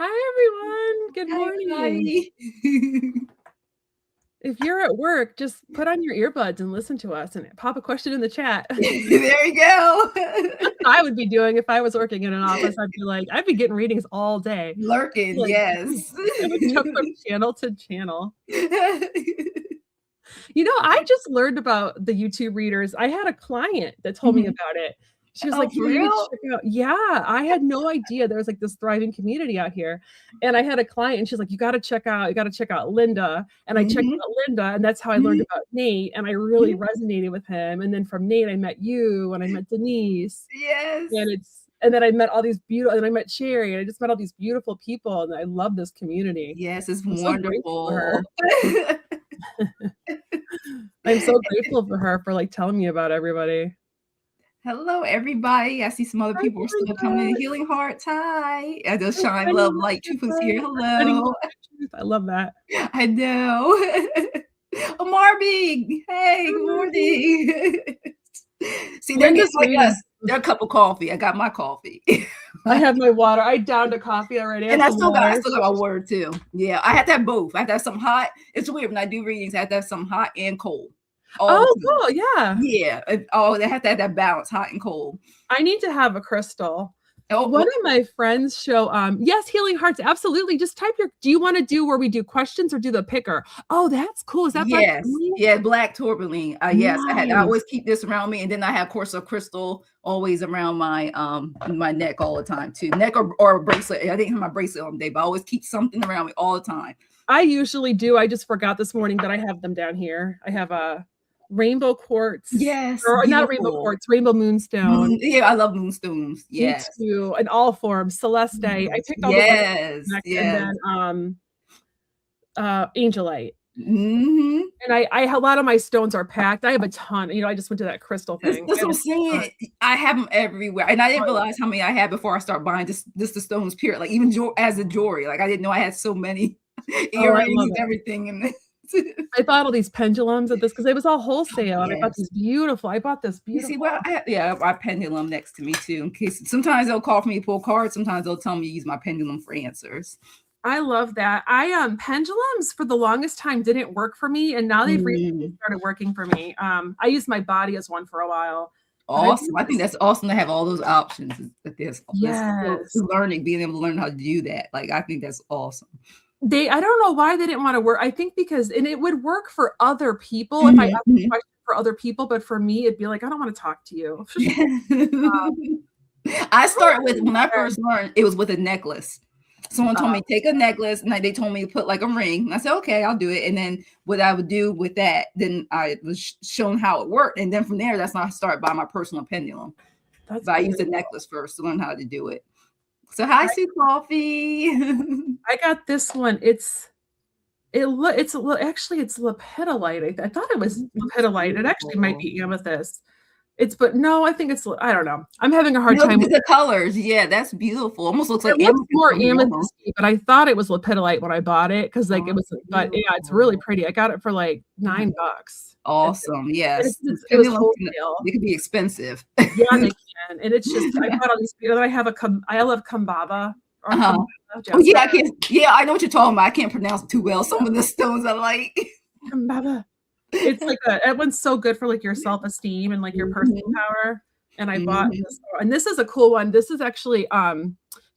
Hi, everyone. Good morning. If you're at work, just put on your earbuds and listen to us and pop a question in the chat. There you go. I would be doing if I was working in an office. I'd be getting readings all day. Lurking, yes. I would jump from channel to channel. I just learned about the YouTube readers. I had a client that told me about it. She was like, for real? check out. Yeah, I had no idea there was like this thriving community out here. And I had a client and she's like, you got to check out Linda. And I checked out Linda, and that's how I learned about Nate. And I really resonated with him. And then from Nate, I met you and I met Denise. Yes. And then I met all these beautiful, and I met Sherry, and I just met all these beautiful people, and I love this community. Yes, it's wonderful. I'm so grateful for her for like telling me about everybody. Hello, everybody. I see some other people are still coming in. Healing Hearts. Hi. I just shine love light. Truth is here. Hello. I love that. I know. Marby. Hey, good morning. See, they're just like us. They're a cup of coffee. I got my coffee. I have my water. I downed a coffee already. And I still got my water too. Yeah, I have to have both. I have to have some hot. It's weird when I do readings. I have to have some hot and cold. Cool. Yeah. Yeah. They have to have that balance, hot and cold. I need to have a crystal. One of my friends show, yes, Healing Hearts, absolutely. Just type do you want to do where we do questions or do the picker? Oh, that's cool. Is that yes? Yeah, black tourmaline. Yes, nice. I always keep this around me, and then I have, of course, a crystal always around my my neck all the time too. Neck or a bracelet. I didn't have my bracelet on today, but I always keep something around me all the time. I usually do. I just forgot this morning that I have them down here. I have a rainbow quartz. Yes. Or not rainbow quartz, rainbow moonstone. Yeah, I love moonstones. Yes. Me too. In all forms. Celeste. I picked all the and then angelite. Mm-hmm. And a lot of my stones are packed. I have a ton. I just went to that crystal thing. That's what I'm saying. I have them everywhere. And I didn't realize how many I had before I started buying just the stones, period. Like even as a jewelry. Like I didn't know I had so many earrings and everything in this. I bought all these pendulums at this because it was all wholesale. And I bought this beautiful. You see, well, I pendulum next to me too. In case sometimes they'll call for me to pull cards. Sometimes they'll tell me to use my pendulum for answers. I love that. Pendulums for the longest time didn't work for me, and now they've recently started working for me. I used my body as one for a while. Awesome. I think that's awesome to have all those options. Learning, being able to learn how to do that. Like I think that's awesome. I don't know why they didn't want to work. I think because it would work for other people if I asked a question for other people, but for me, it'd be like, I don't want to talk to you. I started with, when I first learned, it was with a necklace. Someone told me take a necklace, and they told me to put like a ring. And I said, okay, I'll do it. And then what I would do with that, then I was shown how it worked. And then from there, that's when I started buying my personal pendulum. I used a necklace first to learn how to do it. So hi, Sue Coffee. I got this one. It's lepidolite. I thought it was lepidolite. It actually might be amethyst. No, I think I don't know. I'm having a hard time with the colors. Yeah, that's beautiful. Almost looks like more amethyst, but I thought it was lepidolite when I bought it because it was. But yeah, it's really pretty. I got it for like $9. Awesome. Yes, it could be expensive. Yeah, they can. And it's just I got all these. I love Kambaba. Oh yeah, I know what you're talking about. I can't pronounce it too well. Some of the stones I like. Kambaba. It's like that one's so good for like your self-esteem and like your personal power. And I bought this, and this is a cool one. This is actually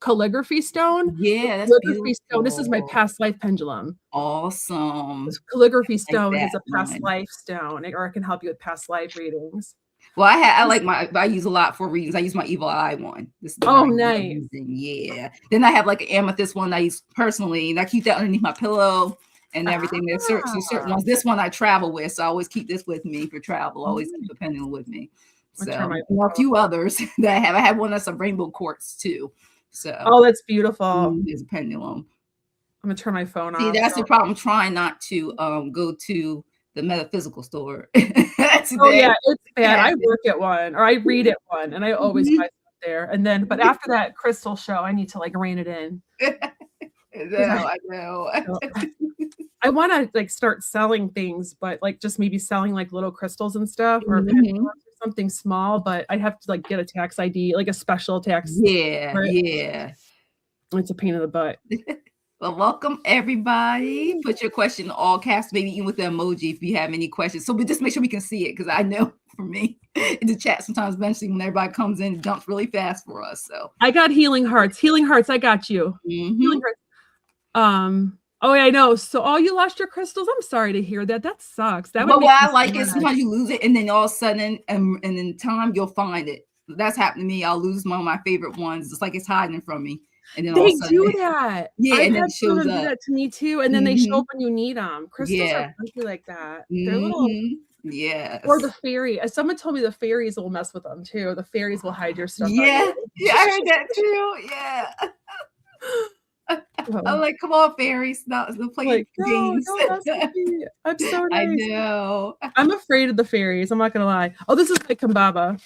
calligraphy stone. Yeah, that's calligraphy stone. This is my past life pendulum. Awesome. This calligraphy stone is a past life stone, or it can help you with past life readings. Well, I use a lot for readings. I use my evil eye one. This is nice. Yeah. Then I have like an amethyst one I use personally, and I keep that underneath my pillow. And everything. There's certain ones. This one I travel with, so I always keep this with me for travel. I always keep a pendulum with me. So a few others that I have. I have one that's a rainbow quartz too. So, oh, that's beautiful. It's a pendulum. I'm gonna turn my phone See, off. that's the problem. Trying not to go to the metaphysical store today. Oh yeah, it's bad. I work at one or I read at one, and I always buy stuff there. And then, but after that crystal show, I need to like rein it in. I know. I want to like start selling things, but like just maybe selling like little crystals and stuff or something small. But I have to like get a tax ID, like a special tax. Yeah, yeah. It's a pain in the butt. Well, welcome everybody. Put your question in all caps, maybe even with the emoji if you have any questions. So we just make sure we can see it, because I know for me in the chat sometimes eventually when everybody comes in, it jumps really fast for us. So I got healing hearts. Healing hearts, I got you. Healing hearts. Oh yeah, I know. So you lost your crystals. I'm sorry to hear that. That sucks. That would what I like is sometimes you lose it and then all of a sudden and in time you'll find it. That's happened to me. I'll lose one of my favorite ones. It's like it's hiding from me. And then they do that. Yeah, I've and then had it shows up. Do that to me too, and then they show up when you need them. Crystals are funky like that. They're little. Yes. Or the fairy. Someone told me the fairies will mess with them too. The fairies will hide your stuff. Yeah, yeah, I heard that too. Yeah. I'm like, come on, fairies, not play like, games. I'm so nice. I know. I'm afraid of the fairies. I'm not gonna lie. Oh, this is like Kambaba.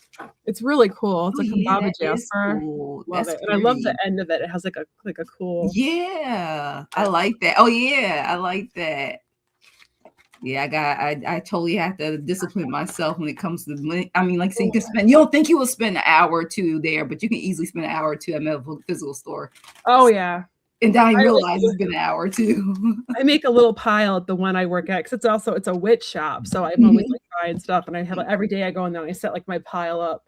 It's really cool. It's a Kambaba jasper. Cool. Love it. And I love the end of it. It has like a cool. Yeah, I like that. Oh yeah, I like that. Yeah, I totally have to discipline myself when it comes to money. I mean, like, so you can spend, you don't think you will spend an hour or two there, but you can easily spend an hour or two at a physical store. Oh yeah. And I realize it's been an hour or two. I make a little pile at the one I work at, because it's a witch shop. So I'm always like buying stuff, and I have every day I go in there and I set like my pile up,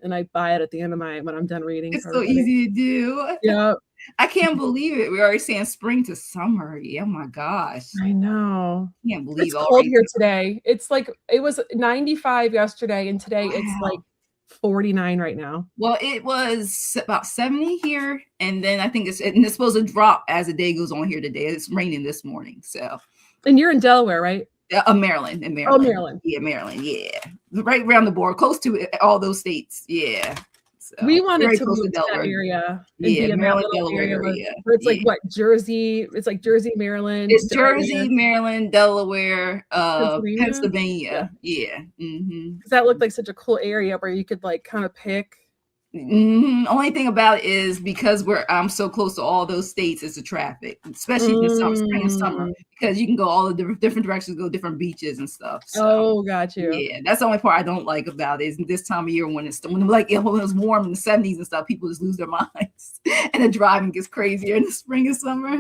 and I buy it at the end of when I'm done reading. It's so easy to do. Yeah. I can't believe it. We're already saying spring to summer. Oh my gosh. I know. I can't believe it's cold here today. It's like it was 95 yesterday, and today it's like 49 right now. Well, it was about 70 here, and then I think it's supposed to drop as the day goes on here today. It's raining this morning. So, and you're in Delaware, right? Maryland. Oh, Maryland. Yeah, Maryland. Yeah, right around the border, close to all those states. Yeah. So, we wanted to move to that area. Yeah, Maryland, Delaware area. Where it's like what, Jersey? It's like Jersey, Maryland. It's Jersey, Maryland, Delaware, Pennsylvania. Yeah. Because that looked like such a cool area where you could like kind of pick. Only thing about it is because I'm so close to all those states is the traffic, especially in the spring and summer, because you can go all the different directions, go different beaches and stuff. So, got you. Yeah, that's the only part I don't like about it is this time of year when it was warm in the 70s and stuff, people just lose their minds and the driving gets crazier in the spring and summer.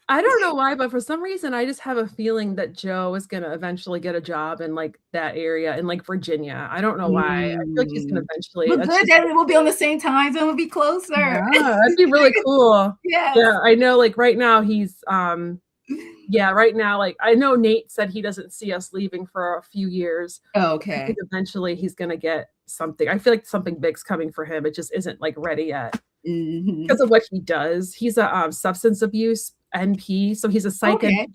I don't know why, but for some reason, I just have a feeling that Joe is going to eventually get a job in like that area in like Virginia. I don't know why. I feel like he's going to eventually. Well, good. Then we'll be on the same time zone. We'll be closer. Yeah, that'd be really cool. Yeah, I know. Like right now, he's right now, like I know Nate said he doesn't see us leaving for a few years. Oh, okay. I think eventually he's going to get something. I feel like something big's coming for him. It just isn't like ready yet because of what he does. He's a substance abuse NP, so he's a psych NP,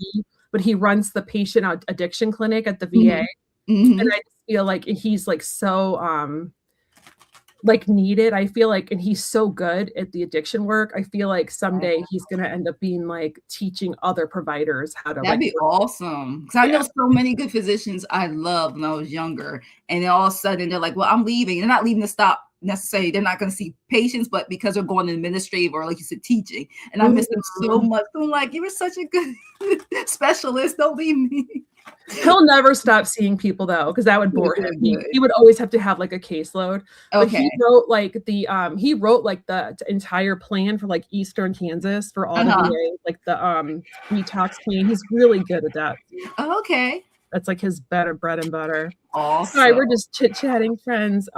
but he runs the patient addiction clinic at the VA. And I just feel like he's like so like needed. I feel like, and he's so good at the addiction work. I feel like someday he's gonna end up being like teaching other providers how to. That'd be awesome. Because I know so many good physicians I loved when I was younger, and then all of a sudden they're like, "Well, I'm leaving." They're not leaving to stop necessarily. They're not going to see patients, but because they're going to administrative or, like you said, teaching. And I miss them so much. So I'm like, you were such a good specialist. Don't leave me. He'll never stop seeing people though, because that would bore him. He would always have to have like a caseload. But he wrote like the entire plan for like Eastern Kansas for all the VA, like the detox plan. He's really good at that. Okay. That's like his bread and butter. Awesome. All right, we're just chit-chatting friends.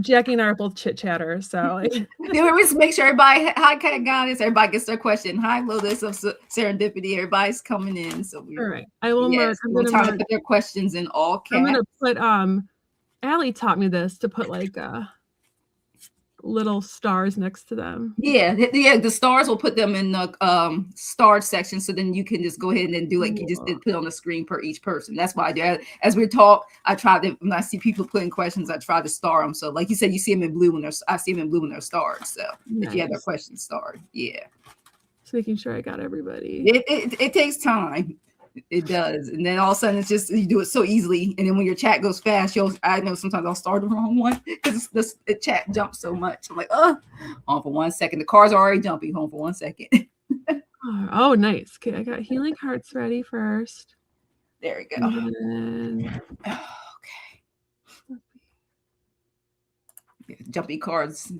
Jackie and I are both chit-chatters, so like. We always make sure everybody, hi Cat Goddess, everybody gets their question. Hi Lotus of Serendipity, everybody's coming in. So all right, I will mark. I'm going to put their questions in all caps. I'm going to put Allie taught me this to put like little stars next to them. Yeah, the stars will put them in the starred section, so then you can just go ahead and do like you just did, put on the screen per each person. That's why I do. As we talk, I try to, when I see people putting questions, I try to star them. So like you said, you see them in blue when I see them in blue when they're starred. So if you have their questions starred, yeah. Just making sure I got everybody. It takes time. It does, and then all of a sudden it's just you do it so easily, and then when your chat goes fast, I know sometimes I'll start the wrong one because the chat jumps so much. I'm like, hold on for 1 second. The cards are already jumping. Hold on for 1 second. Oh, nice. Okay, I got healing hearts ready first. There we go. Okay. Jumpy cards.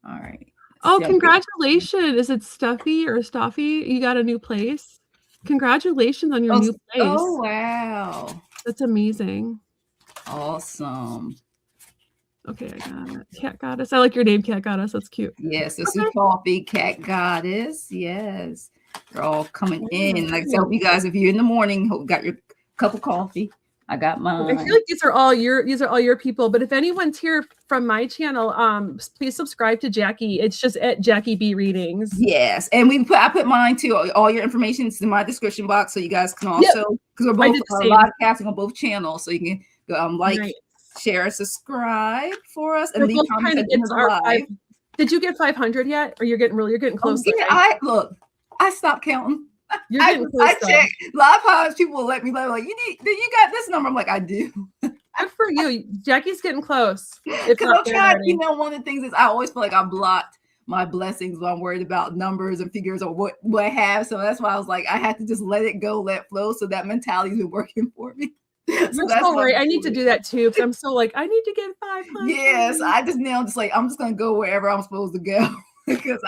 All right. Oh, congratulations! Is it Stuffy or Stuffy? You got a new place. Congratulations on your new place. Oh, wow. That's amazing. Awesome. Okay, I got it. Cat Goddess. I like your name, Cat Goddess. That's cute. Yes, this is Coffee, Cat Goddess. Yes. They're all coming in. Like, so you guys, if you're in the morning, got your cup of coffee. I got mine. I feel like these are all your people. But if anyone's here from my channel, please subscribe to Jackie. It's just at Jackie B Readings. Yes, and I put mine too. All your information is in my description box, so you guys can also, because we're both live casting on both channels, so you can go like, share, subscribe for us, and leave comments at the end of the live. Did you get 500 yet, or you're getting close? Yeah, I stopped counting. You're getting close. I check. A lot of times people will let me know, like, you got this number. I'm like, I do. Good for you. Jackie's getting close. Because I'm trying, one of the things is I always feel like I blocked my blessings when I'm worried about numbers and figures or what I have. So that's why I was like, I had to just let it go, let it flow. So that mentality's been working for me. You're so right. I need to do that too, because I'm so like, I need to get 500. Yes, I just now just like, I'm just going to go wherever I'm supposed to go. Because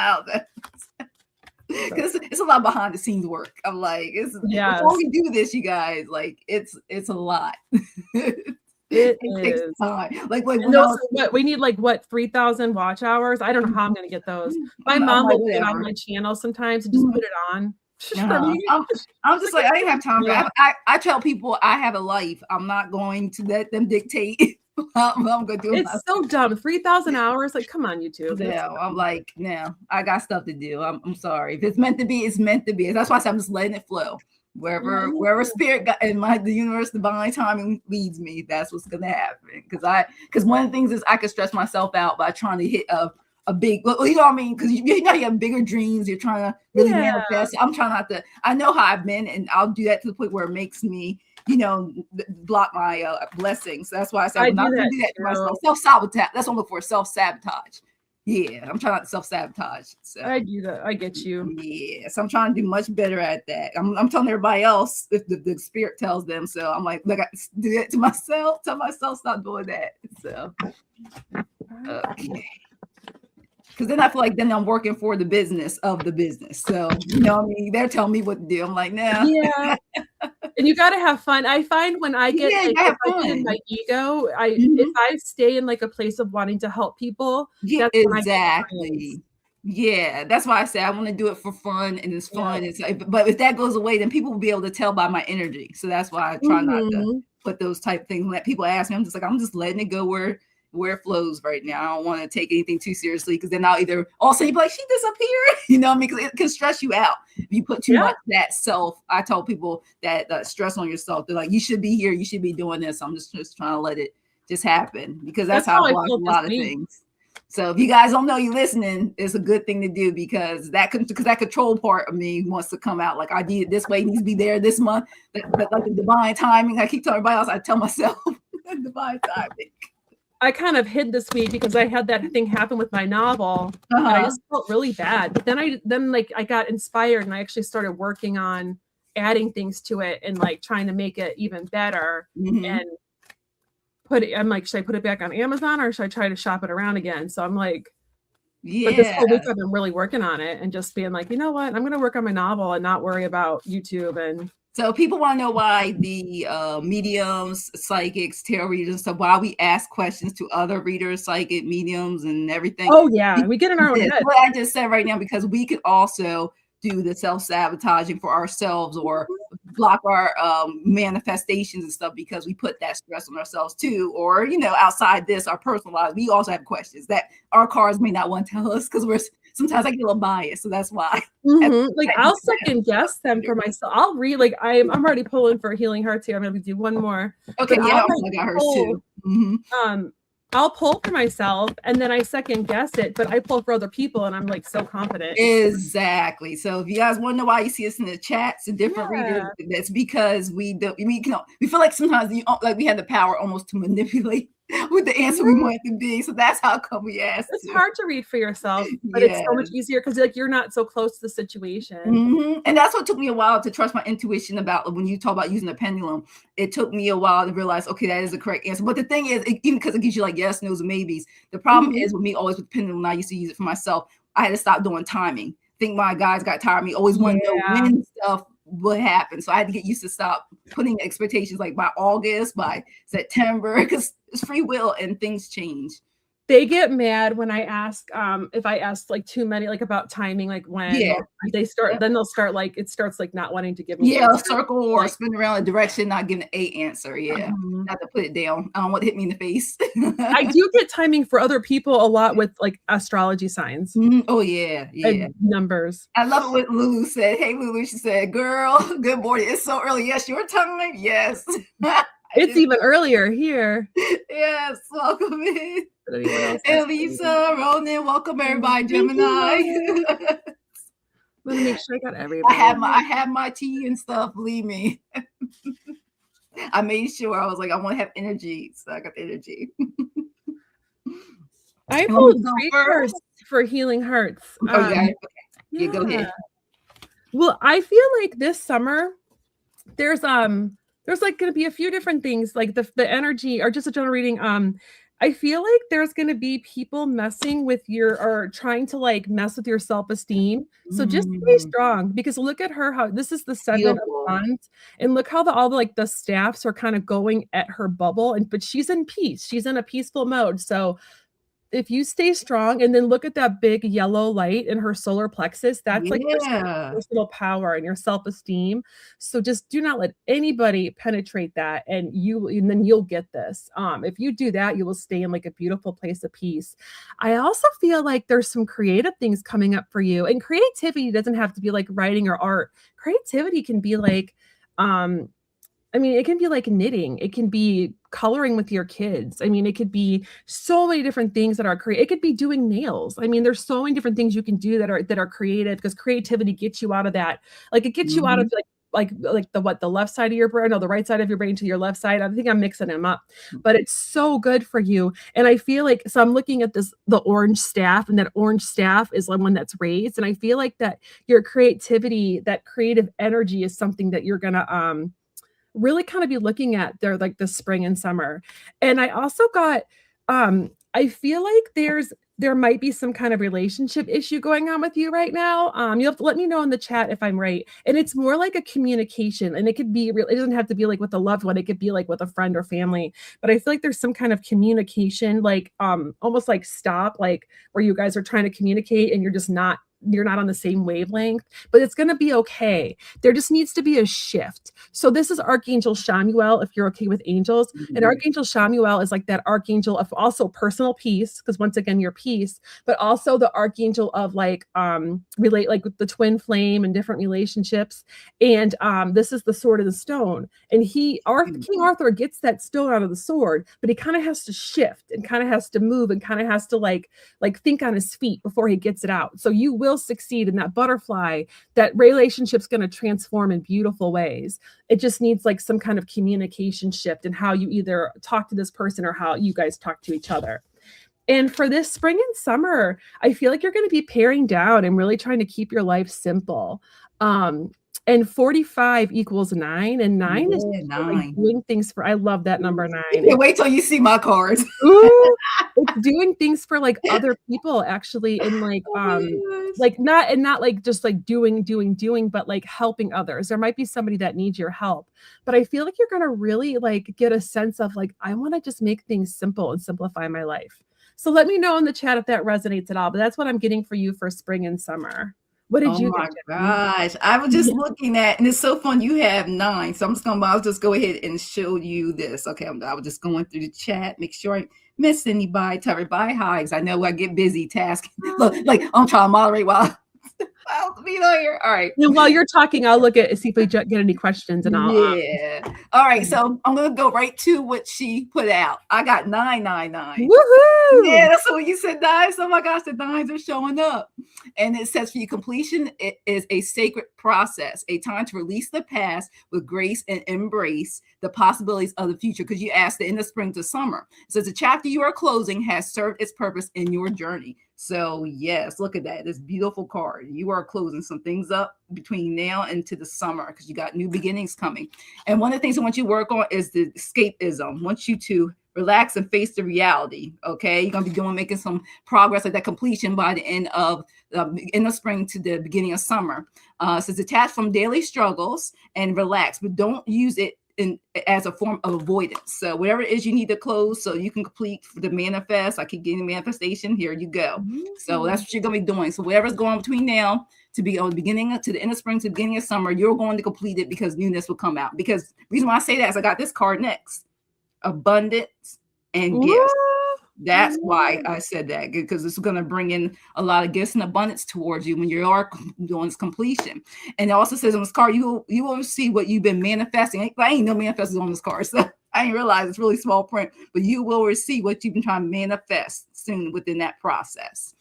because it's a lot behind the scenes work. I'm like, before we do this, you guys, like it's a lot. It takes time. Like we need 3,000 watch hours. I don't know how I'm gonna get those. My mom will put it on my channel sometimes and just put it on. I'm just like, I didn't have time for that. I tell people I have a life. I'm not going to let them dictate. I'm gonna do it. It's so dumb. 3,000 hours. Like, come on, YouTube. No, I'm like, no, I got stuff to do. I'm sorry. If it's meant to be, it's meant to be. That's why I said I'm just letting it flow. Wherever spirit got in the universe, divine timing leads me, that's what's gonna happen. Because one of the things is I could stress myself out by trying to hit a big, you know what I mean? Because you have bigger dreams. You're trying to really manifest. I'm trying not to. I know how I've been, and I'll do that to the point where it makes me, block my blessings. So that's why I said I'm not going to do that to myself. Self-sabotage. That's what I'm looking for. Self-sabotage. Yeah, I'm trying not to self-sabotage. So I do that. I get you. Yeah, so I'm trying to do much better at that. I'm telling everybody else if the spirit tells them. So I'm like, look, I do that to myself. Tell myself stop doing that. So okay. Because then I feel like then I'm working for the business of the business. So, what I mean? They're telling me what to do. I'm like, nah. Yeah. And you got to have fun. I find when I get in my ego, if I stay in a place of wanting to help people, that's exactly. Yeah, that's why I say I want to do it for fun, and it's fun. It's but if that goes away, then people will be able to tell by my energy. So that's why I try not to put those type of things. Let people ask me, I'm just letting it go where it flows right now. I don't want to take anything too seriously, because then I'll either also be like, she disappeared, because it can stress you out if you put too much that self. I told people that stress on yourself. They're like, you should be here, you should be doing this. I'm just trying to let it just happen, because that's how I block a lot of things. So if you guys don't know you're listening, it's a good thing to do, because that control part of me wants to come out. Like, I need it this way, it needs to be there this month. But like the divine timing, I keep telling everybody else, I tell myself divine timing. I kind of hid this week because I had that thing happen with my novel. And I just felt really bad. But then I got inspired, and I actually started working on adding things to it and trying to make it even better. And I'm like, should I put it back on Amazon, or should I try to shop it around again? So I'm like, but this whole week I've been really working on it and just being like, you know what? I'm going to work on my novel and not worry about YouTube. And so people want to know why the mediums, psychics, tarot readers and stuff, why we ask questions to other readers, psychic, mediums, and everything. Oh, yeah. We get in our own head. What I just said right now, because we could also do the self-sabotaging for ourselves, or block our manifestations and stuff because we put that stress on ourselves too. Or, you know, outside this, our personal lives, we also have questions that our cards may not want to tell us because we're sometimes I get a little biased. So that's why. Like I'll second guess them for myself. I'll read, like I'm already pulling for Healing Hearts here. I'm gonna do one more. Okay, yeah, I got hers too. I'll pull for myself and then I second guess it, but I pull for other people and I'm like so confident. Exactly. So if you guys want to know why you see us in the chats and different readers, that's because we feel like sometimes we have the power almost to manipulate with the answer we want it to be. So that's how come we ask. It's hard to read for yourself, but it's so much easier because like you're not so close to the situation. And that's what took me a while to trust my intuition about when you talk about using a pendulum. It took me a while to realize, okay, that is the correct answer. But the thing is, even because it gives you like yes, no's, and maybes, the problem is with me always with the pendulum, I used to use it for myself. I had to stop doing timing. I think my guys got tired of me always wanting to know when stuff would happen. So I had to get used to stop putting expectations like by August, by September, because it's free will and things change. They get mad when I ask if I ask like too many, like about timing, like when they start, then they'll start like it starts like not wanting to give me a circle or like, spin around a direction, not giving an answer. Not to put it down. I don't want to hit me in the face. I do get timing for other people a lot with like astrology signs. Oh yeah, and numbers. I love it what Lulu said. Hey Lulu, she said, "Girl, good morning. It's so early. Yes, your time. Yes." It's even earlier here. Yes, welcome in. Elisa, Ronan, welcome everybody. Gemini. Let me make sure I got everybody. I have my tea and stuff. Believe me. I made sure I was like, I want to have energy, so I got energy. I pulled 3 cards for Healing Hearts. Okay. Yeah, go ahead. Well, I feel like this summer there's like going to be a few different things, like the energy, or just a general reading. I feel like there's going to be people messing with or trying to like mess with your self-esteem. So just stay strong, because look at her, how this is the 7 of Wands, and look how all the staffs are kind of going at her bubble, but she's in peace. She's in a peaceful mode. So if you stay strong, and then look at that big yellow light in her solar plexus, that's like your personal power and your self-esteem. So just do not let anybody penetrate that, and then you'll get this. If you do that, you will stay in like a beautiful place of peace. I also feel like there's some creative things coming up for you, and creativity doesn't have to be like writing or art. Creativity can be like it can be like knitting. It can be coloring with your kids. It could be so many different things that are creative. It could be doing nails. There's so many different things you can do that are creative, because creativity gets you out of that. Like it gets you out of the left side of your brain, or the right side of your brain to your left side. I think I'm mixing them up, but it's so good for you. And I feel like, so I'm looking at the orange staff, and that orange staff is the one that's raised. And I feel like that your creativity, that creative energy, is something that you're gonna really kind of be looking at there, like the spring and summer. And I also got I feel like there might be some kind of relationship issue going on with you right now. You have to let me know in the chat if I'm right. And it's more like a communication, and it could be real. It doesn't have to be like with a loved one. It could be like with a friend or family. But I feel like there's some kind of communication, like almost like stop, like where you guys are trying to communicate and you're not on the same wavelength, but it's going to be okay. There just needs to be a shift. So this is Archangel Shamuel, if you're okay with angels. And Archangel Shamuel is like that archangel of also personal peace, because once again, your peace, but also the archangel of relate like with the twin flame and different relationships. And this is the sword of the stone. And King Arthur gets that stone out of the sword, but he kind of has to shift and kind of has to move and kind of has to like think on his feet before he gets it out. So you will succeed in that butterfly. That relationship's going to transform in beautiful ways. It just needs like some kind of communication shift in how you either talk to this person or how you guys talk to each other. And for this spring and summer, I feel like you're going to be paring down and really trying to keep your life simple. And 45 equals 9, and 9 is like doing things for. I love that number 9. Wait till you see my cards. Ooh, it's doing things for like other people, actually, and not like just like doing, but like helping others. There might be somebody that needs your help, but I feel like you're gonna really like get a sense of like, I want to just make things simple and simplify my life. So let me know in the chat if that resonates at all. But that's what I'm getting for you for spring and summer. What did Oh you my get, Jenny? gosh. I was just looking at, and it's so fun. You have 9. So I'll just go ahead and show you this. Okay. I was just going through the chat, make sure I miss anybody. Tell everybody hi. 'Cause I know I get busy tasking. Look, like I'm trying to moderate while I'll be here. All right. And while you're talking, I'll look at see if we get any questions, and I'll. Yeah. All right. So I'm gonna go right to what she put out. I got 999. Woohoo! Yeah, that's what you said, nines. Oh my gosh, the nines are showing up. And it says for you, completion is a sacred process, a time to release the past with grace and embrace the possibilities of the future. Because you asked the end of spring to summer. It says the chapter you are closing has served its purpose in your journey. So yes, look at that. This beautiful card. You are closing some things up between now and to the summer because you got new beginnings coming. And one of the things I want you to work on is the escapism. I want you to relax and face the reality. Okay, you're gonna be making some progress at that completion by the end of spring to the beginning of summer. So detach from daily struggles and relax, but don't use it as a form of avoidance. So whatever it is you need to close so you can complete for the manifest. I keep getting manifestation. Here you go. Mm-hmm. So that's what you're gonna be doing. So whatever's going on between now to be on the beginning to the end of spring to the beginning of summer, you're going to complete it because newness will come out. Because the reason why I say that is I got this card next. Abundance and gifts. That's why I said that, because it's going to bring in a lot of gifts and abundance towards you when you are doing this completion. And it also says on this card, you will see what you've been manifesting. I ain't no manifesting on this card, so I didn't realize it's really small print, but you will receive what you've been trying to manifest soon within that process.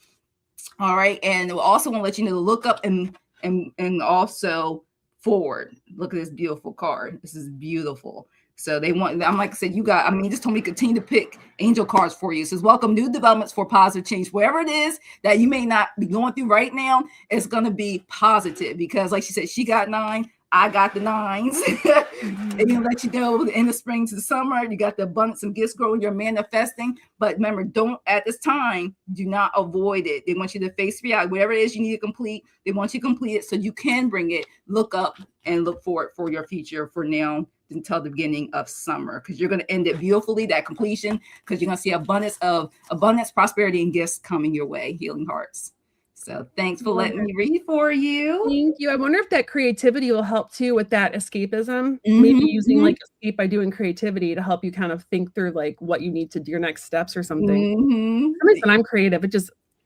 All right, and we'll also want to let you know to look up and also forward. Look at this beautiful card. This is beautiful. So they want, I'm like I said, you just told me continue to pick angel cards for you. It says, welcome new developments for positive change. Wherever it is that you may not be going through right now, it's going to be positive because like she said, she got 9. I got the 9s. And you let you know the end of spring to the summer, you got the abundance of gifts growing, you're manifesting. But remember, don't at this time, do not avoid it. They want you to face reality. Whatever it is you need to complete, they want you to complete it so you can bring it, look up and look forward for your future for now until the beginning of summer, because you're going to end it beautifully, that completion, because you're going to see abundance, prosperity, and gifts coming your way, healing hearts. So thanks for letting me read for you. Thank you. I wonder if that creativity will help too with that escapism. Maybe using like escape by doing creativity to help you kind of think through like what you need to do, your next steps or something. When I'm creative,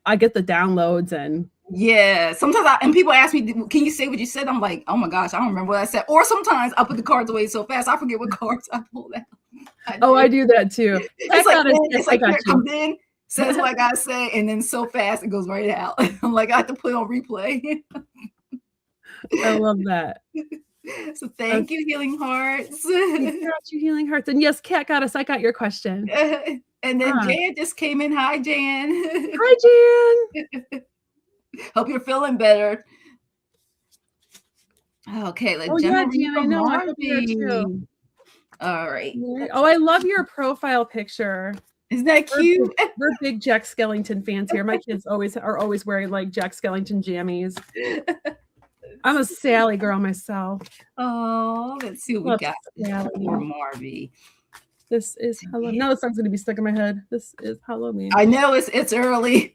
I get the downloads and yeah. Sometimes and people ask me, can you say what you said? I'm like, oh my gosh, I don't remember what I said. Or sometimes I put the cards away so fast I forget what cards I pulled out. I do that too. It's like here it comes in, says what I gotta say, and then so fast it goes right out. I'm like, I have to put it on replay. I love that. So thank you, Healing Hearts. Thank you, Healing Hearts. And yes, Kat Goddess, I got your question. And then Jan just came in. Hi, Jan. Hi, Jan. Hope you're feeling better. Okay, let's Jan, I know. I hope you're too. All right. Oh, I love your profile picture. Isn't that cute? We're big Jack Skellington fans here. My kids are always wearing like Jack Skellington jammies. I'm a Sally girl myself. Oh, let's see what we got for Marvy. This is Halloween. Now the song's going to be stuck in my head. This is Halloween. I know it's early.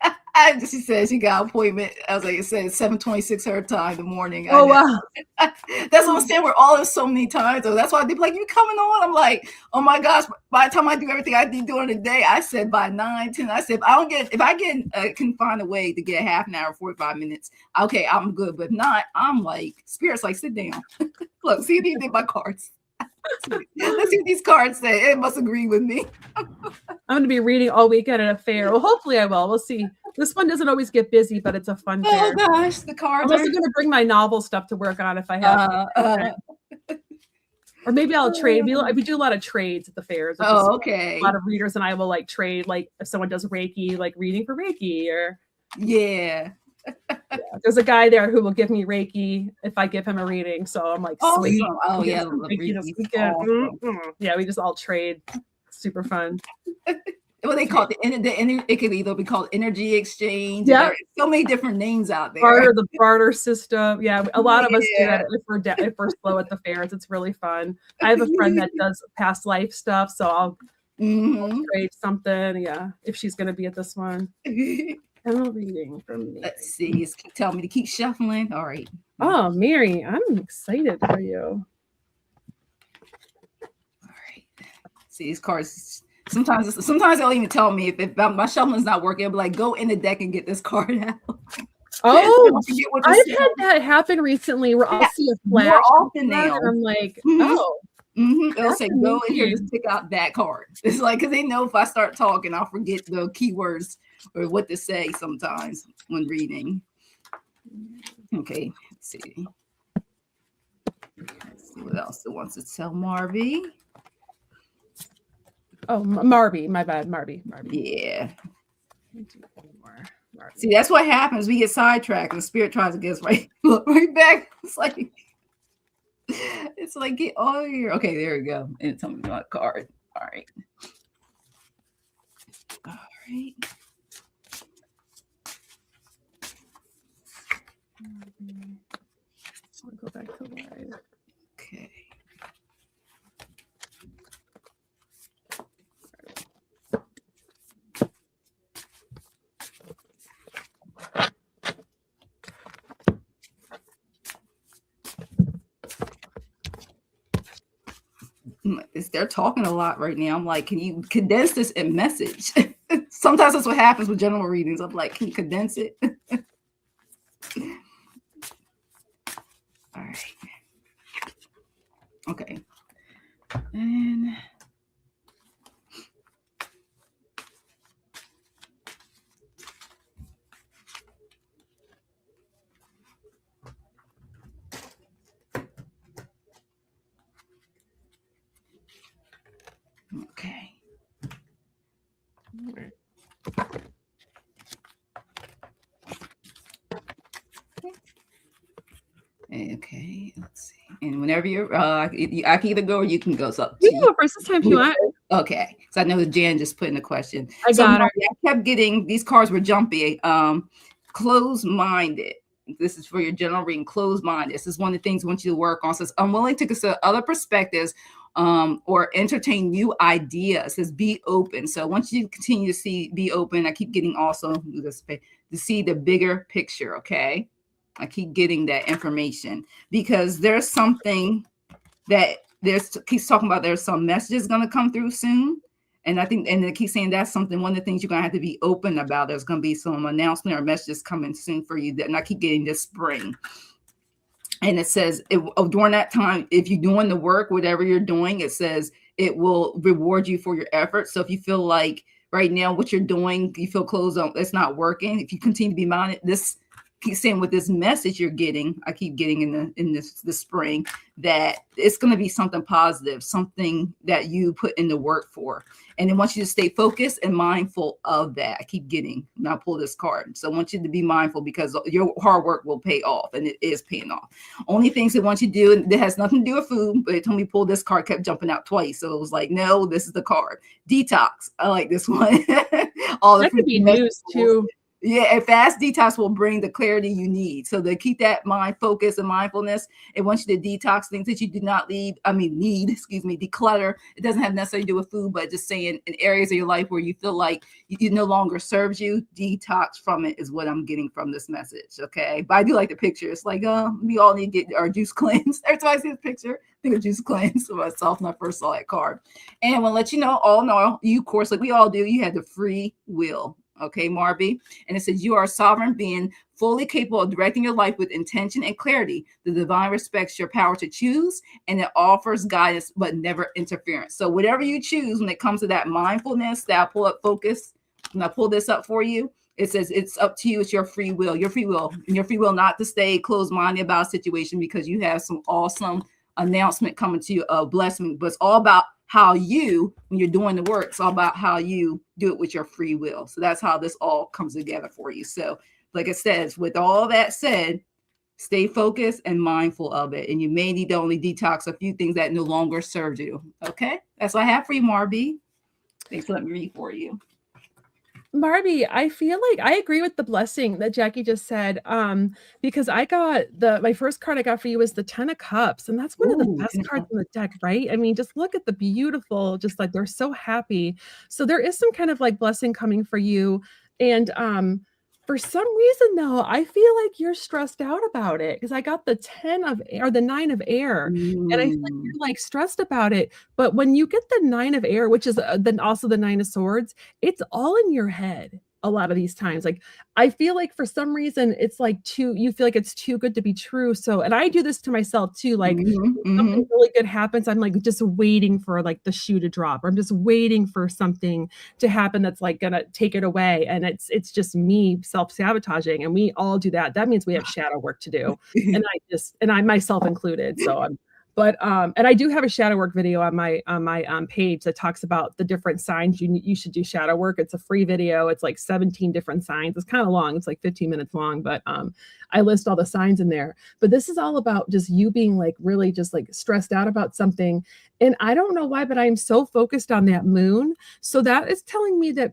She says she got an appointment. I was like, it said 7:26 her time in the morning. Oh, wow. That's what I'm saying. We're all in so many times. So that's why they'd be like, you coming on? I'm like, oh my gosh. By the time I do everything I need during the day, I said by 9, 10. I said, if I can find a way to get half an hour, 45 minutes, okay, I'm good. But if not, I'm like, Spirit's like, sit down. Look, see if you did my cards. Let's see what these cards say. It must agree with me. I'm going to be reading all weekend at a fair. Well, hopefully I will. We'll see. This one doesn't always get busy, but it's a fun fair. Oh gosh, the cards. I'm also going to bring my novel stuff to work on if I have. Or maybe I'll trade. We do a lot of trades at the fairs. Okay. A lot of readers and I will like trade. Like if someone does Reiki, like reading for Reiki, or yeah. There's a guy there who will give me Reiki if I give him a reading. So I'm like, sweet. Oh yeah, yeah. We just all trade. Super fun. What they call it could either be called energy exchange. Yeah, so many different names out there. The barter system. Yeah, a lot of us do that if we're slow at the fairs. It's really fun. I have a friend that does past life stuff, so I'll trade something. Yeah, if she's going to be at this one. General reading from me. Let's see. It's telling me to keep shuffling. All right. Oh, Mary, I'm excited for you. All right. See, these cards, sometimes they'll even tell me if my shuffling is not working, I'll be like, go in the deck and get this card out. Oh, I've had that happen recently where I'll see a flash more often now. And I'm like, oh. They'll say, go in here, just pick out that card. It's like, because they know if I start talking, I'll forget the keywords or what to say sometimes when reading. Okay, let's see. Let's see what else it wants to tell Marby. Oh, Marby, my bad, Marby. Yeah. See, that's what happens. We get sidetracked and the spirit tries to get us right back. It's like get all here. Okay, there we go. And it's something about card. All right. I'll go back to live. Okay. They're talking a lot right now. I'm like, can you condense this in message? Sometimes that's what happens with general readings. I'm like, can you condense it? All right. Okay. And okay. Okay, let's see. And whenever you're, I can either go or you can go. So you can go first this time if you want. Okay, so I know Jan just put in a question. I got her. I kept getting these cards were jumpy. Closed-minded. This is for your general reading. Closed-minded. This is one of the things I want you to work on. It says unwilling to consider other perspectives or entertain new ideas. It says be open. So I want you to continue to be open. I keep getting also to see the bigger picture. Okay. I keep getting that information because there's something that keeps talking about. There's some messages going to come through soon. And I think, and they keep saying that's something, one of the things you're going to have to be open about. There's going to be some announcement or messages coming soon for you. And I keep getting this spring. And it says during that time, if you're doing the work, whatever you're doing, it says it will reward you for your efforts. So if you feel like right now what you're doing, you feel closed on, it's not working. If you continue to be minded, this keep saying with this message you're getting, I keep getting in this spring, that it's going to be something positive, something that you put in the work for. And I want you to stay focused and mindful of that. I keep getting, now I pull this card. So I want you to be mindful because your hard work will pay off, and it is paying off. Only things they want you to do, and it has nothing to do with food, but it told me pull this card, kept jumping out twice. So it was like, no, this is the card. Detox. I like this one. All that could be news too. Yeah, a fast detox will bring the clarity you need. So to keep that mind focus and mindfulness, it wants you to detox things that you do not need, declutter. It doesn't have necessarily to do with food, but just saying in areas of your life where you feel like it no longer serves you, detox from it is what I'm getting from this message, okay? But I do like the picture. It's like, we all need to get our juice cleansed. Every time I see this picture, I think of juice cleanse for myself when I first saw that card. And I want to let you know, all in all, you, of course, like we all do, you have the free will. Okay, Marby. And it says you are a sovereign being, fully capable of directing your life with intention and clarity. The divine respects your power to choose, and it offers guidance, but never interference. So whatever you choose when it comes to that mindfulness, that I pull up focus, and I pull this up for you, it says it's up to you. It's your free will, and your free will not to stay closed-minded about a situation because you have some awesome announcement coming to you of blessing, but it's all about how you, when you're doing the work, it's all about how you do it with your free will. So that's how this all comes together for you. So like it says, with all that said, stay focused and mindful of it. And you may need to only detox a few things that no longer serve you. Okay. That's what I have for you, Marby. Thanks for letting me read for you. Marby, I feel like I agree with the blessing that Jackie just said, because I got my first card I got for you was the 10 of Cups, and that's one of the best cards in the deck, right? I mean, just look at the beautiful, just like they're so happy. So there is some kind of like blessing coming for you, and For some reason, though, I feel like you're stressed out about it because I got the 10 of or the 9 of air, and I feel like Mm. you're, like, stressed about it, but when you get the 9 of air, which is, then also the 9 of swords, it's all in your head a lot of these times, like, I feel like for some reason, it's, like, too you feel like it's too good to be true, so and I do this to myself too, like, Mhm, when something mhm. really good happens, I'm, like, just waiting for, like, the shoe to drop, or I'm just waiting for something to happen that's like gonna take it away, and it's just me self-sabotaging, and we all do that. That means we have shadow work to do, and I myself included, so I'm and I do have a shadow work video on my page that talks about the different signs you should do shadow work. It's a free video. It's like 17 different signs. It's kind of long. It's like 15 minutes long, but I list all the signs in there. But this is all about just you being like really just like stressed out about something. And I don't know why, but I'm so focused on that moon. So that is telling me that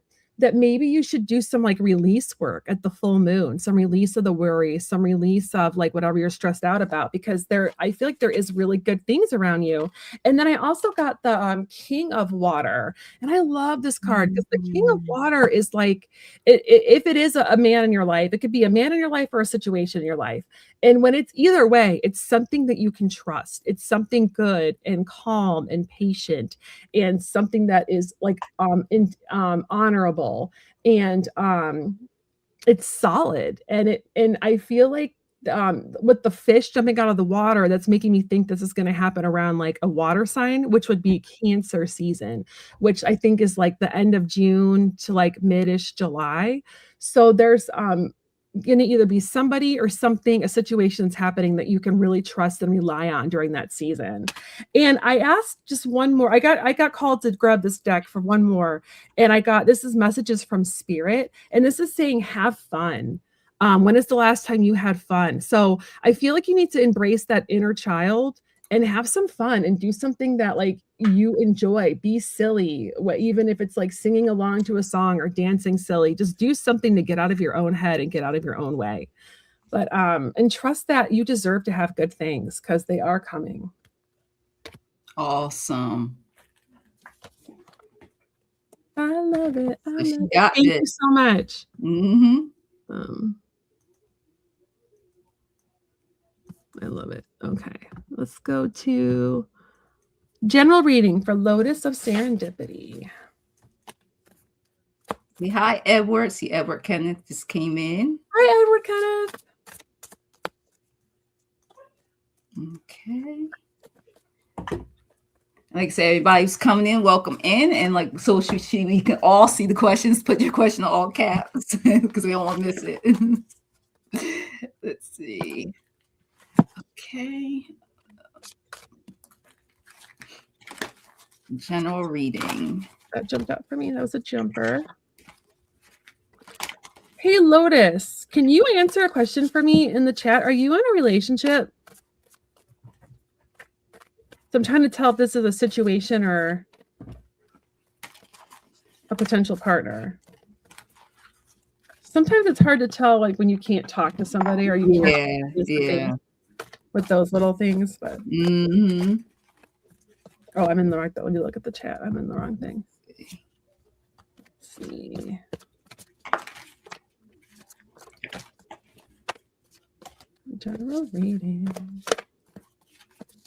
maybe you should do some like release work at the full moon, some release of the worry, some release of like whatever you're stressed out about, because I feel like there is really good things around you. And then I also got the King of Water, and I love this card because the King of Mm. Water is like, if it is a man in your life, it could be a man in your life or a situation in your life. And when it's either way, it's something that you can trust. It's something good and calm and patient and something that is like honorable and it's solid and I feel like with the fish jumping out of the water, that's making me think this is going to happen around like a water sign, which would be Cancer season, which I think is like the end of June to like mid-ish July. So there's going to either be somebody or something, a situation that's happening that you can really trust and rely on during that season. And I asked just one more. I got called to grab this deck for one more, and I got this is messages from Spirit, and this is saying have fun. When is the last time you had fun? So I feel like you need to embrace that inner child and have some fun and do something that like you enjoy. Be silly, even if it's like singing along to a song or dancing silly. Just do something to get out of your own head and get out of your own way. But and trust that you deserve to have good things because they are coming. Awesome. I love it. I She love it. got Thank this. you so much. Mhm. I love it. Okay, let's go to general reading for Lotus of Serendipity. Say hi, Edward. See, Edward Kenneth just came in. Hi, Edward Kenneth. Okay. Like I said, everybody's coming in, welcome in, and like so we can all see the questions. Put your question in all caps because we don't want to miss it. Let's see. Okay. General reading. That jumped out for me. That was a jumper. Hey, Lotus, can you answer a question for me in the chat? Are you in a relationship? So I'm trying to tell if this is a situation or a potential partner. Sometimes it's hard to tell, like when you can't talk to somebody or you can't with those little things. But oh, I'm in the right. When you look at the chat, I'm in the wrong thing. Let's see. General reading.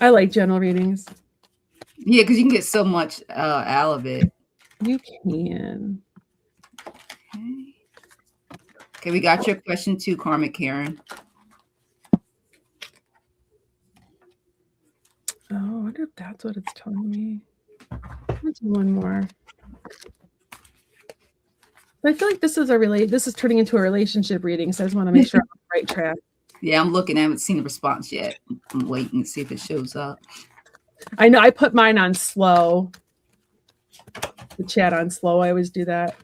I like general readings. Yeah, because you can get so much out of it. You can. Okay, we got your question too, Karmic Karen. Oh, I wonder if that's what it's telling me. Let's do one more. I feel like this is turning into a relationship reading, so I just want to make sure I'm on the right track. Yeah, I'm looking. I haven't seen the response yet. I'm waiting to see if it shows up. I know I put mine on slow. The chat on slow. I always do that.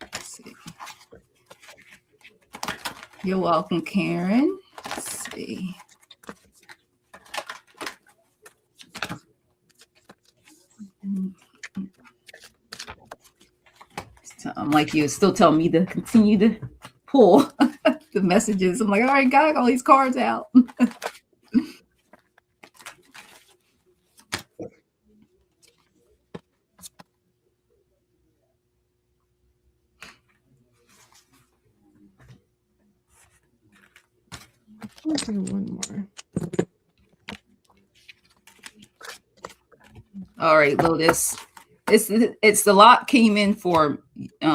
Let's see. You're welcome, Karen. Let's see. So I'm like you, still telling me to continue to pull the messages. I'm like, all right, got all these cards out. Let's do one more. All right, Lotus. It's a lot came in for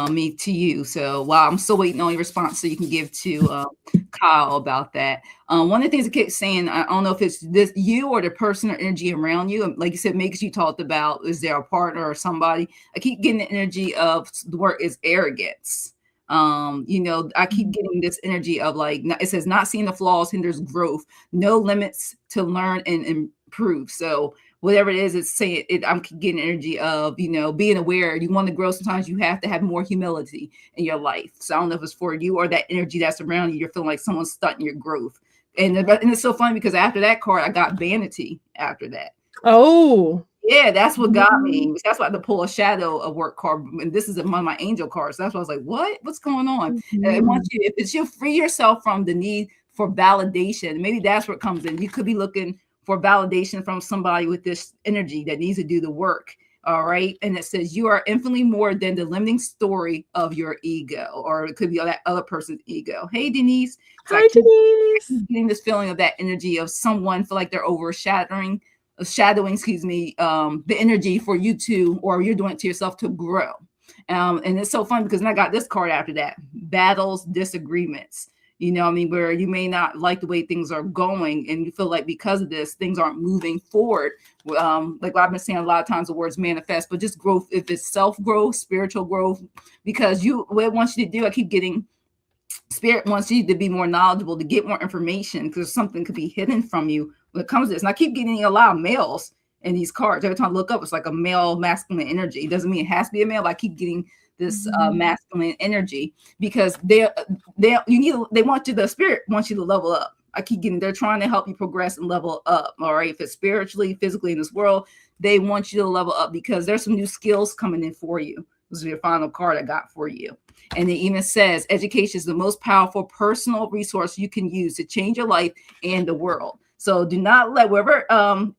me to you. So while I'm still waiting on your response, so you can give to Kyle about that. One of the things I kept saying, I don't know if it's this you or the person or energy around you. Like you said, maybe you talked about, is there a partner or somebody? I keep getting the energy of the word is arrogance. I keep getting this energy of like, it says not seeing the flaws hinders growth, no limits to learn and improve. So whatever it is, it's saying it. I'm getting energy of, being aware. You want to grow. Sometimes you have to have more humility in your life. So I don't know if it's for you or that energy that's around you. You're feeling like someone's stunting your growth. And it's so funny because after that card, I got vanity after that. Oh, yeah, that's what got me. That's why I had to pull a shadow of work card. And this is one of my angel cards. That's why I was like, what's going on? And it wants you, if it's you free yourself from the need for validation, maybe that's where it comes in. You could be looking for validation from somebody with this energy that needs to do the work. All right. And it says you are infinitely more than the limiting story of your ego, or it could be that other person's ego. Hey, Denise. Hi, Denise. Getting this feeling of that energy of someone feel like they're shadowing, the energy for you to, or you're doing it to yourself to grow. And it's so fun because I got this card after that, battles, disagreements. Where you may not like the way things are going and you feel like because of this, things aren't moving forward. Like I've been saying a lot of times, the words manifest, but just growth, if it's self-growth, spiritual growth, because what it wants you to do, I keep getting, Spirit wants you to be more knowledgeable, to get more information, because something could be hidden from you when it comes to this. And I keep getting a lot of males in these cards. Every time I look up, it's like a male masculine energy. It doesn't mean it has to be a male, but I keep getting this masculine energy because they want you, the spirit wants you to level up. I keep getting, they're trying to help you progress and level up. All right. If it's spiritually, physically in this world, they want you to level up because there's some new skills coming in for you. This is your final card I got for you. And it even says education is the most powerful personal resource you can use to change your life and the world. So do not let whatever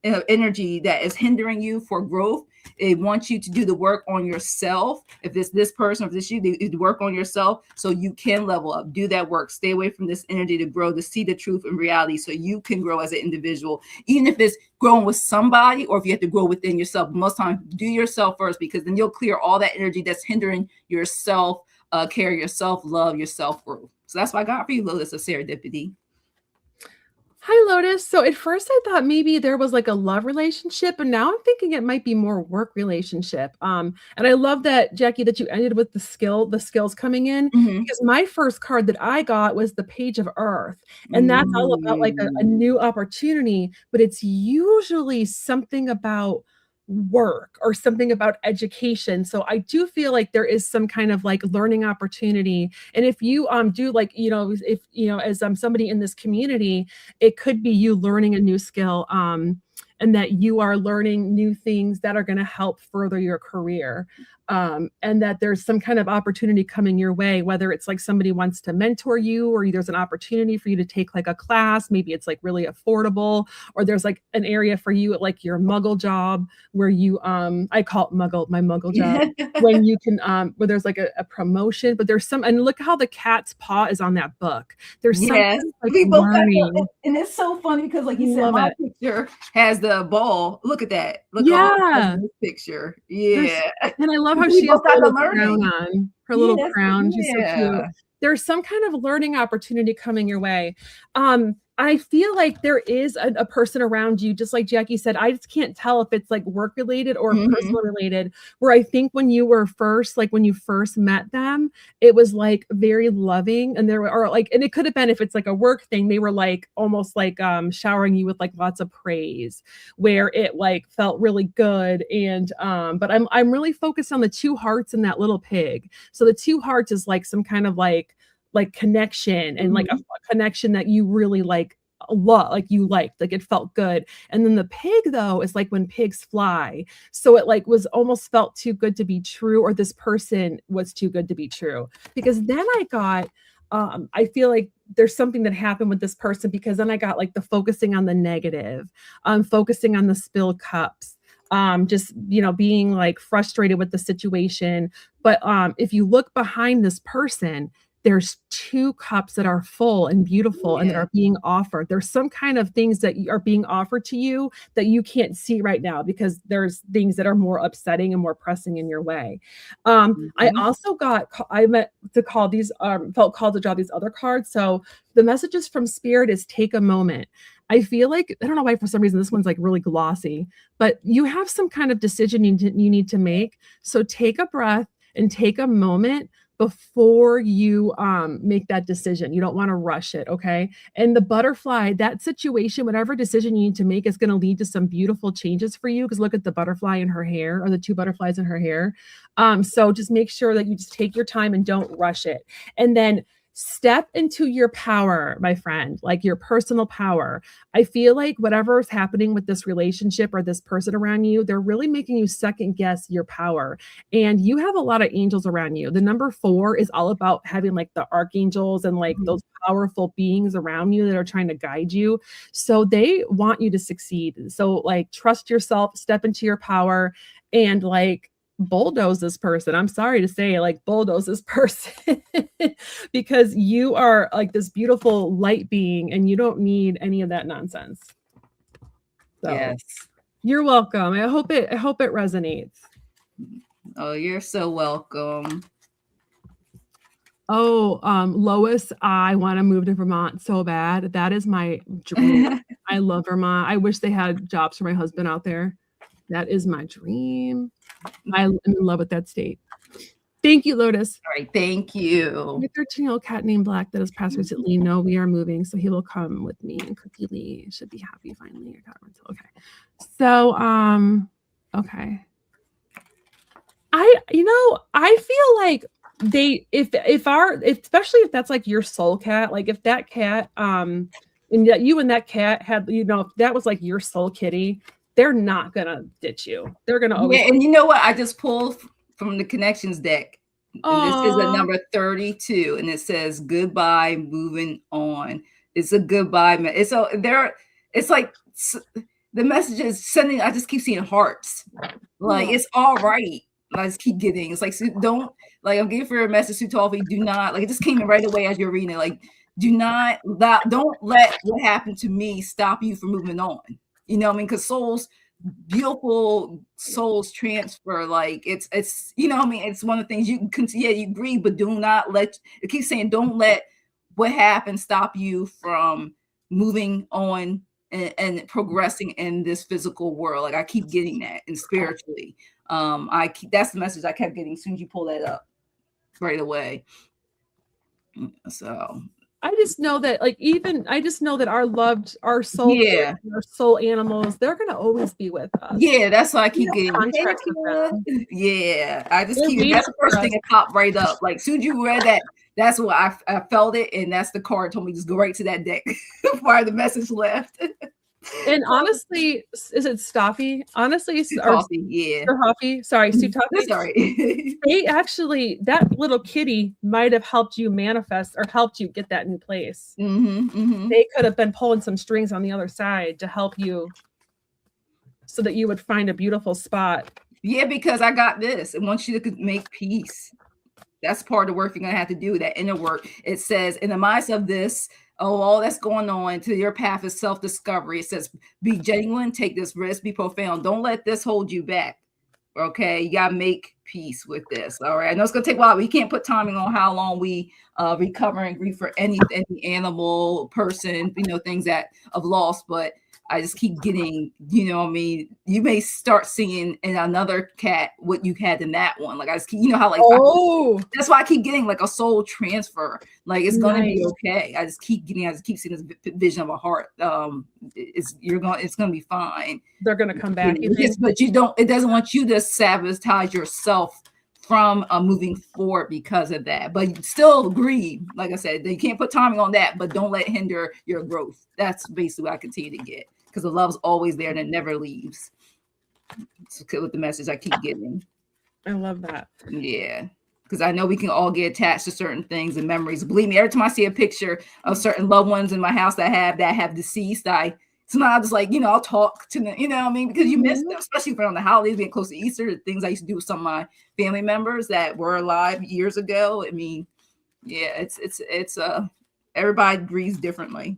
energy that is hindering you for growth, it wants you to do the work on yourself. If it's this person, if it's you, do work on yourself so you can level up. Do that work. Stay away from this energy to grow, to see the truth and reality so you can grow as an individual, even if it's growing with somebody or if you have to grow within yourself. Most times, do yourself first, because then you'll clear all that energy that's hindering yourself, care, your self-love, your self-growth. So that's what I got for you, Lotus of Serendipity. Hi, Lotus. So at first I thought maybe there was like a love relationship, and now I'm thinking it might be more work relationship. And I love that, Jackie, that you ended with the skills coming in, because my first card that I got was the Page of Earth. And that's all about like a new opportunity, but it's usually something about work or something about education. So I do feel like there is some kind of like learning opportunity. And if you do like, if as somebody in this community, it could be you learning a new skill, and that you are learning new things that are going to help further your career. And that there's some kind of opportunity coming your way, whether it's like somebody wants to mentor you, or there's an opportunity for you to take like a class, maybe it's like really affordable, or there's like an area for you at like your muggle job where you, I call it my muggle job, when you can, where there's like a promotion, but there's and look how the cat's paw is on that book. There's something like learning. And it's so funny because like you said, my picture has the ball. Look at that. Look at this picture. Yeah. And I love how she has a little crown on. Her little crown. She's so cute. There's some kind of learning opportunity coming your way. I feel like there is a person around you, just like Jackie said. I just can't tell if it's like work related or personal related, where I think when you first met them, it was like very loving, and and it could have been, if it's like a work thing, they were like almost like showering you with like lots of praise, where it like felt really good. And but I'm really focused on the 2 hearts and that little pig. So the 2 hearts is like some kind of like connection, and like a connection that you really like a lot, like you liked, like it felt good. And then the pig though is like when pigs fly. So it like was almost felt too good to be true, or this person was too good to be true. Because then I got, I feel like there's something that happened with this person, because then I got like the focusing on the negative, focusing on the spilled cups, just, being like frustrated with the situation. But if you look behind this person, there's 2 cups that are full and beautiful and that are being offered. There's some kind of things that are being offered to you that you can't see right now because there's things that are more upsetting and more pressing in your way. I also felt called to draw these other cards. So the messages from Spirit is take a moment. I feel like, I don't know why for some reason this one's like really glossy, but you have some kind of decision you need to make. So take a breath and take a moment before you make that decision. You don't want to rush it, okay? And the butterfly, that situation, whatever decision you need to make is going to lead to some beautiful changes for you, because look at the butterfly in her hair, or the 2 butterflies in her hair. So just make sure that you just take your time and don't rush it. And then step into your power, my friend, like your personal power. I feel like whatever is happening with this relationship or this person around you, they're really making you second guess your power. And you have a lot of angels around you. The number 4 is all about having like the archangels and like those powerful beings around you that are trying to guide you. So they want you to succeed. So like trust yourself, step into your power, and like bulldoze this person. I'm sorry to say, like bulldoze this person because you are like this beautiful light being and you don't need any of that nonsense. So, yes. You're welcome. I hope it resonates. Oh, you're so welcome. Oh, Lois, I want to move to Vermont so bad. That is my dream. I love Vermont. I wish they had jobs for my husband out there. That is my dream. I'm in love with that state. Thank you, Lotus. All right, thank you. My 13-year-old cat named Black that has passed recently. No, we are moving, so he will come with me. And Cookie Lee should be happy finally. Okay. So, okay. I feel like especially if that's like your soul cat, like if that cat, and that you and that cat had, if that was like your soul kitty, they're not gonna ditch you. They're gonna always. Yeah, and you know what? I just pulled from the connections deck. And this is a number 32, and it says goodbye, moving on. It's a goodbye. It's like the message is sending. I just keep seeing hearts. Like it's all right. I just keep getting. It's like, so don't, like, I'm giving for a message to Toffee. Do not, like, it just came in right away as you're reading it. Like, don't let what happened to me stop you from moving on. You know what I mean? Because beautiful souls transfer. Like it's you know what I mean? It's one of the things you can, you grieve, but do not let, it keeps saying, don't let what happened stop you from moving on and progressing in this physical world. Like I keep getting that, and spiritually. That's the message I kept getting as soon as you pull that up right away. So I just know that, like, our soul, our soul animals, they're gonna always be with us. Yeah, that's why I keep getting. Yeah, I just keep. That's the first thing that popped right up. Like, soon as you read that, that's what I felt it, and that's the card told me just go right to that deck before the message left. And honestly, is it Staffy? Honestly, Coffee, sorry, Sue Toffee. That's all right. They actually, that little kitty might have helped you manifest or helped you get that new place. They could have been pulling some strings on the other side to help you so that you would find a beautiful spot. Yeah, because I got this. It wants you to make peace. That's part of the work you're going to have to do, that inner work. It says, in the midst of this, all that's going on, to your path is self-discovery. It says, be genuine, take this risk, be profound. Don't let this hold you back. Okay, you got to make peace with this. All right, I know it's going to take a while. We can't put timing on how long we recover and grieve for any animal, person, things that of loss, but I just keep getting, what I mean? You may start seeing in another cat what you had in that one. Like I just keep, how like, that's why I keep getting like a soul transfer. Like it's going to be okay. I just keep seeing this vision of a heart. It's going to be fine. They're going to come back. Yes, but it doesn't want you to sabotage yourself from moving forward because of that. But still grieve. Like I said, you can't put timing on that, but don't let it hinder your growth. That's basically what I continue to get. Because the love's always there and it never leaves. It's with the message I keep getting. I love that. Yeah. Because I know we can all get attached to certain things and memories. Believe me, every time I see a picture of certain loved ones in my house that have deceased, sometimes just like, I'll talk to them, what I mean? Because you miss them, especially around the holidays, being close to Easter, the things I used to do with some of my family members that were alive years ago. I mean, Yeah, it's everybody agrees differently.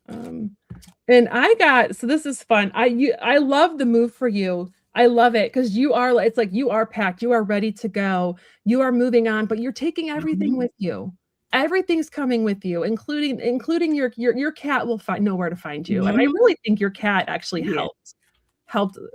And so this is fun. I love the move for you. I love it because it's like you are packed, you are ready to go, you are moving on, but you're taking everything with you. Everything's coming with you, including your cat will know where to find you. And I really think your cat actually helped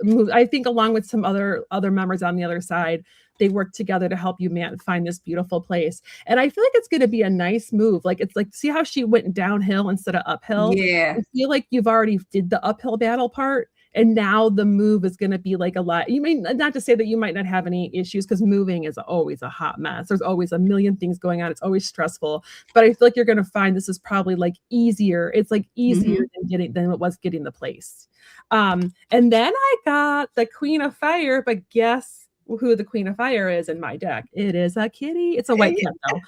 move. I think along with some other members on the other side, they work together to help you find this beautiful place. And I feel like it's going to be a nice move. Like, it's like, see how she went downhill instead of uphill? Yeah. I feel like you've already did the uphill battle part. And now the move is going to be like a lot. You may not to say that you might not have any issues, because moving is always a hot mess. There's always a million things going on. It's always stressful. But I feel like you're going to find this is probably like easier. It's like easier than it was getting the place. And then I got the Queen of Fire, but guess who the Queen of Fire is in my deck? It is a kitty. It's a white cat though.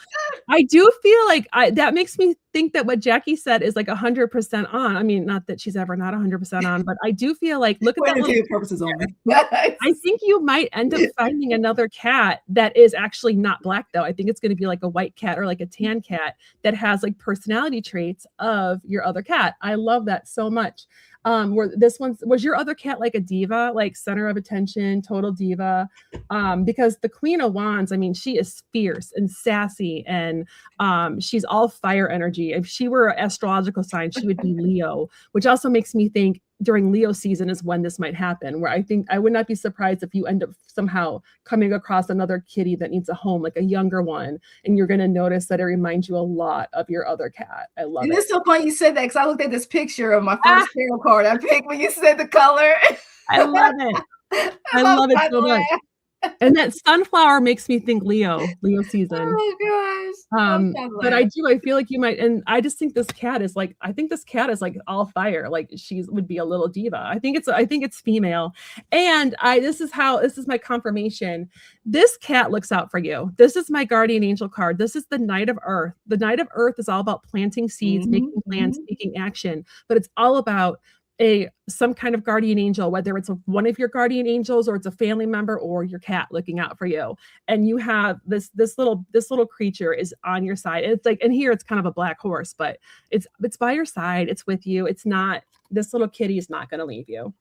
I do feel like that makes me think that what Jackie said is like 100% on. I mean, not that she's ever not 100% on, but I do feel like, look at that little purposes only. I think you might end up finding another cat that is actually not black though. I think it's going to be like a white cat or like a tan cat that has like personality traits of your other cat. I love that so much. Was your other cat like a diva, like center of attention, total diva? Because the Queen of Wands, I mean, she is fierce and sassy, and she's all fire energy. If she were an astrological sign, she would be Leo, which also makes me think during Leo season is when this might happen, where I think I would not be surprised if you end up somehow coming across another kitty that needs a home, like a younger one, and you're going to notice that it reminds you a lot of your other cat. I love it. It's so funny you said that, because I looked at this picture of my first tarot card I picked when you said the color. I love it. I love it so much. And that sunflower makes me think Leo season. Oh gosh. But I feel like you might, and I just think this cat is like, all fire. Like, she would be a little diva. I think it's female. And this is my confirmation. This cat looks out for you. This is my guardian angel card. This is the Knight of Earth. The Knight of Earth is all about planting seeds, making plans, taking action, but it's all about some kind of guardian angel, whether it's one of your guardian angels or it's a family member or your cat looking out for you. And you have this little creature is on your side. It's like, and here it's kind of a black horse, but it's by your side. It's with you. It's not, this little kitty is not going to leave you.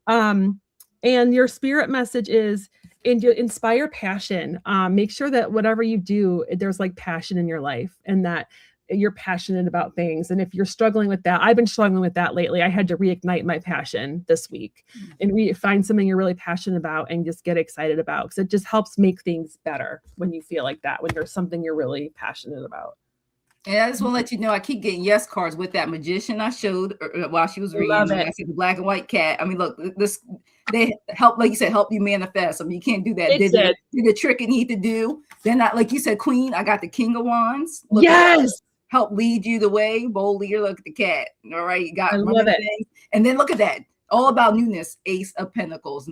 And your spirit message is inspire passion. Make sure that whatever you do, there's like passion in your life, and that you're passionate about things. And if you're struggling with that, I've been struggling with that lately. I had to reignite my passion this week and find something you're really passionate about and just get excited about, because it just helps make things better when you feel like that, when there's something you're really passionate about. And I just want to let you know, I keep getting yes cards with that magician I showed while she was reading. I said the black and white cat. I mean, look, they help, like you said, help you manifest. I mean, you can't do that. Did the trick it need to do. Then, like you said, Queen, I got the King of Wands. Look, yes. Help lead you the way, bold leader. Look at the cat. All right, you got things. And then look at that. All about newness, Ace of Pentacles.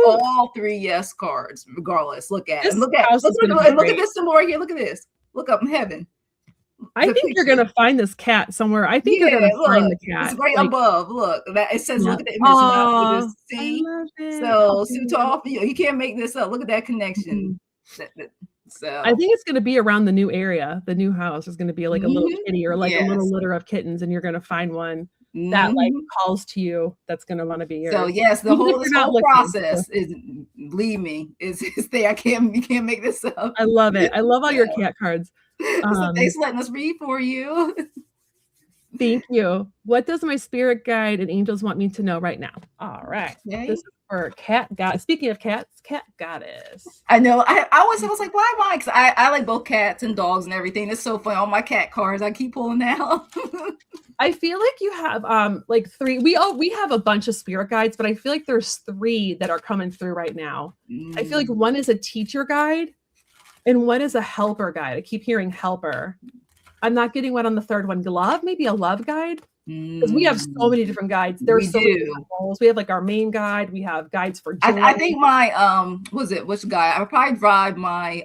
All 3 yes cards, regardless. Look at it. Look at this some more here. Look at this. Look up in heaven. I think you're gonna find this cat somewhere. I think you're gonna find the cat. It's right above. Look, it says look at the image. See? So super off. You can't make this up. Look at that connection. So I think it's going to be around the new area. The new house is going to be like a little kitty or like a little litter of kittens, and you're going to find one that like calls to you. That's going to want to be yours. So yes, this whole process is, believe me, is there. You can't make this up. I love it. I love all your cat cards. So thanks for letting us read for you. Thank you. What does my spirit guide and angels want me to know right now? All right. Okay. This is for Cat Goddess. Speaking of cats, Cat Goddess. I know. I was like, why am I? Because I like both cats and dogs and everything. It's so funny. All my cat cards, I keep pulling out. I feel like you have like 3. We have a bunch of spirit guides, but I feel like there's 3 that are coming through right now. I feel like one is a teacher guide and one is a helper guide. I keep hearing helper. I'm not getting one on the third one. Love, maybe a love guide. Because we have so many different guides. There's so many different roles. We have like our main guide. We have guides for joy. I think my which guide? I probably drive my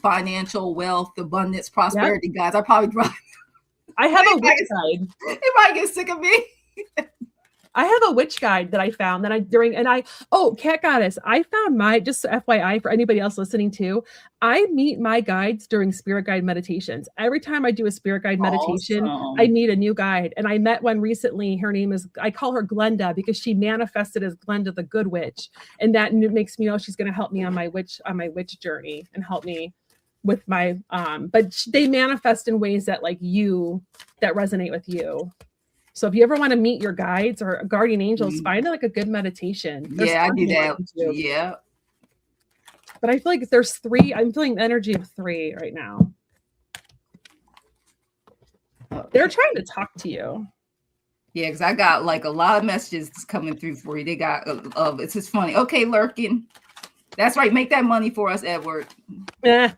financial wealth, abundance, prosperity guides. I probably drive. I have a witch guide. You might get sick of me. I have a witch guide that I found that Cat Goddess, I found just FYI for anybody else listening too, I meet my guides during spirit guide meditations. Every time I do a spirit guide meditation, I meet a new guide. And I met one recently. I call her Glenda because she manifested as Glenda the Good Witch. And that makes me know she's going to help me on my witch journey and help me with my, but they manifest in ways that that resonate with you. So if you ever want to meet your guides or guardian angels, find like a good meditation. I do that. Yeah. But I feel like there's 3. I'm feeling the energy of 3 right now. Okay. They're trying to talk to you. Yeah, because I got like a lot of messages coming through for you. They got it's just funny. Okay, Lurkin. That's right. Make that money for us, Edward. Get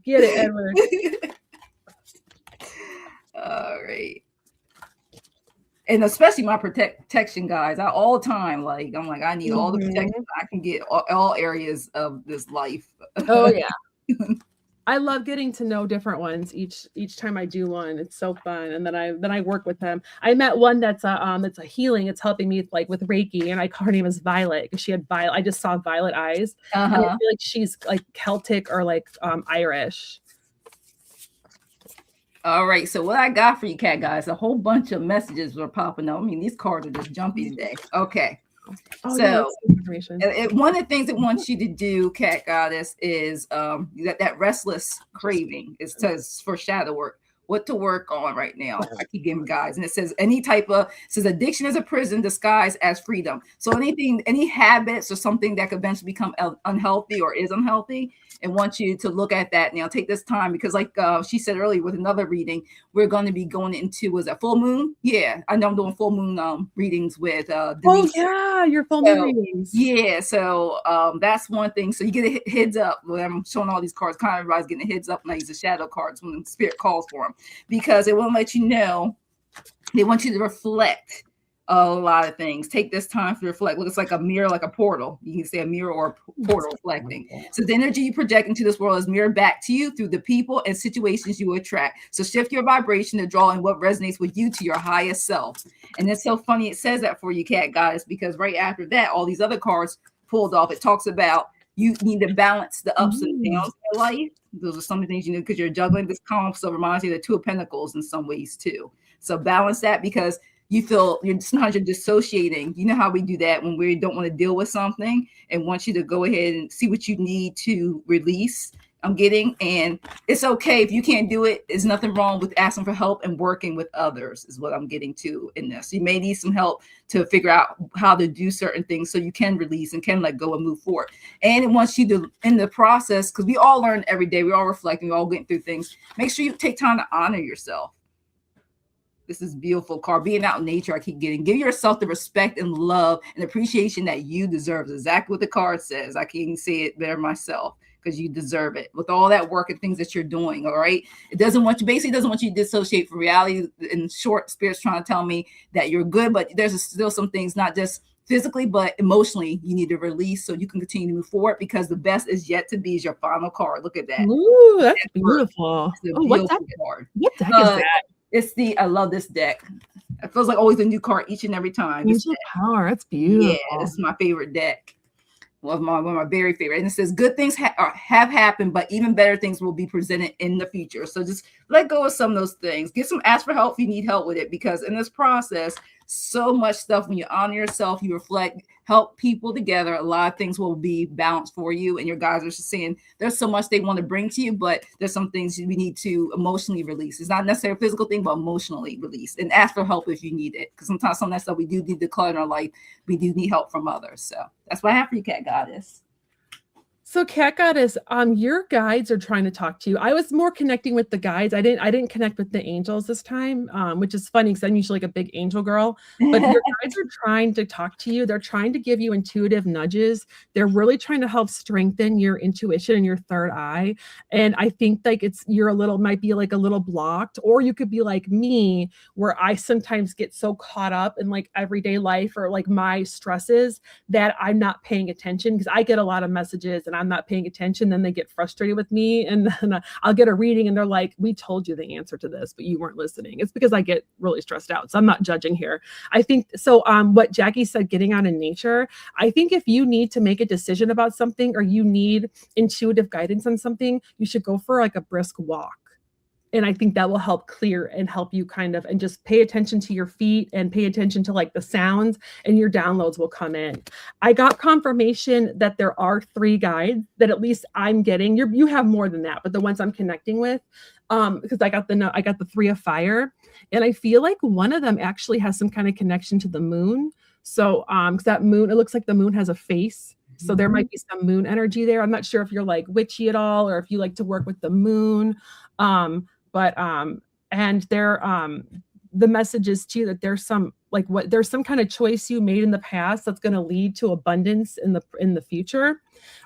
it, Edward. All right. And especially my protection guys, all the time, I'm like, I need all the protection I can get, all areas of this life. Oh yeah. I love getting to know different ones each time I do one. It's so fun. And then I work with them. I met one that's a healing. It's helping me with Reiki, and her name is Violet because she had I just saw violet eyes. And I feel like she's like Celtic or Irish. All right, so what I got for you, Cat Guys, a whole bunch of messages were popping up. I mean, these cards are just jumpy today. Okay. So one of the things it wants you to do, Cat Goddess, is that restless craving. It says for shadow work, what to work on right now. I keep giving guys, and it says addiction is a prison disguised as freedom. So any habits or something that could eventually become unhealthy or is unhealthy, and want you to look at that now. Take this time because, she said earlier with another reading, we're going to be going into full moon. Yeah, I know I'm doing full moon readings with. Denise. Oh yeah, your full moon readings. Yeah, so that's one thing. So you get a heads up when I'm showing all these cards. Kind of everybody's getting a heads up when I use the shadow cards when the spirit calls for them, because it won't let you know. They want you to reflect a lot of things. Take this time to reflect. Looks like a mirror, like a portal. You can say a mirror or a portal reflecting. So the energy you project into this world is mirrored back to you through the people and situations you attract. So shift your vibration to draw in what resonates with you to your highest self. And it's so funny it says that for you, Cat Goddess, because right after that, all these other cards pulled off. It talks about you need to balance the ups and downs in your life. Those are some of the things you know because you're juggling. This column also reminds you of the 2 of Pentacles in some ways too. So balance that because you feel sometimes you're dissociating. You know how we do that when we don't want to deal with something and want you to go ahead and see what you need to release. And it's okay if you can't do it. There's nothing wrong with asking for help and working with others is what I'm getting to in this. You may need some help to figure out how to do certain things so you can release and can let go and move forward. And it wants you to, in the process, because we all learn every day, we're all reflecting, we're all getting through things. Make sure you take time to honor yourself. This is beautiful card. Being out in nature, I keep getting. Give yourself the respect and love and appreciation that you deserve. Is exactly what the card says. I can't say it better myself because you deserve it with all that work and things that you're doing. All right. It doesn't want you to dissociate from reality. In short, Spirit's trying to tell me that you're good, but there's still some things, not just physically, but emotionally, you need to release so you can continue to move forward because the best is yet to be is your final card. Look at that. Ooh, that's beautiful. What deck is that? I love this deck. It feels like always a new card each and every time. Angel Power, that's beautiful. Yeah, this is my favorite deck. One of my very favorite. And it says, good things have happened, but even better things will be presented in the future. So just let go of some of those things. Ask for help if you need help with it, because in this process, so much stuff, when you honor yourself, you reflect, help people together, a lot of things will be balanced for you. And your guys are just saying there's so much they want to bring to you, but there's some things we need to emotionally release. It's not necessarily a physical thing, but emotionally release, and ask for help if you need it. Because sometimes some of that stuff we do need to declutter in our life. We do need help from others. So that's what I have for you, Cat Goddess. So Cat Goddess, your guides are trying to talk to you. I was more connecting with the guides. I didn't connect with the angels this time, which is funny because I'm usually like a big angel girl. But your guides are trying to talk to you. They're trying to give you intuitive nudges. They're really trying to help strengthen your intuition and your third eye. And I think might be like a little blocked, or you could be like me, where I sometimes get so caught up in like everyday life or like my stresses that I'm not paying attention, because I get a lot of messages and and I'm not paying attention, then they get frustrated with me, and then I'll get a reading and they're like, we told you the answer to this, but you weren't listening. It's because I get really stressed out. So I'm not judging here. I think so. What Jackie said, getting out in nature, I think if you need to make a decision about something or you need intuitive guidance on something, you should go for like a brisk walk. And I think that will help clear and help you kind of, and just pay attention to your feet and pay attention to like the sounds, and your downloads will come in. I got confirmation that there are 3 guides that at least I'm getting. You have more than that, but the ones I'm connecting with, because I got the 3 of fire, and I feel like one of them actually has some kind of connection to the moon. So, because that moon, it looks like the moon has a face. So there might be some moon energy there. I'm not sure if you're like witchy at all, or if you like to work with the moon. And there, the message is too that there's some kind of choice you made in the past that's going to lead to abundance in the future,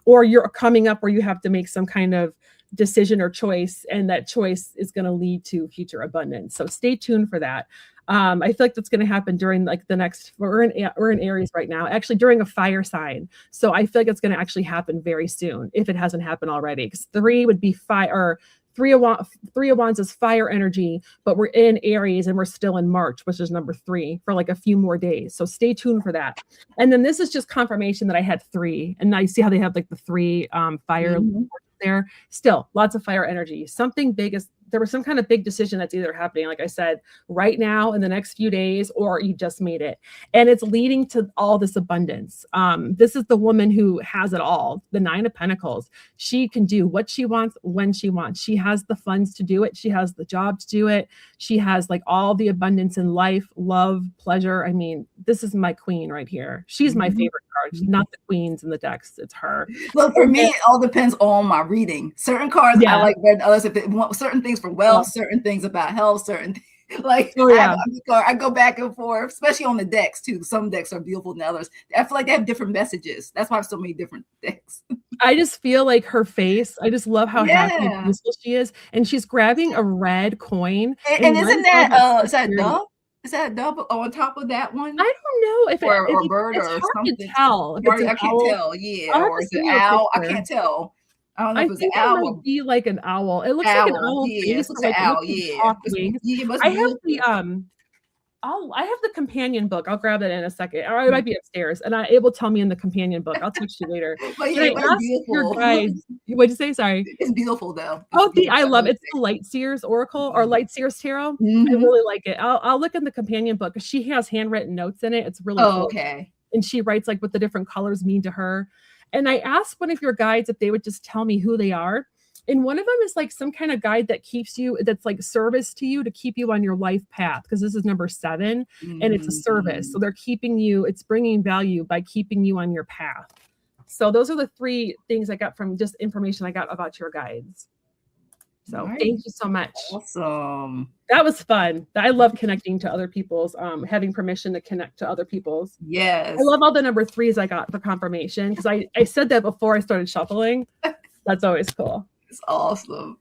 or you're coming up where you have to make some kind of decision or choice, and that choice is going to lead to future abundance. So stay tuned for that. I feel like that's going to happen during like the next, we're in Aries right now, actually during a fire sign. So I feel like it's going to actually happen very soon if it hasn't happened already, because 3 would be fire, or 3 of Wands is fire energy, but we're in Aries and we're still in March, which is number 3, for like a few more days. So stay tuned for that. And then this is just confirmation that I had 3, and now you see how they have like the 3 fire there. Still lots of fire energy. Something big is, there was some kind of big decision that's either happening, like I said, right now in the next few days, or you just made it. And it's leading to all this abundance. This is the woman who has it all, the 9 of Pentacles. She can do what she wants when she wants. She has the funds to do it. She has the job to do it. She has like all the abundance in life, love, pleasure. I mean, this is my queen right here. She's my favorite card, not the queens in the decks. It's her. Well, for me, it all depends on my reading. Certain cards I like better than others. If it want certain things for wealth, certain things about health, certain like I go back and forth, especially on the decks too. Some decks are beautiful than others. I feel like they have different messages. That's why I have so many different decks. I just feel like her face. I just love how happy and peaceful she is, and she's grabbing a red coin. And isn't that is that a dove? Is that a dove on top of that one? I don't know if or a bird it's or hard something. to tell. I can't tell. Yeah, or is it owl? I can't tell. I don't know if it's an owl. It might be like an owl. It looks like an owl. Yeah, it's like an owl. I have the I have the companion book. I'll grab it in a second. Or it might be upstairs, and it will tell me in the companion book. I'll text you later. But yeah, it's beautiful. Your guys, what'd you say? Sorry. It's beautiful though. I love it. It's the Light Seers Oracle or Light Seers Tarot. I really like it. I'll look in the companion book because she has handwritten notes in it. It's really cool. Okay. And she writes like what the different colors mean to her. And I asked one of your guides if they would just tell me who they are. And one of them is like some kind of guide that keeps you, that's like service to you to keep you on your life path. Because this is number 7 and it's a service. So they're keeping you, it's bringing value by keeping you on your path. So those are the 3 things I got from just information I got about your guides. So thank you so much. Awesome. That was fun. I love connecting to other people's, having permission to connect to other people's. Yes. I love all the number 3s I got for confirmation, because I said that before I started shuffling. That's always cool. It's awesome.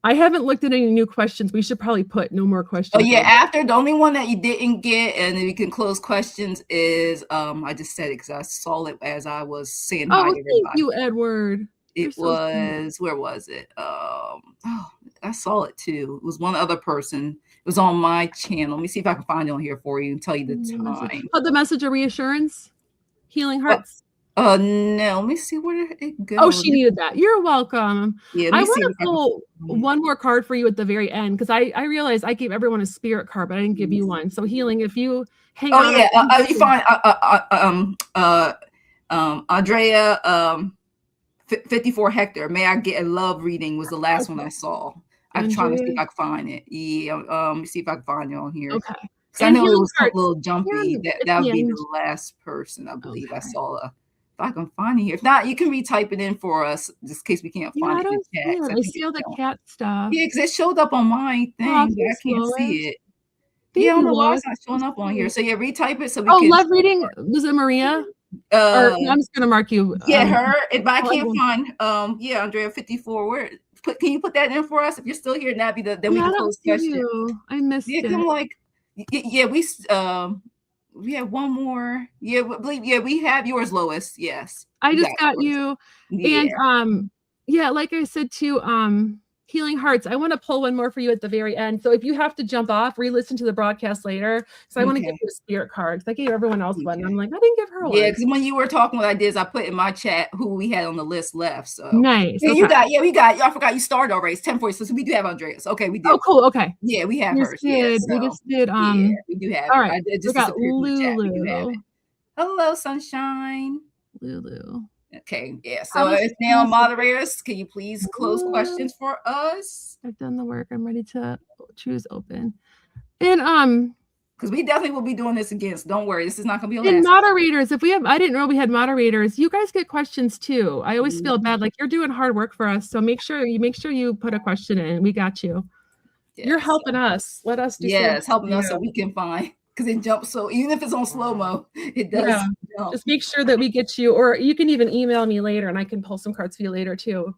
I haven't looked at any new questions. We should probably put no more questions. Oh yeah, after the only one that you didn't get, and then we can close questions is I just said it because I saw it as I was saying hi to everybody. Thank you, Edward. It was, where was it? I saw it too. It was one other person. It was on my channel. Let me see if I can find it on here for you and tell you the time. The message of reassurance, healing hearts. No, let me see where it goes. Oh, she needed that. You're welcome. Yeah, I want to pull one more card for you at the very end, because I realized I gave everyone a spirit card, but I didn't give you one. So healing, if you hang on. Oh yeah, you find Andrea 54 Hector. May I get a love reading was the last one I saw. I'm trying to see if I can find it. Yeah, let me see if I can find it on here. Okay. I know it was a little jumpy. That would be the last person I believe I saw. If I can find it here. If not, you can retype it in for us, just in case we can't find it in the chat. I see all the cat stuff. Yeah, because it showed up on my thing, but I can't see it. Yeah, I don't know why it's not showing up on here. So yeah, retype it so we can. Love reading. Was it Maria? I'm just gonna mark you. Yeah, her. If I can't find, Andrea 54. Where? Can you put that in for us if you're still here? That'd be then we can close questions. I missed it. Come like, we We have one more. Yeah, we believe. Yeah, we have yours, Lois. Yes, I just got you. Yeah. And yeah, like I said to Healing Hearts, I want to pull one more for you at the very end. So if you have to jump off, re-listen to the broadcast later. So I want to give you a spirit card. I gave everyone else one. And I'm like, I didn't give her one. Yeah, because when you were talking what ideas, I put in my chat who we had on the list left. So nice. Yeah, you got. Yeah, we got. I forgot you started already. It's 10:40. So we do have Andreas. Okay, we do. Oh, cool. Okay. Yeah, we have hers. Yeah, so, we just did. Yeah, we do have. All it. right. I just we got disappeared from the chat. We do have Lulu. it. Hello, sunshine. Lulu. Okay, yeah. So it's now moderators. Can you please close questions for us? I've done the work. I'm ready to choose open. And because we definitely will be doing this again. So don't worry, this is not going to be a last. And moderators, if we have, I didn't know we had moderators. You guys get questions too. I always feel bad, like you're doing hard work for us. So make sure you put a question in. We got you. Yes. You're helping us. Let us do. Yes, helping us so we can find. Because it jumps, so even if it's on slow-mo, it does jump. Just make sure that we get you, or you can even email me later and I can pull some cards for you later too.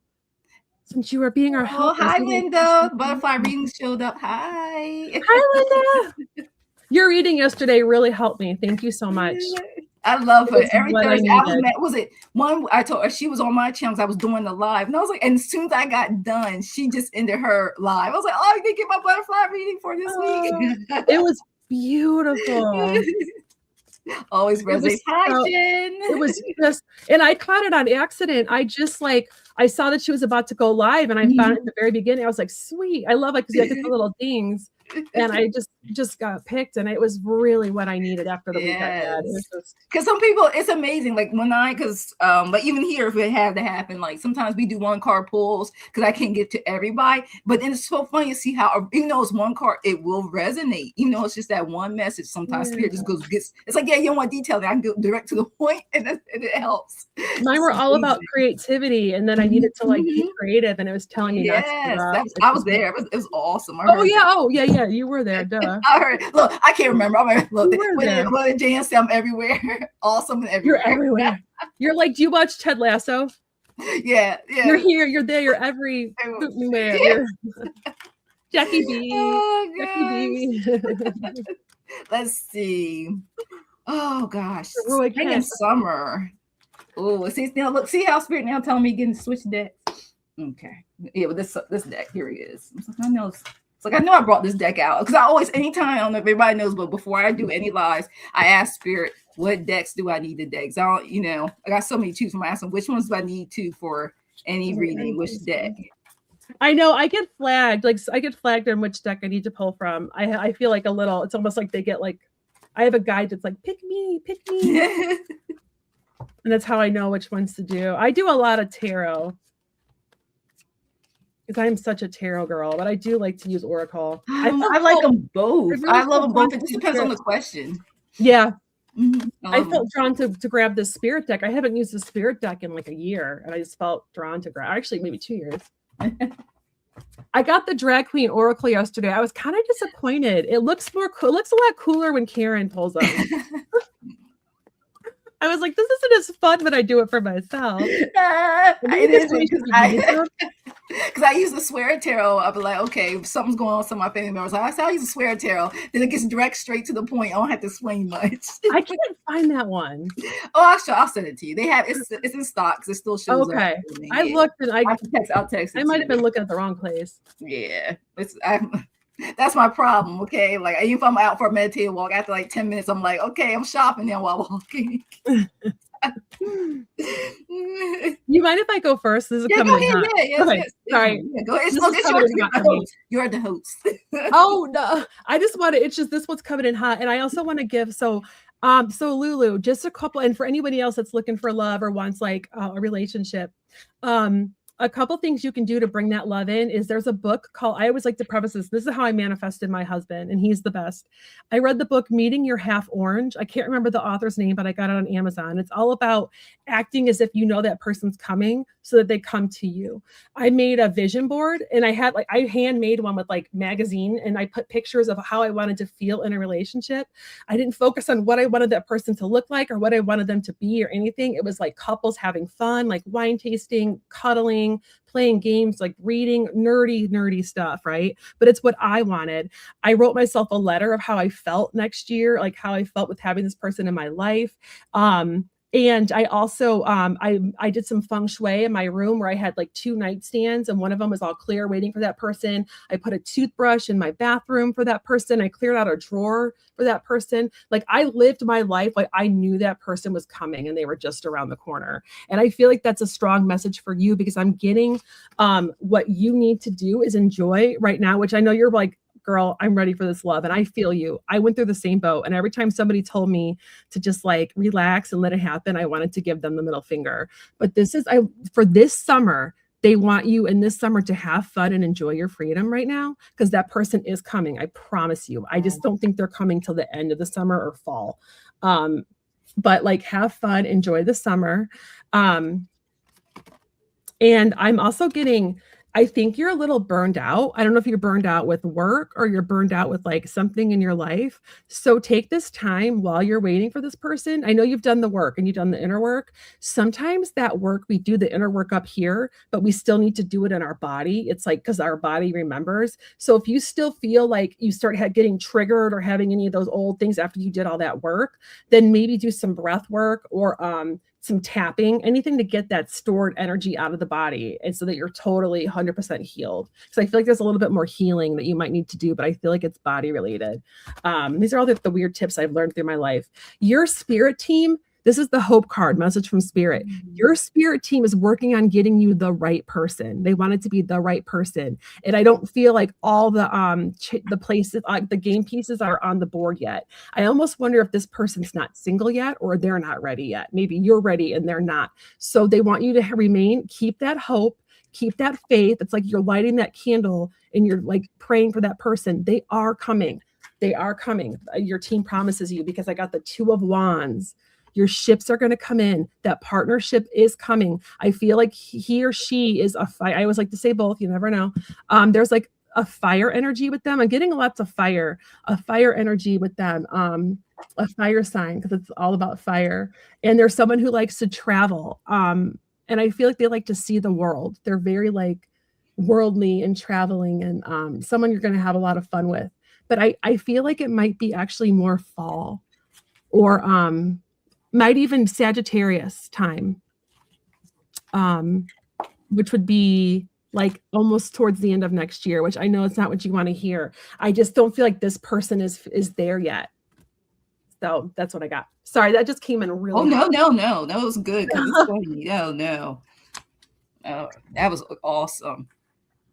Since you are being our helper. Hi, Linda. Butterfly reading showed up. Hi. Hi, Linda. Your reading yesterday really helped me. Thank you so much. I love her. Every Thursday, was it one? I told her she was on my channel. I was doing the live, and I was like, and as soon as I got done, she just ended her live. I was like, oh, I did get my butterfly reading for this week. It was beautiful. Always resonates. Hi, Jen. It was just, and I caught it on accident. I just I saw that she was about to go live, and I found it at the very beginning. I was like, sweet. I love it because you get the little dings. And I just got picked, and it was really what I needed after the week I had. Because some people, it's amazing. Like when but even here, if it had to happen, like sometimes we do one card pulls because I can't get to everybody. But then it's so funny to see how, even though it's one card, it will resonate. Even though it's just that one message. Sometimes Spirit just gets. It's like, yeah, you don't want detail. I can go direct to the point, and it helps. Mine were all about creativity, and then I needed to be creative, and it was telling me not to. I was there. It was awesome. Yeah, you were there. Duh. I heard. Look, I can't remember. Look, when Jan said I'm everywhere, awesome and everywhere. You're everywhere. You're like, do you watch Ted Lasso? Yeah. You're here. You're there. You're everywhere. Yeah. Jackie B. Oh, Jackie B. Let's see. Oh gosh, Spring and summer. Oh, see now. Look, see how Spirit now telling me getting switch decks. Okay, yeah, with this deck here he is. I know. It's like I know I brought this deck out because I always, anytime, I don't know if everybody knows, but before I do any lives, I ask Spirit, what decks do I need today? Because I don't, I got so many to choose from. I ask them, which ones do I need to for any reading? Which deck? I know I get flagged. I get flagged on which deck I need to pull from. I feel like a little. It's almost like they get I have a guide that's like, pick me. And that's how I know which ones to do. I do a lot of tarot. Because I'm such a tarot girl, but I do like to use Oracle. I like them both. I love them both. It just depends on the question. Yeah. I felt drawn to grab this spirit deck. I haven't used the spirit deck in a year, and I just felt drawn to grab. Actually, maybe 2 years. I got the Drag Queen Oracle yesterday. I was kind of disappointed. It looks more cool. It looks a lot cooler when Karen pulls them. I was like, this isn't as fun when I do it for myself. Because I use the swear tarot. I'll be like, okay, if something's going on with some of my family members, I use the swear tarot. Then it gets direct straight to the point. I don't have to explain much. I can't find that one. Oh, I'll send it to you. They have it's in stock because it still shows up. Okay. I looked and I'll text it. I might have been looking at the wrong place. Yeah. That's my problem. Okay. Even if I'm out for a meditative walk, after 10 minutes, I'm like, okay, I'm shopping now while walking. You mind if I go first? This is coming in hot. Yes. Sorry. Yeah, go ahead. You're the host. Oh no. I just want to, it's just this one's coming in hot. And I also want to give so Lulu, just a couple, and for anybody else that's looking for love or wants a relationship, a couple things you can do to bring that love in is there's a book called, I always like to preface this is how I manifested my husband, and he's the best. I read the book Meeting Your Half Orange. I can't remember the author's name, but I got it on Amazon. It's all about acting as if you know that person's coming so that they come to you. I made a vision board, and I handmade one with magazine, and I put pictures of how I wanted to feel in a relationship. I didn't focus on what I wanted that person to look like or what I wanted them to be or anything. It was couples having fun, wine tasting, cuddling, cooking, playing games, like reading, nerdy stuff, right? But it's what I wanted. I wrote myself a letter of how I felt next year, like how I felt with having this person in my life. And I also I did some feng shui in my room where I had like 2 nightstands, and one of them was all clear waiting for that person. I put a toothbrush in my bathroom for that person. I cleared out a drawer for that person. Like I lived my life like I knew that person was coming and they were just around the corner. And I feel like that's a strong message for you, because I'm getting what you need to do is enjoy right now, which I know you're like, girl, I'm ready for this love. And I feel you. I went through the same boat. And every time somebody told me to just like relax and let it happen, I wanted to give them the middle finger. But for this summer, they want you in this summer to have fun and enjoy your freedom right now, because that person is coming. I promise you. I just don't think they're coming till the end of the summer or fall. But like have fun, enjoy the summer. And I'm also getting, I think you're a little burned out. I don't know if you're burned out with work or you're burned out with like something in your life. So take this time while you're waiting for this person. I know you've done the work and you've done the inner work. Sometimes that work, we do the inner work up here, but we still need to do it in our body. It's like, because our body remembers. So if you still feel like you start getting triggered or having any of those old things after you did all that work, then maybe do some breath work or some tapping, anything to get that stored energy out of the body, and so that you're totally 100% healed. So I feel like there's a little bit more healing that you might need to do, but I feel like it's body related. These are all the weird tips I've learned through my life. Your spirit team, this is the hope card, message from spirit. Your spirit team is working on getting you the right person. They want it to be the right person. And I don't feel like all the places, like the game pieces are on the board yet. I almost wonder if this person's not single yet, or they're not ready yet. Maybe you're ready and they're not. So they want you to remain, keep that hope, keep that faith. It's like you're lighting that candle and you're like praying for that person. They are coming. They are coming. Your team promises you, because I got the 2 of Wands. Your ships are going to come in. That partnership is coming. I feel like he or she is a fire. I always like to say both. You never know. There's like a fire energy with them. I'm getting lots of fire, a fire energy with them. A fire sign, because it's all about fire. And there's someone who likes to travel. And I feel like they like to see the world. They're very like worldly and traveling, and someone you're going to have a lot of fun with. But I feel like it might be actually more fall, or might even Sagittarius time, which would be like almost towards the end of next year, which I know it's not what you want to hear. I just don't feel like this person is there yet. So that's what I got. Sorry, that just came in really. Oh, no. That was good. It's funny. No. Oh, that was awesome.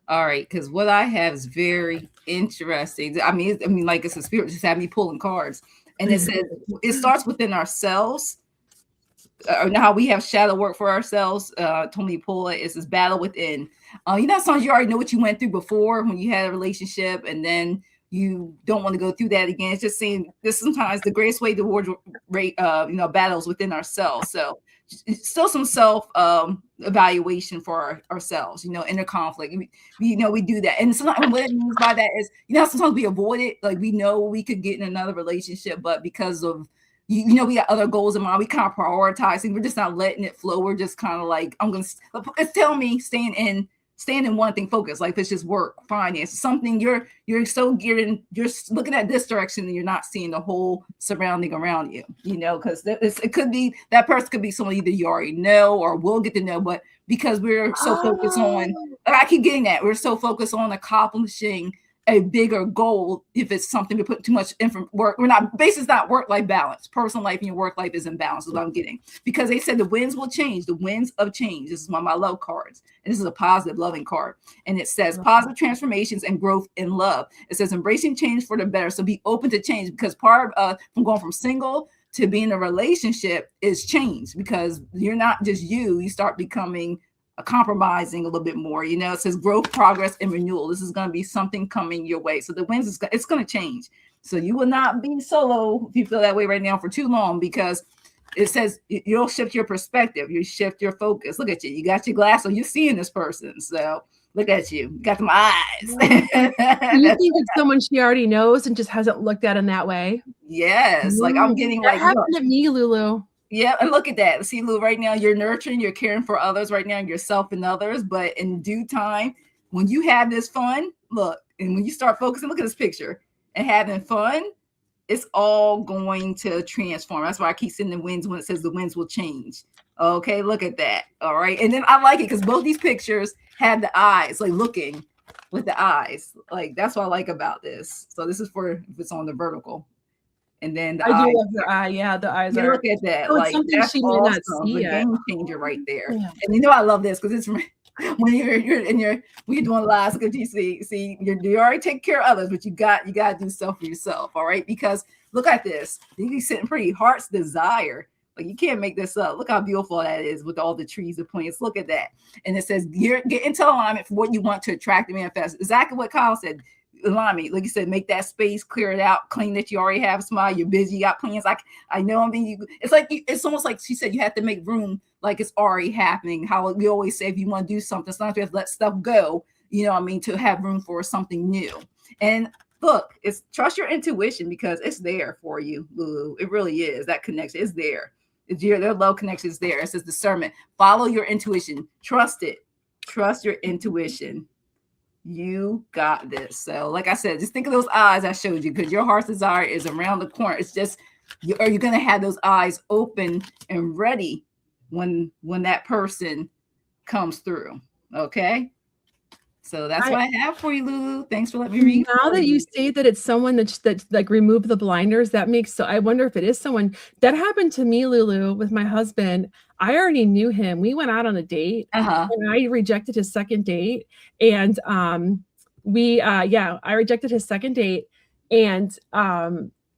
All right, because what I have is very interesting. I mean, like it's a spirit just had me pulling cards. And it says it starts within ourselves. How we have shadow work for ourselves. Told me to pull it. It's this battle within. Sometimes you already know what you went through before when you had a relationship, and then you don't want to go through that again. It's just saying this sometimes the greatest way towards battles within ourselves. So still some self evaluation for ourselves, inner conflict. We do that. And sometimes what it means by that is, sometimes we avoid it. Like we know we could get in another relationship, but because of, we got other goals in mind, we kind of prioritize things. We're just not letting it flow. We're just kind of like, it's telling me staying in one thing, focus. Like if it's just work, finance, something you're so geared in, you're looking at this direction and you're not seeing the whole surrounding around you, because it could be, that person could be someone either you already know or will get to know, but because we're so focused on, I keep getting that, we're so focused on accomplishing a bigger goal. If it's something we put too much work, it's not work-life balance. Personal life and your work life is in balance, is what I'm getting. Because they said the winds will change, the winds of change. This is one of my love cards. And this is a positive, loving card. And it says positive transformations and growth in love. It says embracing change for the better. So be open to change, because part of from going from single to being in a relationship is change, because you're not just you start becoming compromising a little bit more. It says growth, progress, and renewal. This is going to be something coming your way. So the winds, it's going to change. So you will not be solo if you feel that way right now for too long, because it says you'll shift your perspective. You shift your focus. Look at you. You got your glass on. You're seeing this person. So look at you. You got some eyes. You think it's someone she already knows and just hasn't looked at in that way? Yes. Like I'm getting that like, happened to me, Lulu. Yeah, and look at that. See, Lou, right now you're nurturing, you're caring for others right now, yourself and others. But in due time, when you have this fun, look, and when you start focusing, look at this picture and having fun, it's all going to transform. That's why I keep seeing the winds when it says the winds will change. Okay, look at that. All right. And then I like it because both these pictures have the eyes, like looking with the eyes. Like that's what I like about this. So this is for if it's on the vertical. And then the I do eyes. love her eye. Yeah, the eyes You are. look at that. Oh, it's Like something that's she may awesome. not see The yet. game changer right there. Yeah. And you know I love this because it's when you're doing lives because you see you already take care of others, but you got to do stuff for yourself. All right, because look at this. He's sitting pretty. Heart's desire. Like you can't make this up. Look how beautiful that is with all the trees, the plants. Look at that. And it says get into alignment for what you want to attract and manifest. Exactly what Kyle said. Alignment, like you said, make that space, clear it out, clean that you already have. Smile, you're busy, you got plans. Like I know, I mean, it's like it's almost like she said, you have to make room, like it's already happening. How we always say, if you want to do something, sometimes we have to let stuff go. You know what I mean, to have room for something new. And look, it's trust your intuition because it's there for you, Lulu. It really is. That connection is there. Their love connection is there. It says discernment. Follow your intuition. Trust it. Trust your intuition. You got this. So like I said, just think of those eyes I showed you because your heart's desire is around the corner. It's just you're going to have those eyes open and ready when that person comes through. Okay. So that's what I have for you, Lulu. Thanks for letting me read. Now that you say that it's someone that's like removed the blinders, that makes so I wonder if it is someone that happened to me, Lulu, with my husband. I already knew him. We went out on a date and I rejected his second date. And I rejected his second date. And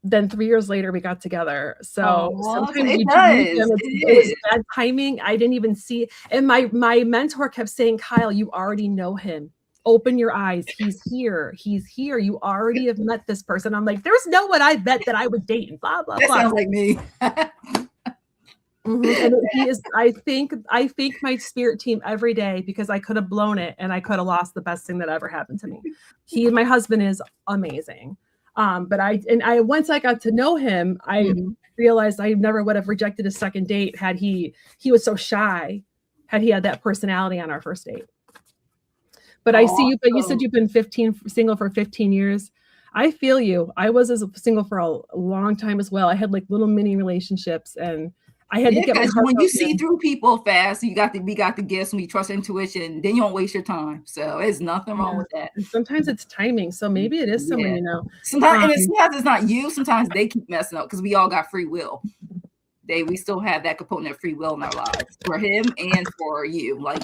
then 3 years later we got together. So sometimes it was bad timing. I didn't even see. And my mentor kept saying, Kyle, you already know him. Open your eyes. He's here. He's here. You already have met this person. I'm like, there's no one I bet that I would date and blah, blah, blah. That sounds like me. And he is, I thank my spirit team every day because I could have blown it and I could have lost the best thing that ever happened to me. My husband is amazing. But once I got to know him, I realized I never would have rejected a second date had he was so shy, had he had that personality on our first date. But I see you, but you said you've been single for 15 years. I feel you. I was single for a long time as well. I had like little mini relationships and I had to get my heart when you see through people fast, we got the gifts and we trust intuition, then you don't waste your time. So there's nothing wrong with that. And sometimes it's timing. So maybe it is someone you know. Sometimes it's not you. Sometimes they keep messing up because we all got free will. We still have that component of free will in our lives for him and for you. Like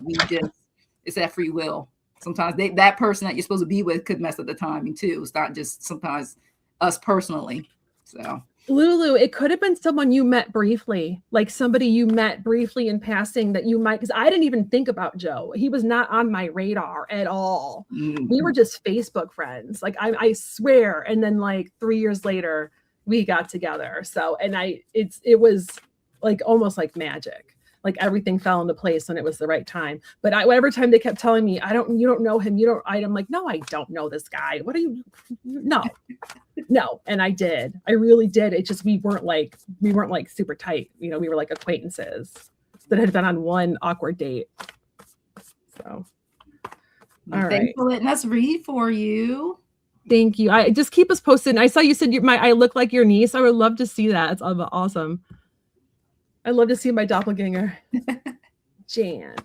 it's that free will. Sometimes that person that you're supposed to be with could mess up the timing too. It's not just sometimes us personally. So Lulu, it could have been someone you met briefly, like somebody you met briefly in passing that you might, because I didn't even think about Joe. He was not on my radar at all. We were just Facebook friends. Like I swear. And then like 3 years later, we got together. So, and it was like almost like magic. Like everything fell into place when it was the right time. But every time they kept telling me, you don't know him. I'm like, no, I don't know this guy. What are you? No. And I did. I really did. It just, we weren't like super tight. You know, we were like acquaintances that had been on one awkward date. So. All Thanks for letting us read for you. Thank you. I just keep us posted. I saw you said I look like your niece. I would love to see that. It's awesome. I'd love to see my doppelganger. Jan.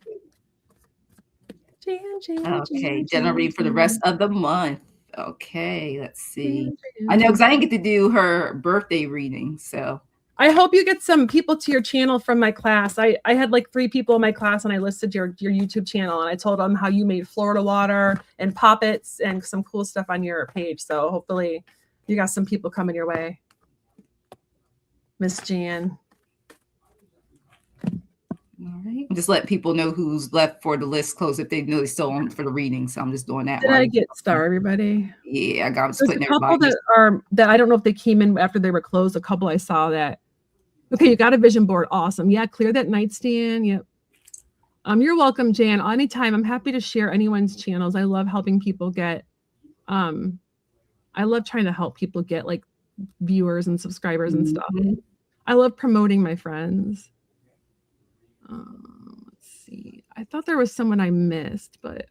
Okay, Jen will read for the rest of the month. Okay, let's see. I know because I didn't get to do her birthday reading, so. I hope you get some people to your channel from my class. I had like 3 people in my class and I listed your YouTube channel and I told them how you made Florida water and poppets and some cool stuff on your page. So hopefully you got some people coming your way. Miss Jan. All right. Just let people know who's left for the list close if they know they're still on for the reading. So I'm just doing that. Did I get star everybody? Yeah, I got There's a couple that I don't know if they came in after they were closed. A couple I saw that. Okay, you got a vision board. Awesome. Yeah, clear that nightstand. Yep. You're welcome, Jan. Anytime. I'm happy to share anyone's channels. I love helping people get. I love trying to help people get like viewers and subscribers and stuff. I love promoting my friends. Let's see. I thought there was someone I missed, but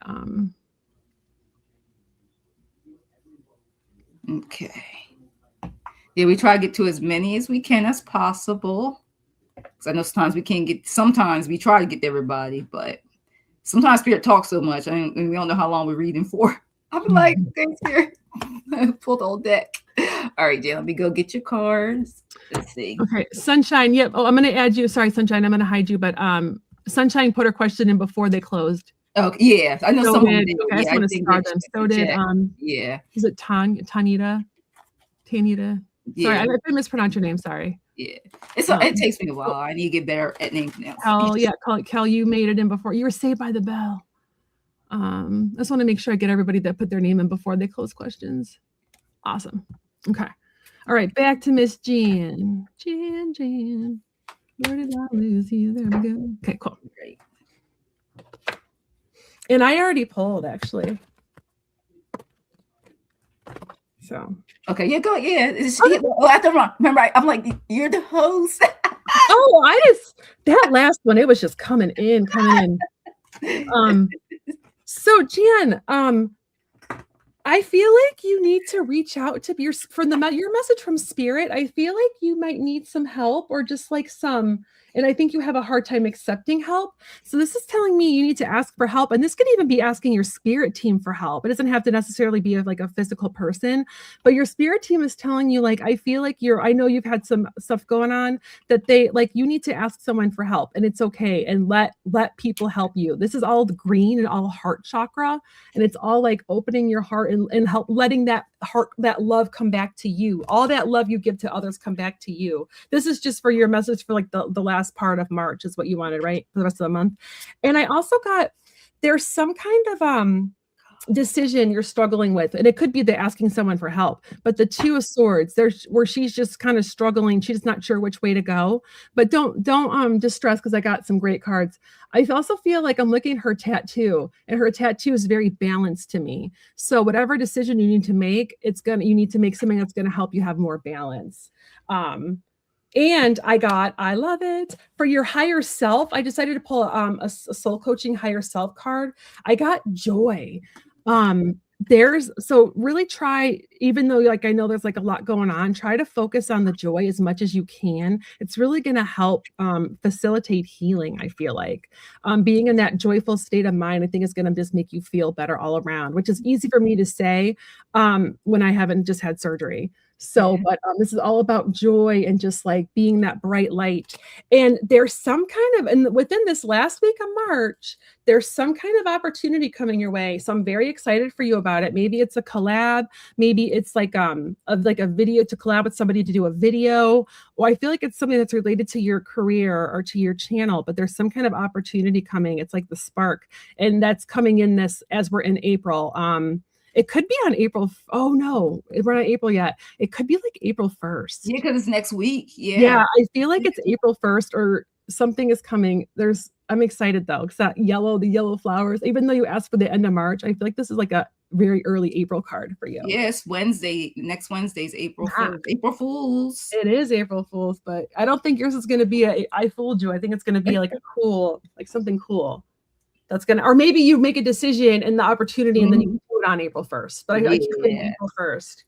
okay. Yeah, we try to get to as many as we can as possible. Because I know sometimes we can't get. Sometimes we try to get to everybody, but sometimes Spirit talks so much, and we don't know how long we're reading for. I'm like, thanks, Spirit. Pull the whole deck. All right, Jen, let me go get your cards. Let's see. Okay, Sunshine. Yep. Oh, I'm gonna add you. Sorry, Sunshine. I'm gonna hide you, but Sunshine put her question in before they closed. Oh, yeah. I know so someone did. did. Okay, I just want to star them. So did yeah. Is it Tanita? Sorry, Yeah. I mispronounce your name. Sorry. Yeah. It takes me a while. I need to get better at name pronouncing. Kel, you made it in before. You were saved by the bell. I just want to make sure I get everybody that put their name in before they close questions. Awesome. Okay. All right, back to Miss Jan. Jan. Where did I lose you? There we go. Okay, cool. Great. And I already pulled, actually. So. Okay, yeah, go. Yeah. I have to run. Remember, I'm like, you're the host. That last one, it was just coming in. So Jan, I feel like you need to reach out to your message from Spirit. I feel like you might need some help or just like and I think you have a hard time accepting help. So this is telling me you need to ask for help. And this could even be asking your spirit team for help. It doesn't have to necessarily be like a physical person, but your spirit team is telling you, like, I feel like I know you've had some stuff going on that you need to ask someone for help, and it's okay. And let people help you. This is all the green and all heart chakra. And it's all like opening your heart and help letting that love come back to you. All that love you give to others come back to you. This is just for your message for like the last part of March is what you wanted, right? For the rest of the month. And I also got, there's some kind of decision you're struggling with, and it could be the asking someone for help, but the Two of Swords, there's where she's just kind of struggling. She's not sure which way to go, but don't distress, because I got some great cards. I also feel like I'm looking at her tattoo, and her tattoo is very balanced to me. So whatever decision you need to make, you need to make something that's going to help you have more balance. And I love it. For your higher self, I decided to pull a soul coaching higher self card. I got joy. So really try, even though like I know there's like a lot going on, try to focus on the joy as much as you can. It's really going to help facilitate healing. I feel like being in that joyful state of mind, I think is going to just make you feel better all around, which is easy for me to say when I haven't just had surgery. So, but this is all about joy and just like being that bright light. And there's some kind of, and within this last week of March, there's some kind of opportunity coming your way. So I'm very excited for you about it. Maybe it's a collab. Maybe it's like a video to collab with somebody to do a video. Or I feel like it's something that's related to your career or to your channel, but there's some kind of opportunity coming. It's like the spark, and that's coming in this as we're in April. It could be on April. Oh no, we're not April yet. It could be like April 1st. Yeah, because it's next week. Yeah, I feel like it's April 1st or something is coming. I'm excited though, because the yellow flowers, even though you asked for the end of March, I feel like this is like a very early April card for you. Yes, Wednesday. Next Wednesday is April 1st. April Fools. It is April Fools, but I don't think yours is going to be I fooled you. I think it's going to be like something cool. That's going to, or maybe you make a decision and the opportunity and then you do it on April 1st. But I keep it April 1st.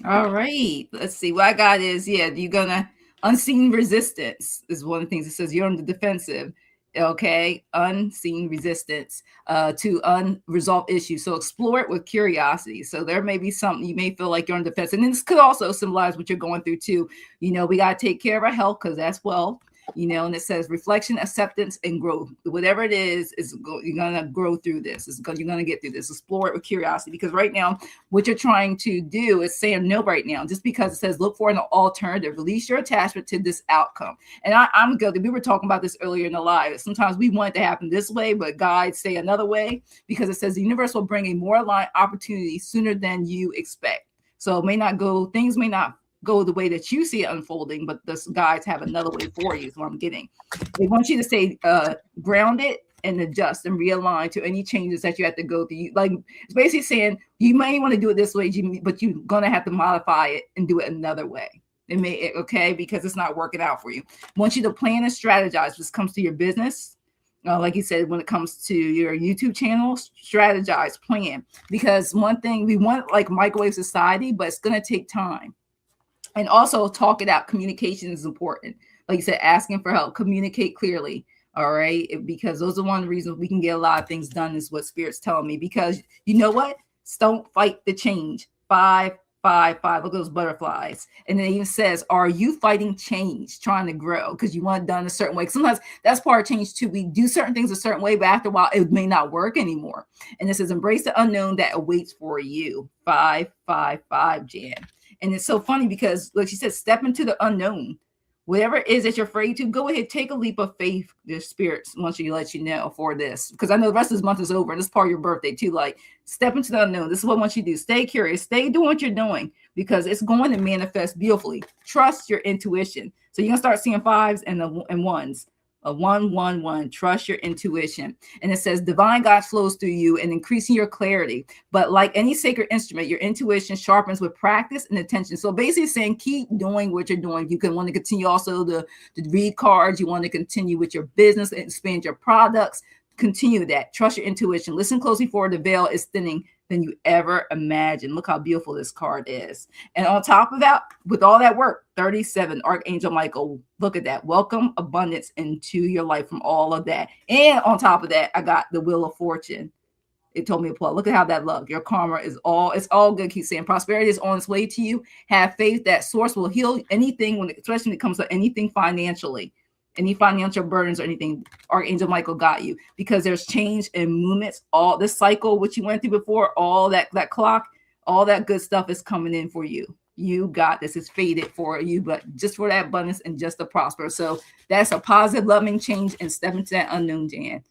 All right. Let's see. What I got is, you're going to, unseen resistance is one of the things it says. You're on the defensive. Okay. Unseen resistance to unresolved issues. So explore it with curiosity. So there may be something you may feel like you're on defense. And this could also symbolize what you're going through too. We got to take care of our health, because that's wealth. And it says reflection, acceptance, and growth. Whatever it is you're going to grow through this. You're going to get through this. Explore it with curiosity, because right now, what you're trying to do is saying no right now, just because it says look for an alternative, release your attachment to this outcome. And I'm guilty. We were talking about this earlier in the live. Sometimes we want it to happen this way, but guides say another way, because it says the universe will bring a more aligned opportunity sooner than you expect. So things may not go the way that you see it unfolding, but the guides have another way for you is what I'm getting. They want you to stay grounded and adjust and realign to any changes that you have to go through. Like, it's basically saying you may want to do it this way, but you're going to have to modify it and do it another way. Okay, because it's not working out for you. I want you to plan and strategize. This comes to your business. Like you said, when it comes to your YouTube channel, strategize, plan. Because one thing, we want like microwave society, but it's going to take time. And also talk it out. Communication is important. Like you said, asking for help, communicate clearly. All right. Because those are one of the reasons we can get a lot of things done, is what Spirit's telling me. Because you know what? Don't fight the change. 5, 5, 5. Look at those butterflies. And then it even says, are you fighting change, trying to grow? Because you want it done a certain way. Sometimes that's part of change too. We do certain things a certain way, but after a while, it may not work anymore. And it says, embrace the unknown that awaits for you. 5, 5, 5, Jan. And it's so funny because, like she said, step into the unknown. Whatever it is that you're afraid to, go ahead, take a leap of faith. The spirits wants you to let you know for this, because I know the rest of this month is over, and this is part of your birthday too. Like, step into the unknown. This is what I want you to do. Stay curious. Stay doing what you're doing, because it's going to manifest beautifully. Trust your intuition. So you're gonna start seeing 5s and 1s. A 1, 1, 1. Trust your intuition. And it says divine God flows through you and increasing your clarity. But like any sacred instrument, your intuition sharpens with practice and attention. So basically saying, keep doing what you're doing. You can want to continue also to read cards. You want to continue with your business and expand your products. Continue that. Trust your intuition. Listen closely, for the veil is thinning than you ever imagined. Look how beautiful this card is. And on top of that, with all that work, 37, Archangel Michael, look at that. Welcome abundance into your life from all of that. And on top of that, I got the Wheel of Fortune. It told me to pull. Look at how that love. Your karma is it's all good. Keep saying prosperity is on its way to you. Have faith that source will heal anything, especially when it comes to anything financially. Any financial burdens or anything, Archangel Michael got you, because there's change and movements. All this cycle, which you went through before, all that clock, all that good stuff is coming in for you. You got this. It's faded for you, but just for that abundance and just to prosper. So that's a positive, loving change, and step into that unknown, Jan.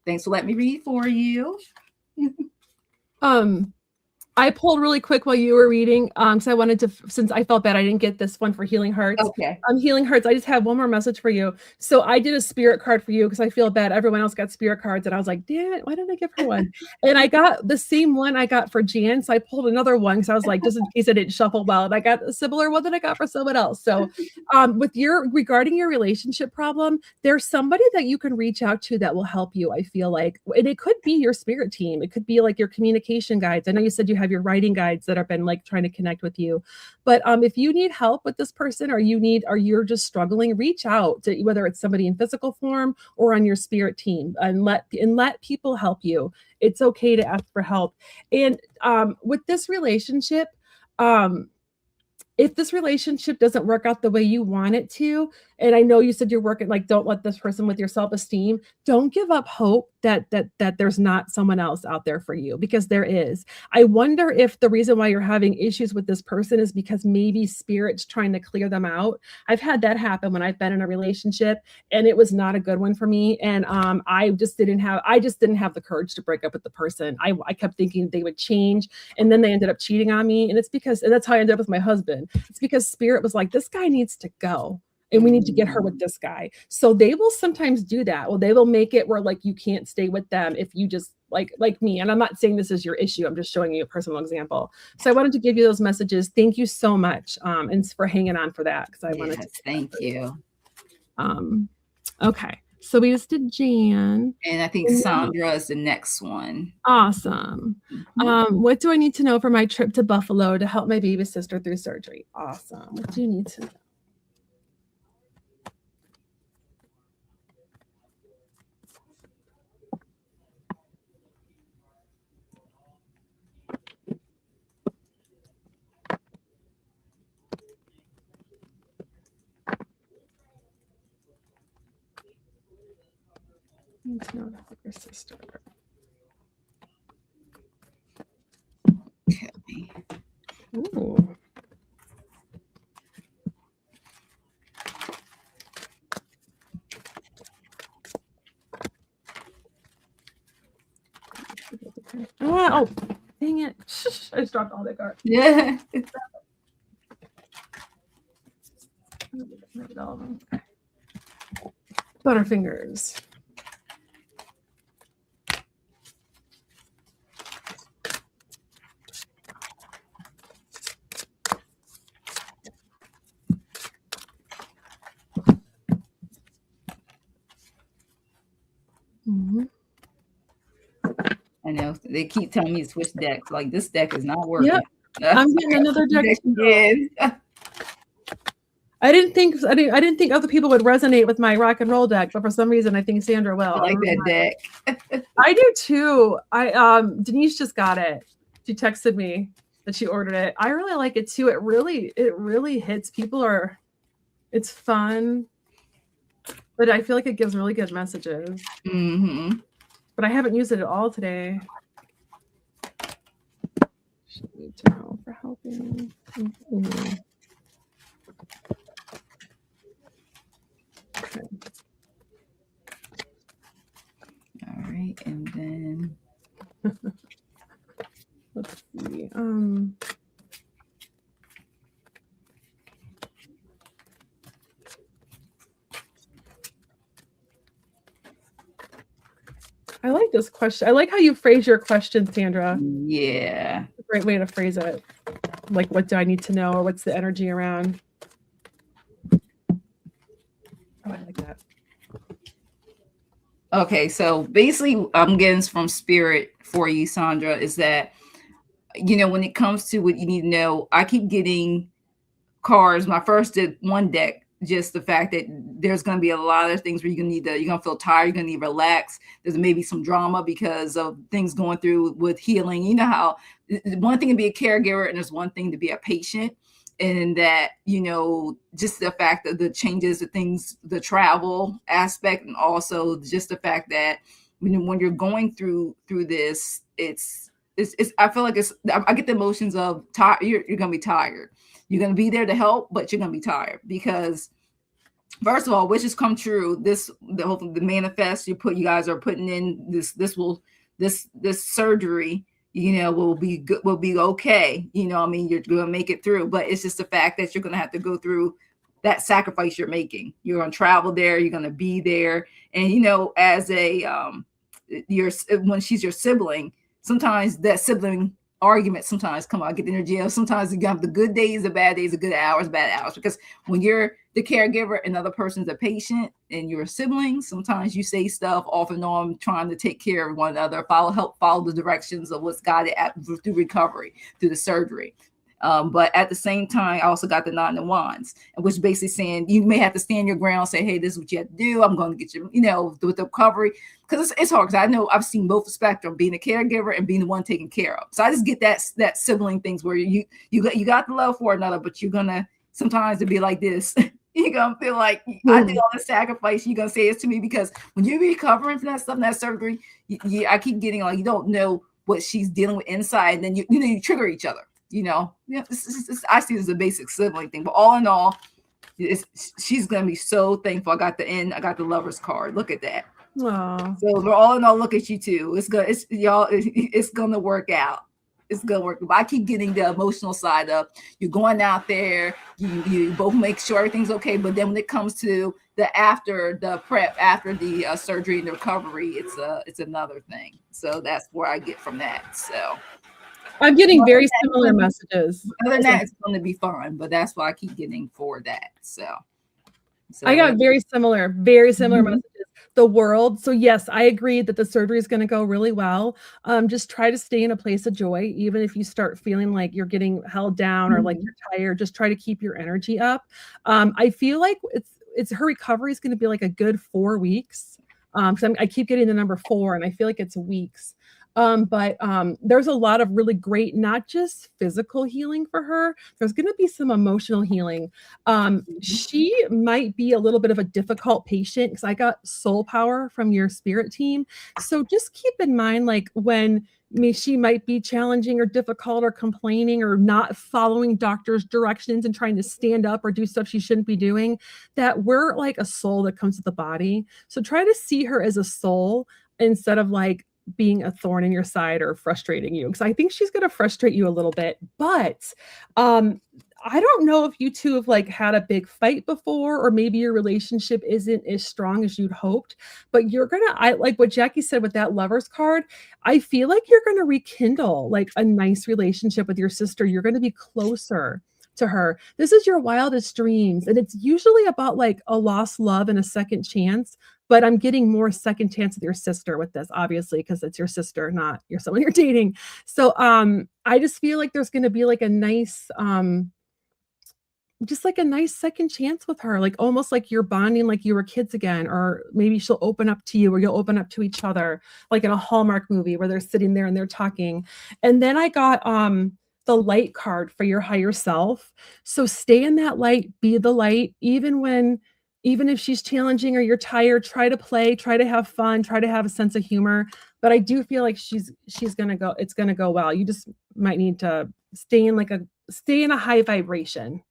Thanks for letting me read for you. I pulled really quick while you were reading, because I wanted to, since I felt bad I didn't get this one for Healing Hearts. Okay. Healing Hearts, I just have one more message for you. So I did a spirit card for you because I feel bad. Everyone else got spirit cards, and I was like, damn it, why didn't I give her one? And I got the same one I got for Jan, so I pulled another one because I was like, just in case I didn't shuffle well, and I got a similar one that I got for someone else. So regarding your relationship problem, there's somebody that you can reach out to that will help you, I feel like. And it could be your spirit team. It could be like your communication guides. I know you said you have your writing guides that have been like trying to connect with you, but if you need help with this person, or you're just struggling, reach out to, whether it's somebody in physical form or on your spirit team, and let people help you. It's okay to ask for help. And with this relationship, if this relationship doesn't work out the way you want it to, and I know you said you're working, like, don't let this person with your self-esteem, don't give up hope that there's not someone else out there for you, because there is. I wonder if the reason why you're having issues with this person is because maybe spirit's trying to clear them out. I've had that happen when I've been in a relationship, and it was not a good one for me. And I just didn't have the courage to break up with the person. I kept thinking they would change, and then they ended up cheating on me. And that's how I ended up with my husband. It's because spirit was like, this guy needs to go, and we need to get her with this guy. So they will sometimes do that. Well, they will make it where like you can't stay with them if you just like me. And I'm not saying this is your issue. I'm just showing you a personal example. So I wanted to give you those messages. Thank you so much, and for hanging on for that, because I wanted to. Thank you. Okay. So we just did Jan. And I think Sandra is the next one. Awesome. What do I need to know for my trip to Buffalo to help my baby sister through surgery? Awesome. What do you need to know? Need to know to help your sister. Okay. Ooh. Oh, dang it. I just dropped all the cards. Yeah. Butterfingers. I know they keep telling me to switch decks. Like this deck is not working. Yep. I'm getting another deck again. I didn't think other people would resonate with my rock and roll deck, but for some reason I think Sandra will. I like that deck. I do too. Denise just got it. She texted me that she ordered it. I really like it too. It really hits. It's fun, but I feel like it gives really good messages. Mm-hmm. But I haven't used it at all today. Should need to know for helping. Mm-hmm. Okay. All right, and then let's see. I like this question. I like how you phrase your question, Sandra. Yeah. It's a great way to phrase it. Like, what do I need to know, or what's the energy around? Oh, I like that. Okay, so basically, I'm getting from Spirit for you, Sandra, is that, you know, when it comes to what you need to know, I keep getting cards. My first did one deck, just the fact that there's going to be a lot of things where you're going to feel tired, you're going to need to relax. There's maybe some drama because of things going through with healing. You know how one thing to be a caregiver and there's one thing to be a patient. And that, you know, just the fact that the changes, the things, the travel aspect, and also just the fact that when you're going through this, it's I feel like I get the emotions of tired. You're going to be tired. You're going to be there to help, but you're going to be tired because, first of all, wishes come true. Hopefully the manifest you guys are putting in this surgery, you know, will be good, will be okay. You know, I mean, you're going to make it through, but it's just the fact that you're going to have to go through that sacrifice you're making. You're going to travel there. You're going to be there. And, you know, as when she's your sibling, sometimes that sibling arguments sometimes come out. I get the energy of sometimes you have the good days, the bad days, the good hours, bad hours. Because when you're the caregiver and another person's a patient and you're a sibling, sometimes you say stuff off and on, trying to take care of one another, follow the directions of what's guided through recovery, through the surgery. But at the same time, I also got the 9 of Wands, which basically saying you may have to stand your ground, say, hey, this is what you have to do. I'm going to get you, you know, with the recovery. Because it's hard, because I know I've seen both the spectrum, being a caregiver and being the one taken care of. So I just get that sibling things where you got the love for another, but you're going to sometimes to be like this. You're going to feel like I did all the sacrifice. You're going to say this to me because when you're recovering from that stuff, that surgery, I keep getting like, you don't know what she's dealing with inside. And then you trigger each other. You know, yeah, I see it as a basic sibling thing, but all in all, she's gonna be so thankful. I got the lover's card. Look at that. Aww. So we're all in all, look at you too. It's gonna work out. It's gonna work. But I keep getting the emotional side of you're going out there. You both make sure everything's okay. But then when it comes to after the surgery and the recovery, it's another thing. So that's where I get from that. So. I'm getting very similar messages. Other than that, it's going to be fun, but that's why I keep getting for that. So I got very similar messages. The world. So yes, I agree that the surgery is going to go really well. Just try to stay in a place of joy, even if you start feeling like you're getting held down or like you're tired. Just try to keep your energy up. I feel like it's her recovery is going to be like a good 4 weeks. Because I keep getting the number 4, and I feel like it's weeks. But there's a lot of really great, not just physical healing for her. There's going to be some emotional healing. She might be a little bit of a difficult patient because I got soul power from your spirit team. So just keep in mind, like when she might be challenging or difficult or complaining or not following doctor's directions and trying to stand up or do stuff she shouldn't be doing, that we're like a soul that comes with the body. So try to see her as a soul instead of like being a thorn in your side or frustrating you, because I think she's going to frustrate you a little bit. But I don't know if you two have like had a big fight before, or maybe your relationship isn't as strong as you'd hoped, but I like what Jackie said with that lover's card. I feel like you're going to rekindle like a nice relationship with your sister. You're going to be closer to her. This is your wildest dreams. And it's usually about like a lost love and a second chance. but I'm getting more second chance with your sister with this, obviously, because it's your sister, not someone you're dating. So I just feel like there's going to be like a nice just like a nice second chance with her, like almost like you're bonding like you were kids again, or maybe she'll open up to you or you'll open up to each other, like in a Hallmark movie where they're sitting there and they're talking. And then I got the light card for your higher self. So stay in that light, be the light, even if she's challenging or you're tired, try to play, try to have fun, try to have a sense of humor. But I do feel like she's gonna go, it's gonna go well. You just might need to stay in a high vibration.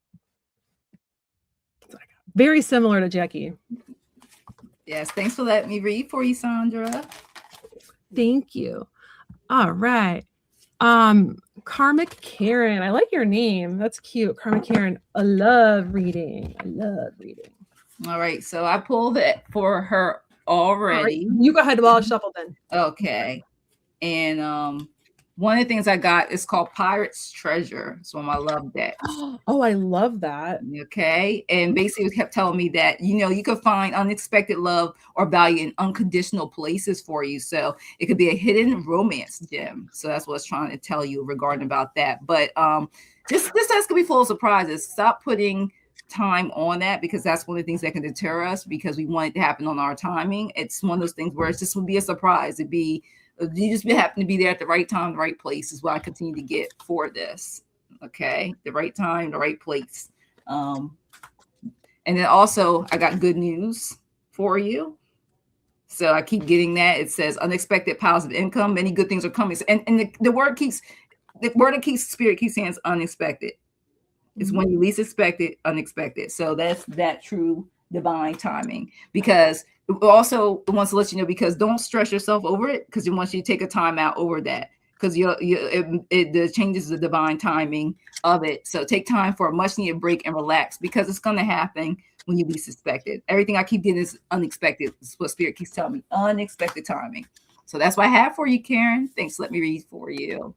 Very similar to Jackie. Yes, thanks for letting me read for you, Sandra. Thank you. All right. Karmic Karen. I like your name. That's cute. Karmic Karen. I love reading. All right. So I pulled it for her already. Right. You go ahead while I shuffle then. Okay. And one of the things I got is called Pirate's Treasure. So I love that. Oh, I love that. Okay. And basically it kept telling me that, you could find unexpected love or value in unconditional places for you. So it could be a hidden romance gem. So that's what it's trying to tell you regarding about that. But this has to be full of surprises. Stop putting time on that, because that's one of the things that can deter us, because we want it to happen on our timing. It's one of those things where it's just would be a surprise. You just happen to be there at the right time, the right place is what I continue to get for this. Okay. The right time, the right place. And then also I got good news for you. So I keep getting that. It says unexpected positive income. Many good things are coming. And the word spirit keeps saying is unexpected. It's when you least expect it, unexpected. So that's that true divine timing, because it also wants to let you know, because don't stress yourself over it, because it wants you to take a time out over that, because it changes the divine timing of it. So take time for a much needed break and relax, because it's going to happen when you least expect it. Everything I keep getting is unexpected. It's what spirit keeps telling me, unexpected timing. So that's what I have for you, Karen. Thanks. Let me read for you.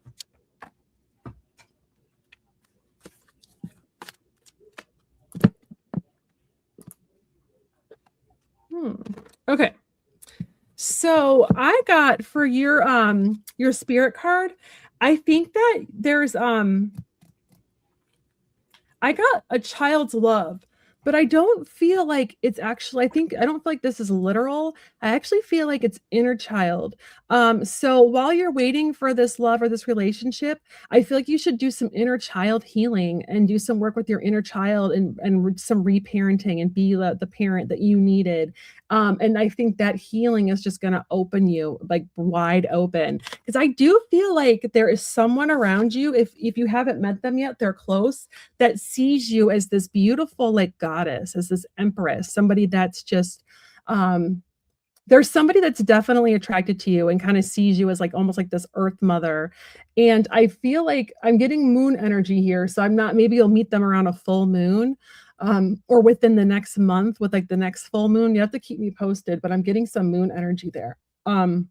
Okay. So I got for your spirit card, I think that there's I got a child's love, but I don't feel like it's actually, I don't feel like this is literal. I actually feel like it's inner child. So while you're waiting for this love or this relationship, I feel like you should do some inner child healing and do some work with your inner child and some reparenting and be the parent that you needed. And I think that healing is just going to open you like wide open, because I do feel like there is someone around you, if you haven't met them yet, they're close, that sees you as this beautiful like goddess, as this empress, somebody that's just there's somebody that's definitely attracted to you and kind of sees you as like almost like this earth mother. And I feel like I'm getting moon energy here, so maybe you'll meet them around a full moon, or within the next month with like the next full moon. You have to keep me posted, but I'm getting some moon energy there. And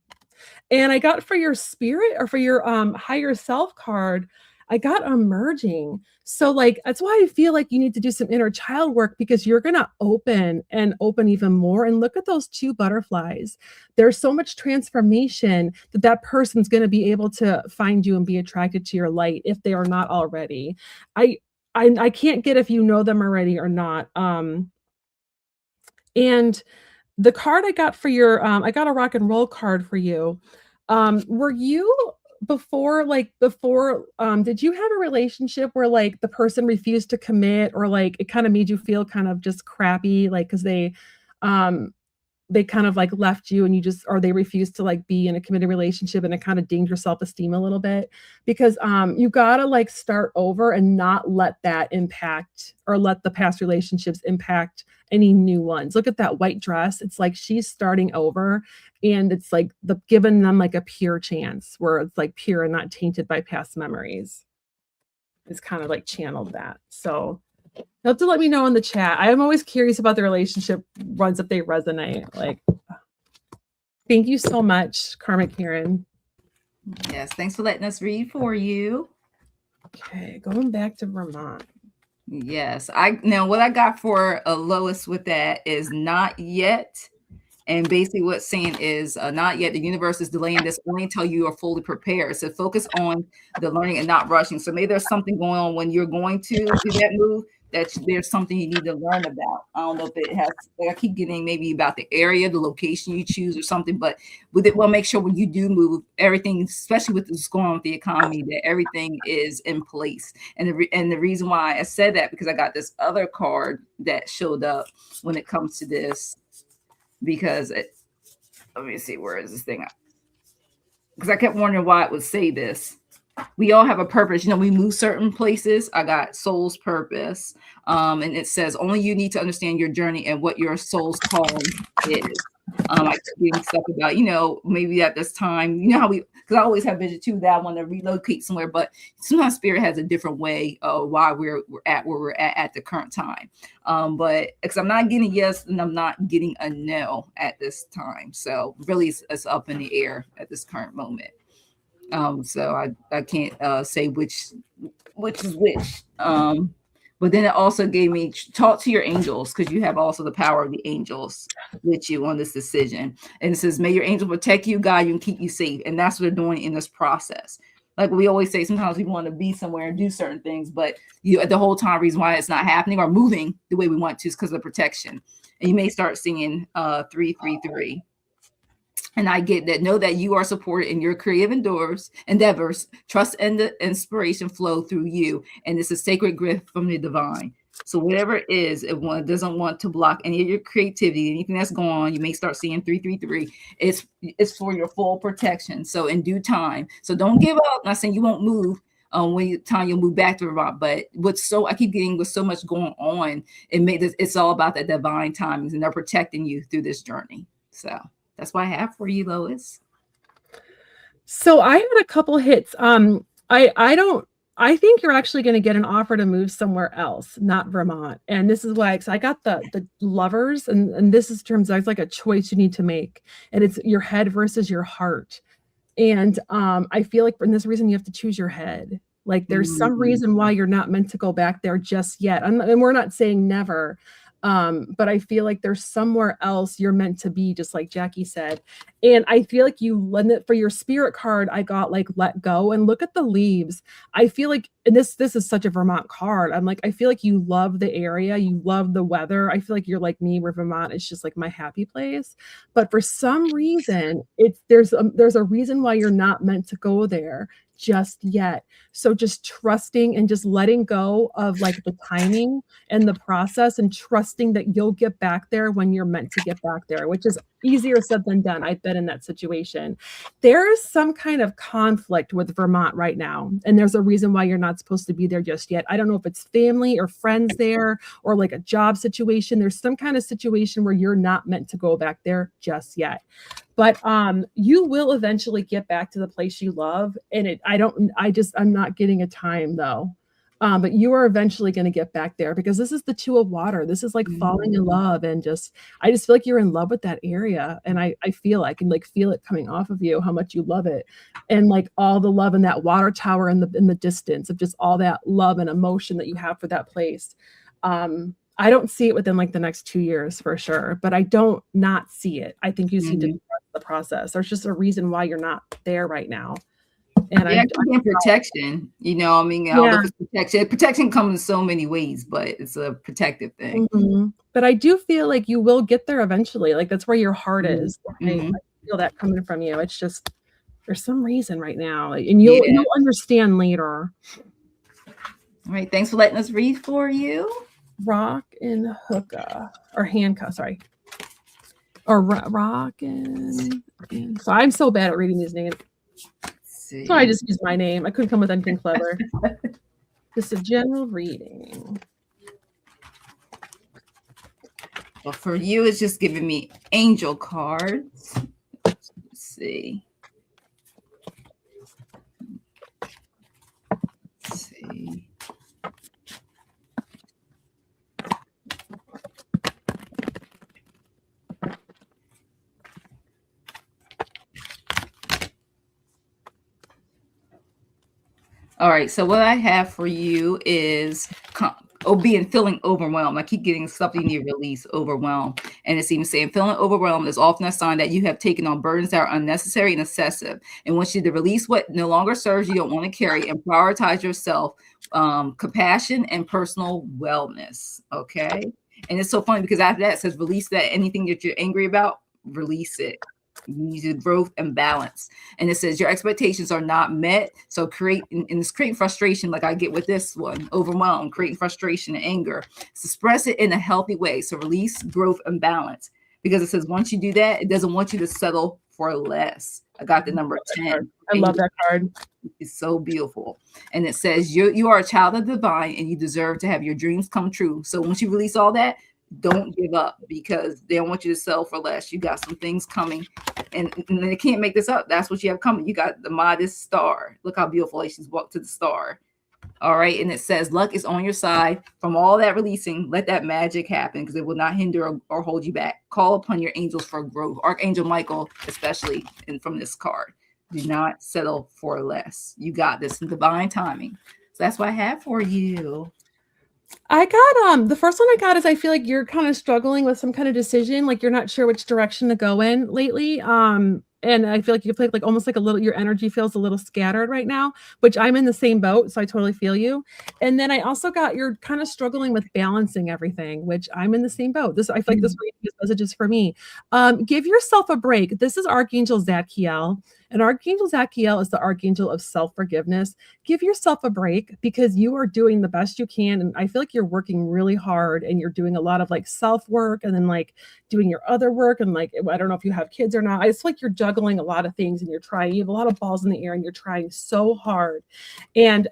I got for your spirit, or for your higher self card, I got emerging. So like, that's why I feel like you need to do some inner child work, because you're going to open even more. And look at those two butterflies. There's so much transformation that person's going to be able to find you and be attracted to your light, if they are not already. I can't get if you know them already or not. And the card I got for your, I got a rock and roll card for you. Were you before, did you have a relationship where like the person refused to commit, or like it kind of made you feel kind of just crappy, like, cause they kind of like left you and or they refused to like be in a committed relationship, and it kind of dinged your self-esteem a little bit? Because you gotta like start over and not let that impact, or let the past relationships impact any new ones. Look at that white dress. It's like she's starting over, and it's like giving them like a pure chance, where it's like pure and not tainted by past memories. It's kind of like channeled that. So you have to let me know in the chat. I'm always curious about the relationship ones, if they resonate. Like, thank you so much, Karmic Karen. Yes, thanks for letting us read for you. Okay, going back to Vermont. Yes, now what I got for Lois with that is not yet. And basically what's saying is not yet. The universe is delaying this only until you are fully prepared. So focus on the learning and not rushing. So maybe there's something going on when you're going to do that move, that there's something you need to learn about. I don't know if it has, like I keep getting maybe about the area, the location you choose or something, but with it, well, make sure when you do move, everything, especially with what's going on with the economy, that everything is in place. And the reason why I said that, because I got this other card that showed up when it comes to this, because let me see, where is this thing? Because I kept wondering why it would say this. We all have a purpose. You know, we move certain places. I got soul's purpose. And it says only you need to understand your journey and what your soul's calling is. I keep getting stuff about, you know, maybe at this time, you know how because I always have vision too, that I want to relocate somewhere, but sometimes spirit has a different way of why we're at where we're at the current time. But because I'm not getting a yes and I'm not getting a no at this time. So really it's up in the air at this current moment. So I can't say which is which. But then it also gave me talk to your angels, because you have also the power of the angels with you on this decision. And it says, may your angel protect you, guide you, and keep you safe. And that's what they're doing in this process. Like we always say, sometimes we want to be somewhere and do certain things, but the whole time reason why it's not happening or moving the way we want to is because of protection. And you may start singing 333. And I get that. Know that you are supported in your creative endeavors. Trust and the inspiration flow through you. And it's a sacred gift from the divine. So whatever it is, if one doesn't want to block any of your creativity, anything that's going on, you may start seeing 333. It's for your full protection. So in due time. So don't give up. I'm not saying you won't move. Time you'll move back to Vermont, but I keep getting with so much going on, it's all about that divine timings, and they're protecting you through this journey. So that's what I have for you, Lois. So I had a couple hits. I think you're actually going to get an offer to move somewhere else, not Vermont. And this is why, because I got the Lovers, and this is terms of like a choice you need to make, and it's your head versus your heart. And I feel like for this reason, you have to choose your head. Like there's some reason why you're not meant to go back there just yet. And we're not saying never. But I feel like there's somewhere else you're meant to be, just like Jackie said. And I feel like for your spirit card, I got like let go, and look at the leaves. I feel like, and this is such a Vermont card. I'm like, I feel like you love the area, you love the weather. I feel like you're like me, where Vermont is just like my happy place. But for some reason, there's a reason why you're not meant to go there just yet. So just trusting and just letting go of like the timing and the process, and trusting that you'll get back there when you're meant to get back there, which is easier said than done. I've been in that situation. There is some kind of conflict with Vermont right now, and there's a reason why you're not supposed to be there just yet. I don't know if it's family or friends there, or like a job situation. There's some kind of situation where you're not meant to go back there just yet. But you will eventually get back to the place you love. And I'm not getting a time though. But you are eventually going to get back there, because this is the Two of Water. This is like falling in love, and I just feel like you're in love with that area. And I can like feel it coming off of you, how much you love it. And like all the love in that water tower in the distance, of just all that love and emotion that you have for that place. I don't see it within like the next 2 years for sure, but I don't not see it. I think you just need to trust the process. There's just a reason why you're not there right now. And I'm protection, you know, I mean, protection comes in so many ways, but it's a protective thing. But I do feel like you will get there eventually. Like that's where your heart is. I feel that coming from you. It's just, there's some reason right now, and you'll understand later. All right. Thanks for letting us read for you. Rock and hookah, or handcuff, sorry. Or rock and so I'm so bad at reading these names. So I just used my name. I couldn't come with anything clever. Just a general reading. Well, for you, it's just giving me angel cards. Let's see. All right, so what I have for you is being feeling overwhelmed. I keep getting stuff you need to release, overwhelmed. And it's even saying feeling overwhelmed is often a sign that you have taken on burdens that are unnecessary and excessive, and wants you to release what no longer serves you, don't want to carry, and prioritize yourself, compassion, and personal wellness. Okay. And it's so funny because after that it says release that anything that you're angry about, release it. You need growth and balance. And it says your expectations are not met. So and it's creating frustration, like I get with this one, overwhelmed, creating frustration and anger. So express it in a healthy way. So release, growth, and balance. Because it says once you do that, it doesn't want you to settle for less. I got the number 10. I love that card. It's so beautiful. And it says you are a child of the divine and you deserve to have your dreams come true. So once you release all that, don't give up, because they don't want you to sell for less. You got some things coming, and they can't make this up. That's what you have coming. You got the modest star. Look how beautiful she's walked to the star. All right. And it says luck is on your side. From all that releasing, let that magic happen, because it will not hinder or hold you back. Call upon your angels for growth. Archangel Michael, especially, and from this card, do not settle for less. You got this in divine timing. So that's what I have for you. I got the first one I got is I feel like you're kind of struggling with some kind of decision, like you're not sure which direction to go in lately. And I feel like you feel like almost like a little, your energy feels a little scattered right now, which I'm in the same boat, so I totally feel you. And then I also got you're kind of struggling with balancing everything, which I'm in the same boat. This I feel like this message is for me. Give yourself a break. This is Archangel Zadkiel. And Archangel Zadkiel is the archangel of self-forgiveness. Give yourself a break, because you are doing the best you can. And I feel like you're working really hard and you're doing a lot of like self-work and then like doing your other work. And like, I don't know if you have kids or not. I just feel like you're juggling a lot of things and you have a lot of balls in the air and you're trying so hard. And,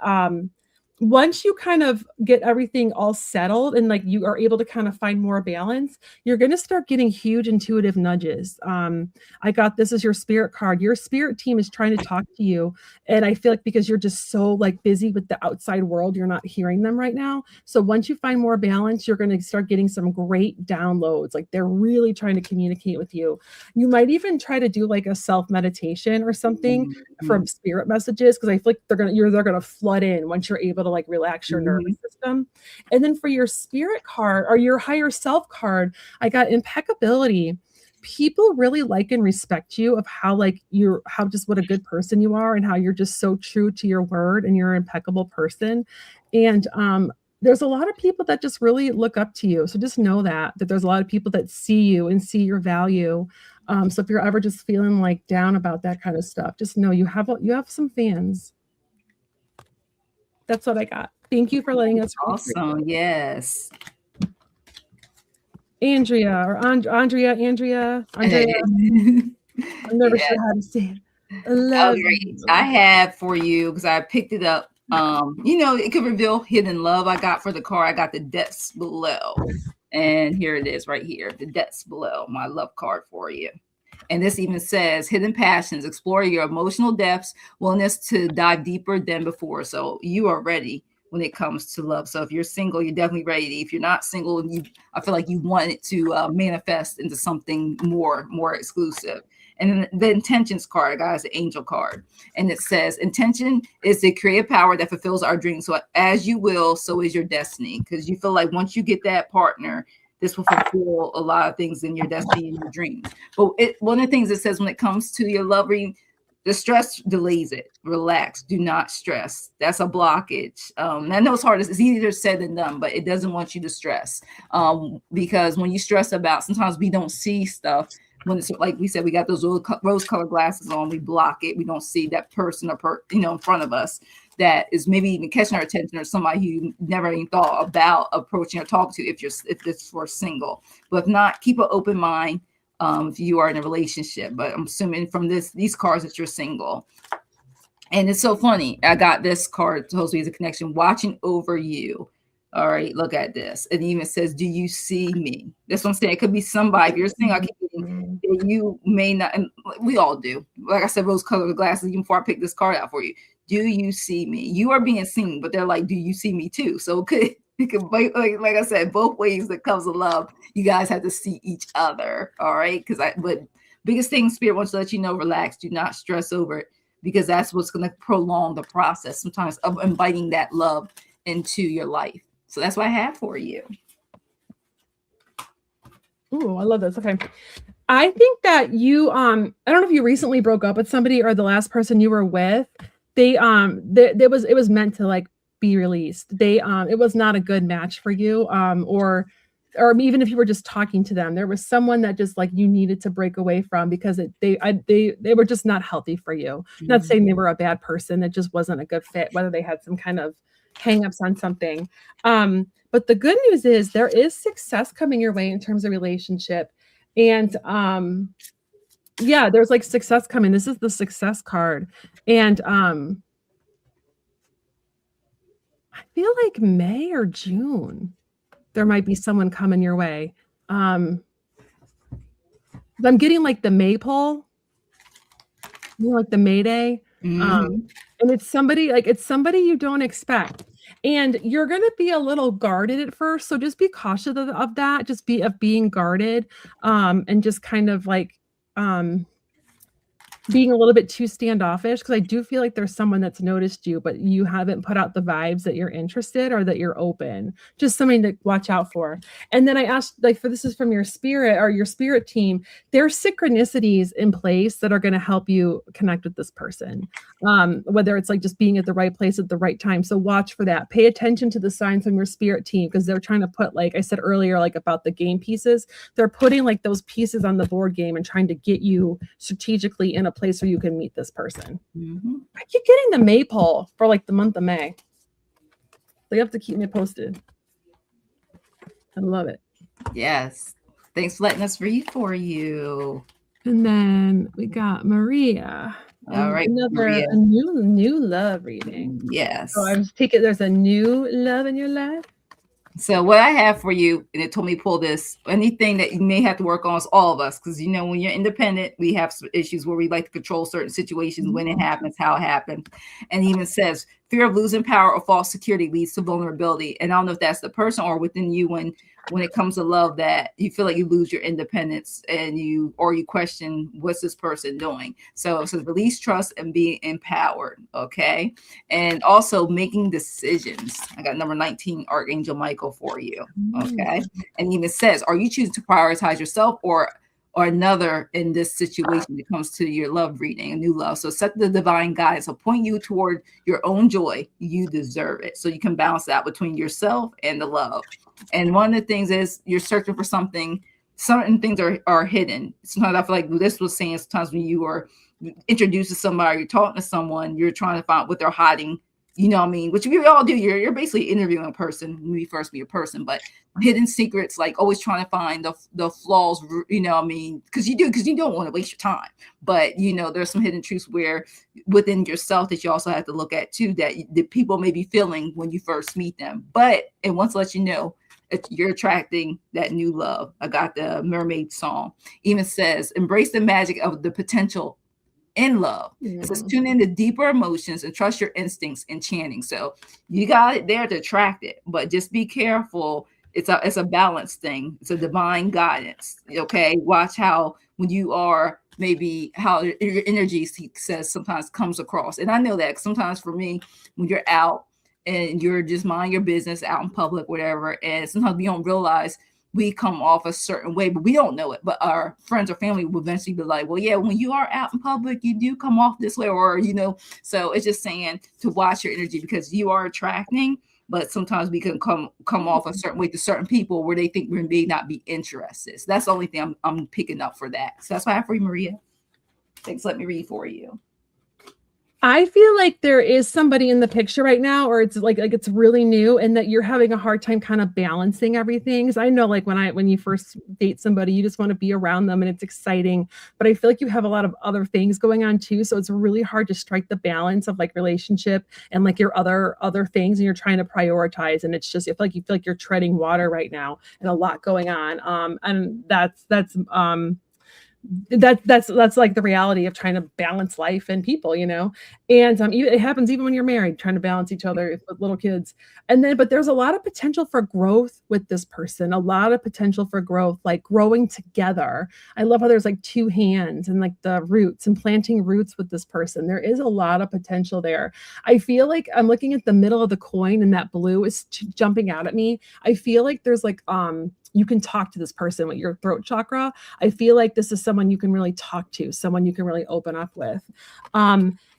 once you kind of get everything all settled and like you are able to kind of find more balance, you're going to start getting huge intuitive nudges. I got this as your spirit card. Your spirit team is trying to talk to you. And I feel like because you're just so like busy with the outside world, you're not hearing them right now. So once you find more balance, you're going to start getting some great downloads. Like they're really trying to communicate with you. You might even try to do like a self meditation or something from spirit messages, because I feel like they're going to flood in once you're able to like relax your nervous system. And then for your spirit card or your higher self card, I got impeccability. People really like and respect you of how like how just what a good person you are and how you're just so true to your word and you're an impeccable person. And there's a lot of people that just really look up to you. So just know that there's a lot of people that see you and see your value. So if you're ever just feeling like down about that kind of stuff, just know you have some fans. That's what I got. Thank you for letting us. Awesome. Yes. Andrea. I'm never sure how to say it. I have for you, because I picked it up. It could reveal hidden love. I got for the card, I got the depths below. And here it is right here. The depths below, my love card for you. And this even says hidden passions, explore your emotional depths, willingness to dive deeper than before. So you are ready when it comes to love. So if you're single, you're definitely ready. If you're not single, I feel like you want it to manifest into something more exclusive. And then the intentions card, guys, the angel card. And it says intention is the creative power that fulfills our dreams. So as you will, so is your destiny. Because you feel like once you get that partner, this will fulfill a lot of things in your destiny and your dreams. But one of the things it says when it comes to your love reading, the stress delays it. Relax. Do not stress. That's a blockage. I know it's hard. It's easier said than done, but it doesn't want you to stress. Because when you stress about, sometimes we don't see stuff. When it's like we said, we got those rose-colored glasses on, we block it. We don't see that person in front of us that is maybe even catching our attention, or somebody who you never even thought about approaching or talking to if it's for single. But if not, keep an open mind if you are in a relationship. But I'm assuming from these cards that you're single. And it's so funny. I got this card supposed to be as a connection, watching over you. All right, look at this. It even says, do you see me? That's what I'm saying. It could be somebody. If you're single, I keep thinking that you may not, and we all do. Like I said, rose-colored glasses, even before I picked this card out for you. Do you see me? You are being seen, but they're like, do you see me too? So it could like I said, both ways that comes to love. You guys have to see each other. All right. But biggest thing, Spirit wants to let you know, relax. Do not stress over it, because that's what's going to prolong the process sometimes of inviting that love into your life. So that's what I have for you. Ooh, I love this. Okay. I think that you, I don't know if you recently broke up with somebody or the last person you were with, it was meant to like be released. It was not a good match for you. Or even if you were just talking to them, there was someone that just like you needed to break away from because they were just not healthy for you. Mm-hmm. Not saying they were a bad person. It just wasn't a good fit, whether they had some kind of hangups on something. But the good news is there is success coming your way in terms of relationship. And yeah, there's like success coming. This is the success card. And I feel like May or June, there might be someone coming your way. I'm getting like the maypole, like the Mayday. Mm-hmm. And it's somebody you don't expect. And you're going to be a little guarded at first. So just be cautious of that. Just being guarded and just kind of like being a little bit too standoffish, because I do feel like there's someone that's noticed you, but you haven't put out the vibes that you're interested or that you're open. Just something to watch out for. And then I asked, like, this is from your spirit or your spirit team, there's synchronicities in place that are going to help you connect with this person. Whether it's like just being at the right place at the right time. So watch for that. Pay attention to the signs from your spirit team, because they're trying to put, like I said earlier, like about the game pieces, they're putting like those pieces on the board game and trying to get you strategically in a place where you can meet this person. Mm-hmm. I keep getting the maypole for like the month of May. So you have to keep me posted. I love it. Yes. Thanks for letting us read for you. And then we got Maria. All right, Maria. A new love reading. Yes. So I'm taking there's a new love in your life. So what I have for you, and it told me to pull this, anything that you may have to work on is all of us. Because, when you're independent, we have some issues where we like to control certain situations, when it happens, how it happens. And it even says, fear of losing power or false security leads to vulnerability. And I don't know if that's the person or within you when it comes to love, that you feel like you lose your independence and you question, what's this person doing? So it says release trust and be empowered. Okay. And also making decisions. I got number 19, Archangel Michael, for you. Okay. And even says, are you choosing to prioritize yourself or another in this situation when it comes to your love reading, a new love? So set the divine guidance, so point you toward your own joy. You deserve it. So you can balance that between yourself and the love. And one of the things is you're searching for something. Certain things are hidden. Sometimes I feel like this was saying, sometimes when you are introduced to somebody, you're talking to someone, you're trying to find what they're hiding. You know what I mean? Which we all do. You're basically interviewing a person when you first meet a person, but hidden secrets, like always trying to find the flaws, you know what I mean? Because you don't want to waste your time. But, there's some hidden truths where within yourself that you also have to look at too, that the people may be feeling when you first meet them. But it wants to let you know you're attracting that new love. I got the mermaid song. Even says, embrace the magic of the potential in love. Yeah. It says, tune in to deeper emotions and trust your instincts in chanting. So you got it there to attract it, but just be careful. It's a balance thing. It's a divine guidance. Okay. Watch how, when you are, maybe how your energy, he says, sometimes comes across. And I know that sometimes for me, when you're out and you're just mind your business out in public, whatever, and sometimes we don't realize we come off a certain way, but we don't know it. But our friends or family will eventually be like, well, yeah, when you are out in public, you do come off this way, or, so it's just saying to watch your energy, because you are attracting, but sometimes we can come off a certain way to certain people where they think we may not be interested. So that's the only thing I'm picking up for that. So that's why I have for you, Maria. Thanks. Let me read for you. I feel like there is somebody in the picture right now, or it's like it's really new, and that you're having a hard time kind of balancing everything. Because I know, like when you first date somebody, you just want to be around them and it's exciting. But I feel like you have a lot of other things going on too, so it's really hard to strike the balance of like relationship and like your other things, and you're trying to prioritize. And it's just, you feel like you're treading water right now, and a lot going on. And that's that's like the reality of trying to balance life and people, and it happens even when you're married, trying to balance each other with little kids. But there's a lot of potential for growth with this person, a lot of potential for growth, like growing together. I love how there's like two hands and like the roots and planting roots with this person. There is a lot of potential there. I feel like I'm looking at the middle of the coin and that blue is jumping out at me. I feel like there's like you can talk to this person with your throat chakra. I feel like this is someone you can really talk to, someone you can really open up with.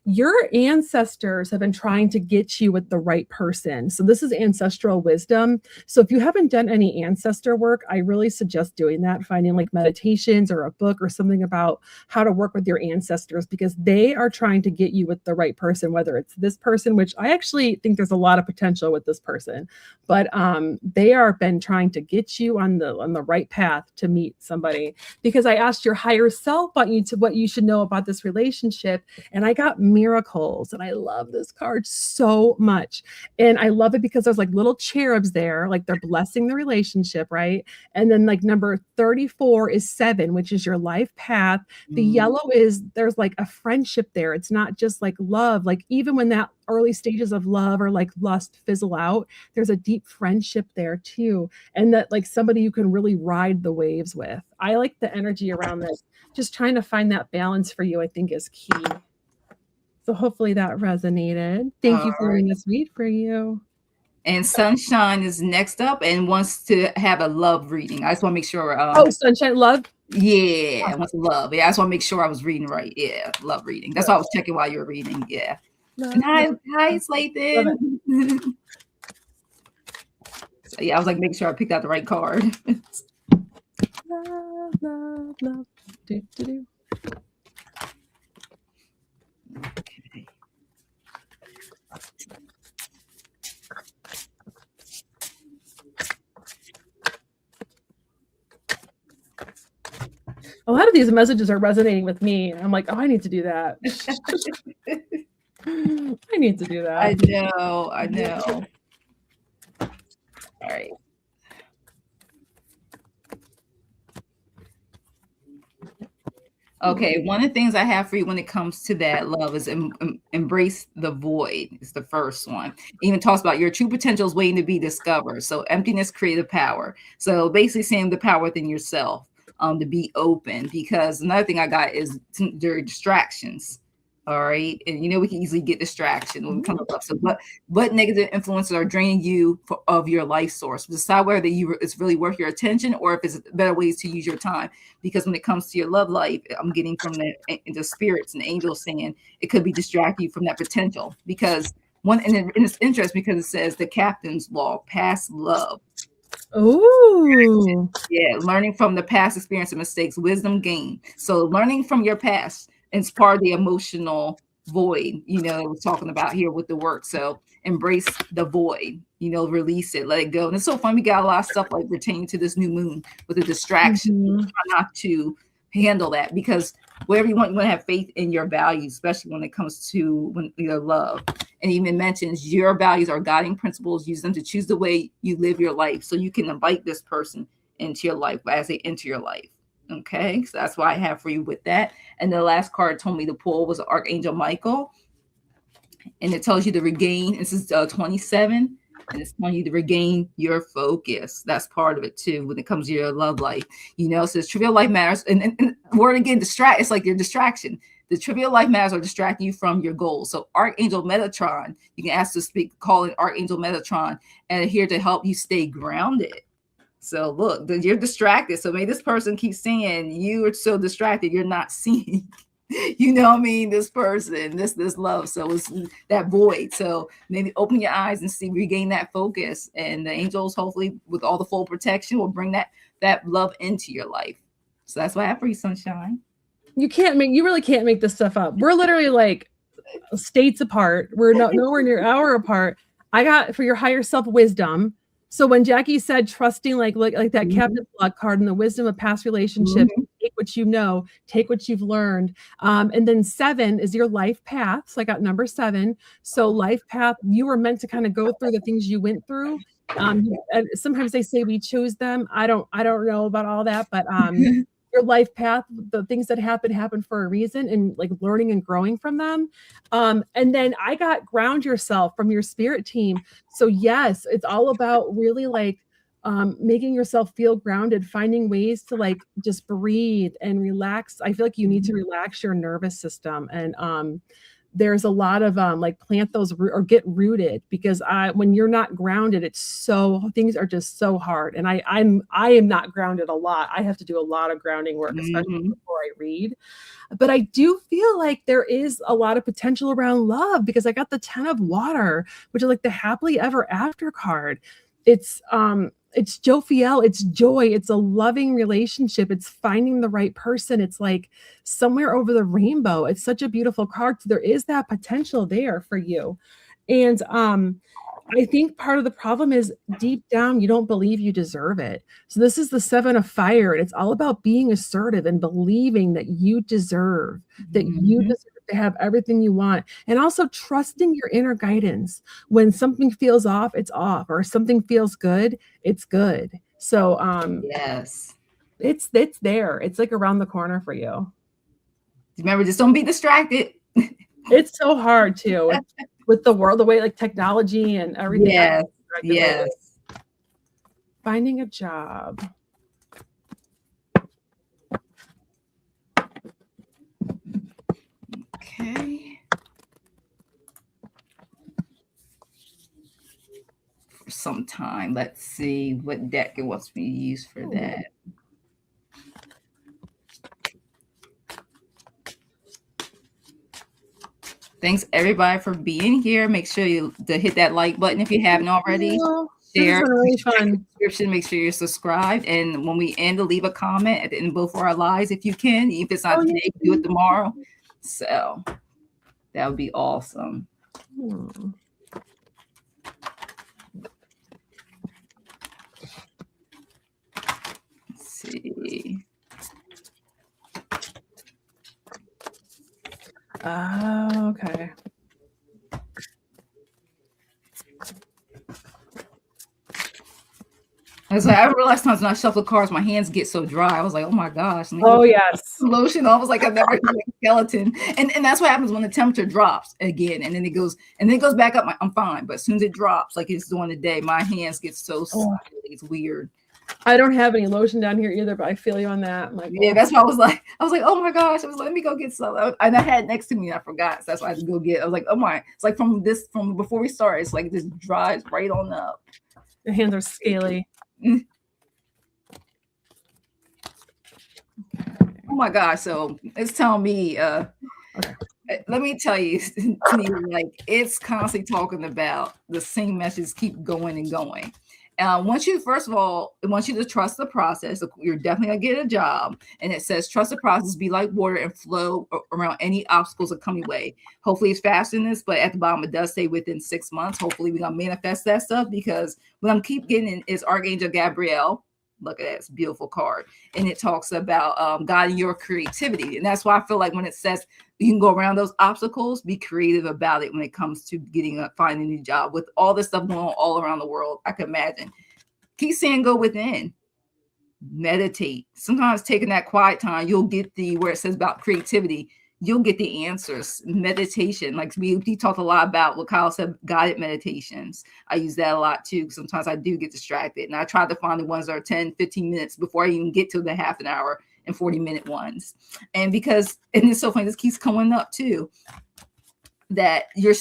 Your ancestors have been trying to get you with the right person. So this is ancestral wisdom. So if you haven't done any ancestor work, I really suggest doing that, finding like meditations or a book or something about how to work with your ancestors, because they are trying to get you with the right person, whether it's this person, which I actually think there's a lot of potential with this person, but they are been trying to get you on the right path to meet somebody, because I asked your higher self what you should know about this relationship, and I got miracles. And I love this card so much. And I love it because there's like little cherubs there, like they're blessing the relationship, right? And then like number 34 is 7, which is your life path. The yellow is there's like a friendship there. It's not just like love. Like even when that early stages of love or like lust fizzle out, there's a deep friendship there too. And that like somebody you can really ride the waves with. I like the energy around this. Just trying to find that balance for you, I think, is key. So hopefully that resonated. Thank you for letting us read for you. And Sunshine is next up and wants to have a love reading. I just want to make sure. Sunshine, love? Yeah, I want to love. Yeah, I just want to make sure I was reading right. Yeah, love reading. That's why I was checking while you were reading. Yeah. Hi, Slayton. So, yeah, I was like making sure I picked out the right card. Love, love, love. Do, do, do. Okay. A lot of these messages are resonating with me. I'm like, oh, I need to do that. I need to do that. I know. All right. Okay, one of the things I have for you when it comes to that love is embrace the void. Is the first one. It even talks about your true potential is waiting to be discovered. So emptiness, creative power. So basically saying the power within yourself, to be open. Because another thing I got is there are distractions. All right, and we can easily get distracted when we come up. So, what negative influences are draining you of your life source? Decide whether it's really worth your attention or if it's better ways to use your time. Because when it comes to your love life, I'm getting from the spirits and the angels saying it could be distracting you from that potential. Because and it's interesting because it says the captain's log, past love. Ooh, yeah, learning from the past experience and mistakes, wisdom gained. So, learning from your past. It's part of the emotional void, we're talking about here with the work. So embrace the void, release it, let it go. And it's so fun. We got a lot of stuff like pertaining to this new moon with the distraction. Try not to handle that, because whatever you want to have faith in your values, especially when it comes to love. And even mentions your values are guiding principles. Use them to choose the way you live your life, so you can invite this person into your life as they enter your life. Okay, so that's what I have for you with that. And the last card told me to pull was Archangel Michael, and it tells you to regain. This is 27, and it's telling you to regain your focus. That's part of it too when it comes to your love life. It says trivial life matters, and word again, distract. It's like your distraction. The trivial life matters are distracting you from your goals. So Archangel Metatron, you can ask to speak, call it Archangel Metatron, and here to help you stay grounded. So look, you're distracted. So maybe this person keeps saying you are so distracted, you're not seeing, this person, this love. So it's that void. So maybe open your eyes and see, regain that focus. And the angels, hopefully, with all the full protection, will bring that love into your life. So that's what I have for you, Sunshine. You really can't make this stuff up. We're literally like states apart. We're nowhere near hour apart. I got for your higher self wisdom. So when Jackie said trusting, like that captain's log card and the wisdom of past relationships, take what you know, take what you've learned. And then 7 is your life path. So I got number 7. So life path, you were meant to kind of go through the things you went through. And sometimes they say we chose them. I don't know about all that, but your life path, the things that happen for a reason, and like learning and growing from them. And then I got ground yourself from your spirit team. So yes, it's all about really like making yourself feel grounded, finding ways to like just breathe and relax. I feel like you need to relax your nervous system. And there's a lot of like plant those or get rooted, because when you're not grounded, things are just so hard. And I am not grounded a lot. I have to do a lot of grounding work, especially before I read. But I do feel like there is a lot of potential around love, because I got the 10 of water, which is like the happily ever after card. It's Jophiel, it's joy, it's a loving relationship, it's finding the right person, it's like somewhere over the rainbow. It's such a beautiful card. So there is that potential there for you. And I think part of the problem is deep down, you don't believe you deserve it. So this is the 7 of fire, and it's all about being assertive and believing that you deserve, that you deserve to have everything you want. And also trusting your inner guidance. When something feels off, it's off, or something feels good, it's good. So yes, it's there. It's like around the corner for you. Remember, just don't be distracted. It's so hard too. With the world, the way like technology and everything. Yes. Yes. Finding a job. Okay. For some time. Let's see what deck it wants me to use for that. Thanks everybody for being here. Make sure to hit that like button if you haven't already. Share. Really fun. Description. Make sure you're subscribed. And when we end, leave a comment at the end of both of our lives if you can. If it's not today, do it tomorrow. So that would be awesome. Let's see. Oh, okay. I realized sometimes when I shuffle cards, my hands get so dry. I was like, oh my gosh. Oh, yes. Lotion. I was like, I've never seen a skeleton. And that's what happens when the temperature drops again. And then it goes back up. I'm fine. But as soon as it drops, like it's during the day, my hands get so sweaty. It's weird. I don't have any lotion down here either, but I feel you on that. Yeah, that's why I was like, oh my gosh. I was like, let me go get some. And I had it next to me and I forgot. So that's why I had to go get it. I was like, oh my. It's like from before we started, it's like it just dries right on up. Your hands are scaly. Oh my gosh. So it's telling me, let me tell you, like it's constantly talking about the same message, keep going and going. First of all, it wants you to trust the process. You're definitely gonna get a job. And it says, trust the process, be like water and flow around any obstacles that come your way. Hopefully it's faster than this, but at the bottom it does say within 6 months. Hopefully we're gonna manifest that stuff, because what I'm keep getting is Archangel Gabriel. Look at that, it's a beautiful card. And it talks about guiding your creativity. And that's why I feel like when it says you can go around those obstacles, be creative about it when it comes to finding a new job. With all this stuff going on all around the world, I can imagine. Keep saying go within. Meditate. Sometimes taking that quiet time, you'll get where it says about creativity, you'll get the answers. Meditation, like we talked a lot about what Kyle said, guided meditations. I use that a lot too. Sometimes I do get distracted, and I try to find the ones that are 10, 15 minutes before I even get to the half an hour and 40-minute ones. And it's so funny, this keeps coming up too, that you're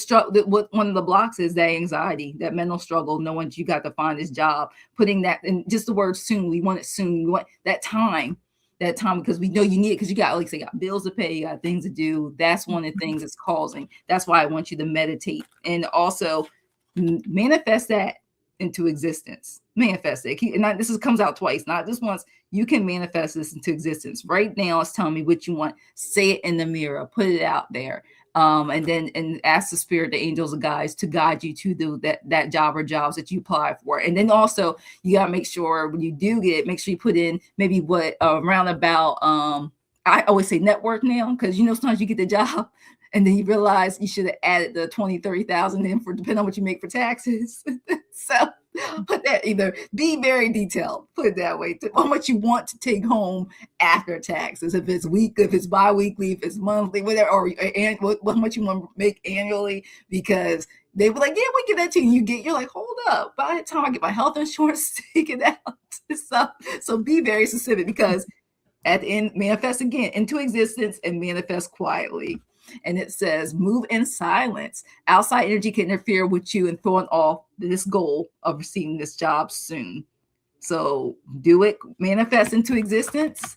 what one of the blocks is that anxiety, that mental struggle, knowing you got to find this job, putting that in just the word soon. We want it soon. We want that time, because we know you need it, because you got, like, say, got bills to pay, you got things to do. That's one of the things that's causing. That's why I want you to meditate and also manifest that into existence. Manifest it. And this comes out twice, not just once. You can manifest this into existence. Right now, it's telling me what you want. Say it in the mirror. Put it out there. And ask the spirit, the angels, the guides to guide you to that job or jobs that you apply for. And then also you gotta make sure when you do get it, make sure you put in maybe what around about I always say network now, because sometimes you get the job and then you realize you should have added the 20,000, 30,000 in for depending on what you make for taxes. So Put that either be very detailed, put it that way, how much you want to take home after taxes, if it's bi-weekly, if it's monthly, whatever, or and how much you want to make annually, because they were like, yeah, we get that to you. You're like, hold up, by the time I get my health insurance taken out, so be very specific, because at the end, manifest again into existence and manifest quietly. And it says, move in silence. Outside energy can interfere with you and throwing off this goal of receiving this job soon. So do it, manifest into existence,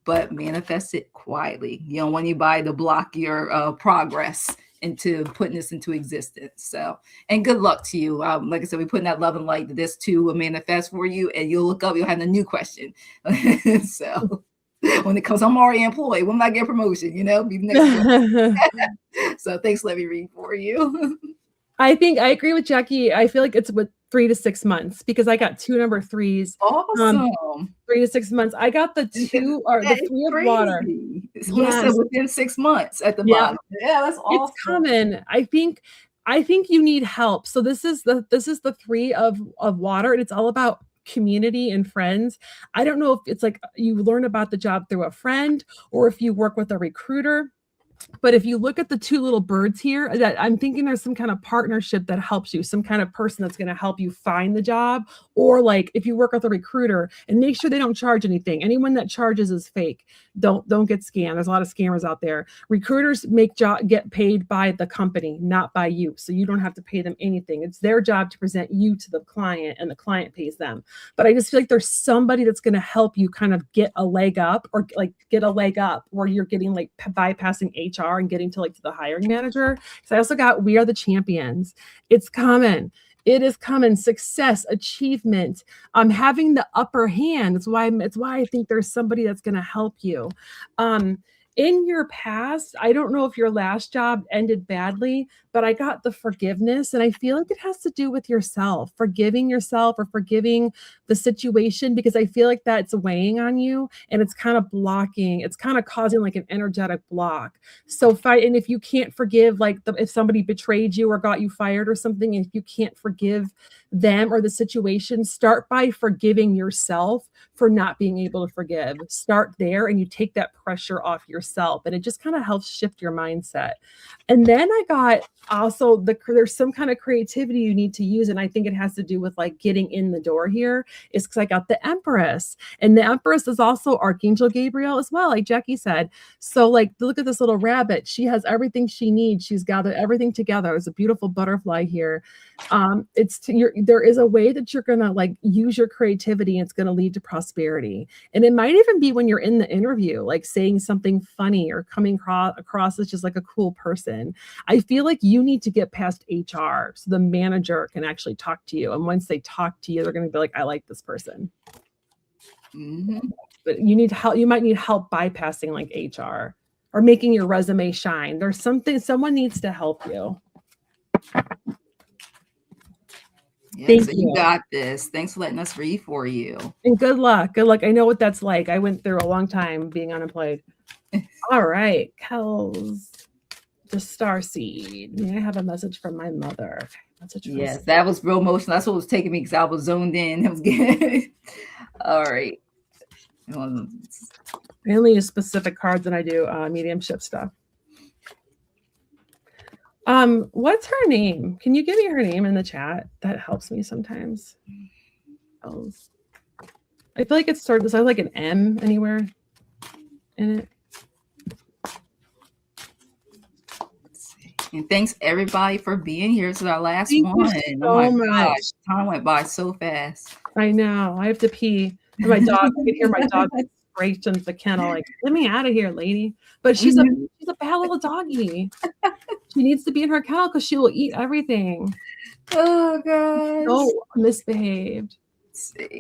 but manifest it quietly. You don't want anybody to block your progress into putting this into existence. So, and good luck to you. Like I said, we put in that love and light that this too will manifest for you, and you'll look up, you'll have a new question. So when it comes, I'm already employed. When I get promotion, be next. So thanks, let me read for you. I think I agree with Jackie. I feel like it's with 3 to 6 months, because I got 2 number 3s. Awesome. 3 to 6 months. I got the 2 or the 3 of water. Yes. Within 6 months at the bottom. Yeah, that's awesome. It's coming. I think you need help. So this is the 3 of water, and it's all about community and friends. I don't know if it's like you learn about the job through a friend or if you work with a recruiter. But if you look at the 2 little birds here, that I'm thinking there's some kind of partnership that helps you, some kind of person that's going to help you find the job. Or like if you work with a recruiter, and make sure they don't charge anything. Anyone that charges is fake. Don't get scammed. There's a lot of scammers out there. Recruiters get paid by the company, not by you. So you don't have to pay them anything. It's their job to present you to the client, and the client pays them. But I just feel like there's somebody that's going to help you kind of get a leg up, or like get a leg up where you're getting like bypassing HR and getting to the hiring manager. Because I also got We Are the Champions. It's coming. It is coming. Success, achievement, having the upper hand. It's why I think there's somebody that's going to help you. In your past, I don't know if your last job ended badly, but I got the forgiveness, and I feel like it has to do with yourself, forgiving yourself or forgiving the situation, because I feel like that's weighing on you, and it's kind of blocking, it's kind of causing like an energetic block. So if you can't forgive, like if somebody betrayed you or got you fired or something, and if you can't forgive them or the situation, start by forgiving yourself for not being able to forgive. Start there, and you take that pressure off yourself, and it just kind of helps shift your mindset. And then I got also there's some kind of creativity you need to use, and I think it has to do with like getting in the door here, is because I got the Empress, and the Empress is also Archangel Gabriel as well, like Jackie said. So like, look at this little rabbit. She has everything she needs. She's gathered everything together. There's a beautiful butterfly here. There is a way that you're gonna like use your creativity, and it's gonna lead to prosperity. And it might even be when you're in the interview, like saying something funny or coming across as just like a cool person. I feel like you need to get past HR so the manager can actually talk to you. And once they talk to you, they're gonna be like, I like this person. Mm-hmm. But you need help. You might need help bypassing like HR or making your resume shine. There's someone needs to help you. Thank you. You got this. Thanks for letting us read for you. And good luck. Good luck. I know what that's like. I went through a long time being unemployed. All right. Kels, the star seed. May I have a message from my mother? Yes, that was real emotional. That's what was taking me, because I was zoned in. It was good. All right. I only use specific cards when I do mediumship stuff. What's her name? Can you give me her name in the chat? That helps me sometimes. I feel like it's does it have like an M anywhere in it? And thanks everybody for being here. This is our last one. Oh my gosh, time went by so fast. I know. I have to pee. And my dog, I can hear my dog scratch into the kennel, like, let me out of here, lady. But she's a bad little doggy. She needs to be in her kennel because she will eat everything. Oh gosh. So misbehaved.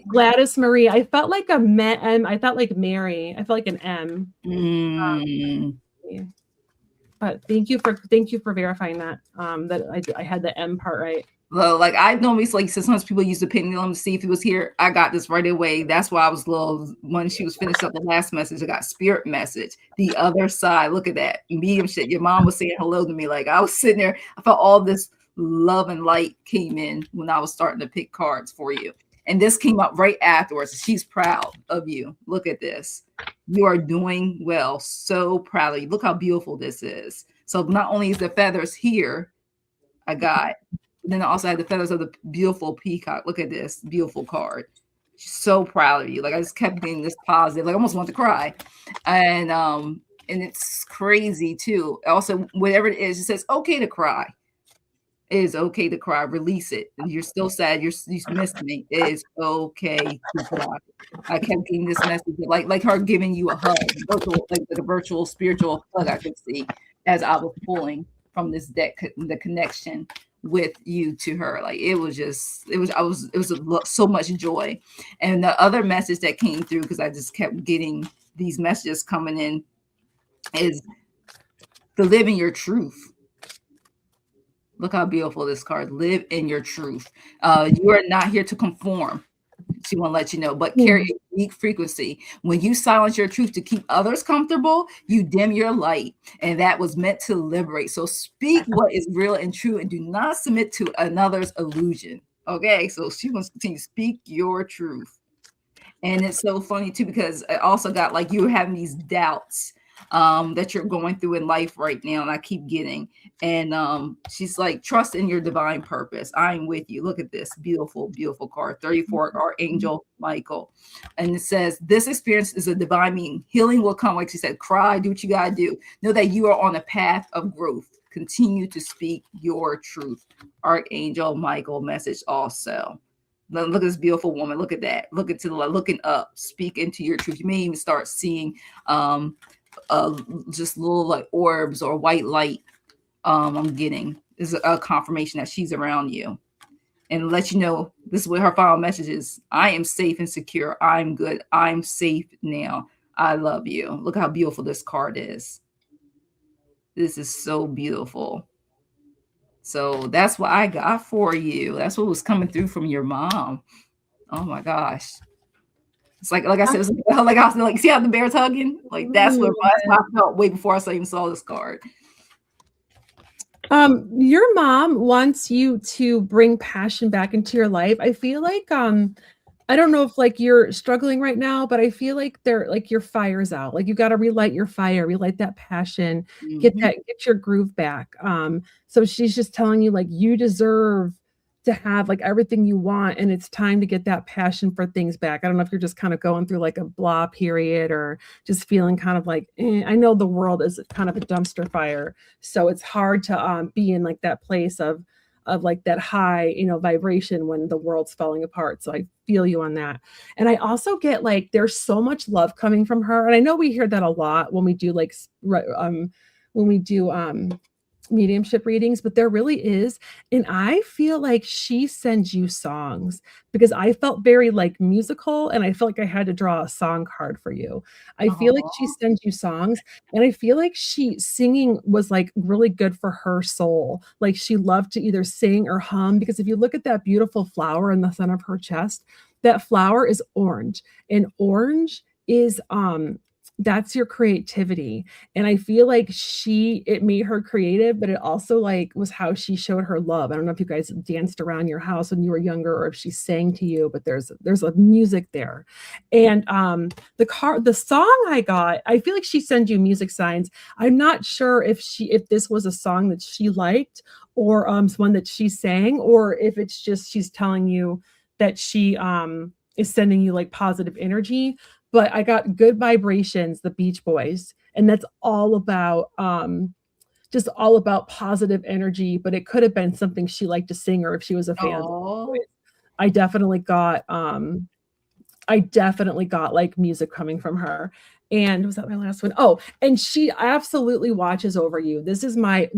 Gladys Marie. I felt like I felt like Mary. I felt like an M. But thank you for verifying that. That I had the M part right. Well, like I normally like sometimes people use the pendulum to see if he was here. I got this right away. That's why I was when she was finished up the last message, I got spirit message. The other side. Look at that. Medium shit. Your mom was saying hello to me. Like I was sitting there, I felt all this love and light came in when I was starting to pick cards for you. And this came up right afterwards. She's proud of you. Look at this. You are doing well. So proud of you. Look how beautiful this is. So not only is the feathers here, I got, but then I also had the feathers of the beautiful peacock. Look at this beautiful card. She's so proud of you. Like I just kept getting this positive. Like I almost want to cry. And it's crazy too. Also, whatever it is, it says okay to cry. It is okay to cry. Release it. And you're still sad. You missed me. It is okay to cry. I kept getting this message, like her giving you a hug, virtual, like a virtual spiritual hug. I could see as I was pulling from this deck, the connection with you to her. Like it was so much joy. And the other message that came through, because I just kept getting these messages coming in, is to live in your truth. Look how beautiful this card. Live in your truth. You are not here to conform. She want to let you know, but carry a unique frequency. When you silence your truth to keep others comfortable, you dim your light, and that was meant to liberate. So speak what is real and true, and do not submit to another's illusion. Okay, so she wants to continue to speak your truth. And it's so funny too, because I also got like you were having these doubts that you're going through in life right now, and I keep getting. And she's like, trust in your divine purpose. I'm with you. Look at this beautiful, beautiful card, 34, Archangel Michael. And it says, this experience is a divine meaning. Healing will come. Like she said, cry, do what you got to do. Know that you are on a path of growth. Continue to speak your truth. Archangel Michael message also. Look at this beautiful woman. Look at that. Look into the looking up. Speak into your truth. You may even start seeing just little like orbs or white light. I'm getting is a confirmation that she's around you, and let you know this is what her final message is. I am safe and secure. I'm good. I'm safe now. I love you. Look how beautiful this card is. This is so beautiful. So that's what I got for you. That's what was coming through from your mom. Oh my gosh. It's like I said, I was like, see how the bear's hugging? Like that's what I felt way before I even saw this card. Your mom wants you to bring passion back into your life. I feel like I don't know if like you're struggling right now, but I feel like your fire's out. Like you got to relight your fire, relight that passion, get your groove back. So she's just telling you like you deserve to have like everything you want, and it's time to get that passion for things back. I don't know if you're just kind of going through like a blah period or just feeling kind of like, I know the world is kind of a dumpster fire, so it's hard to be in like that place of like that high, vibration when the world's falling apart. So I feel you on that. And I also get like, there's so much love coming from her. And I know we hear that a lot when we do like, mediumship readings, but there really is. And I feel like she sends you songs, because I felt very like musical, and I felt like I had to draw a song card for you. I feel like she sends you songs, and I feel like singing was like really good for her soul. Like she loved to either sing or hum, because if you look at that beautiful flower in the center of her chest, that flower is orange, and orange is that's your creativity. And I feel like it made her creative, but it also like was how she showed her love. I don't know if you guys danced around your house when you were younger, or if she sang to you, but there's a music there. And the song I got, I feel like she sends you music signs. I'm not sure if this was a song that she liked, or one that she sang, or if it's just she's telling you that she is sending you like positive energy. But I got Good Vibrations, the Beach Boys, and that's all about just all about positive energy. But it could have been something she liked to sing, or if she was a fan. I definitely got like music coming from her. And was that my last one? Oh, and she absolutely watches over you. This is my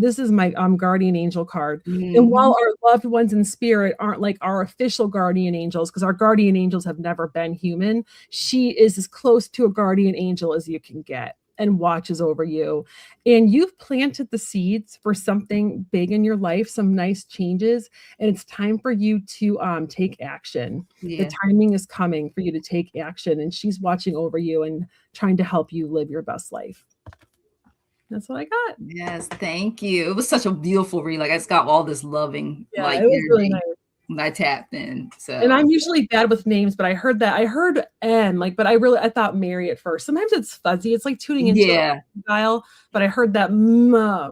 guardian angel card. And while our loved ones in spirit aren't like our official guardian angels, because our guardian angels have never been human, she is as close to a guardian angel as you can get, and watches over you. And you've planted the seeds for something big in your life, some nice changes, and it's time for you to take action. Yeah. The timing is coming for you to take action, and she's watching over you and trying to help you live your best life. That's what I got. Yes, thank you. It was such a beautiful read. Like I just got all this loving like it was really energy nice. when I tapped in. And So I'm usually bad with names, but I heard N, like, but I thought Mary at first. Sometimes it's fuzzy. It's like tuning into a dial, but I heard that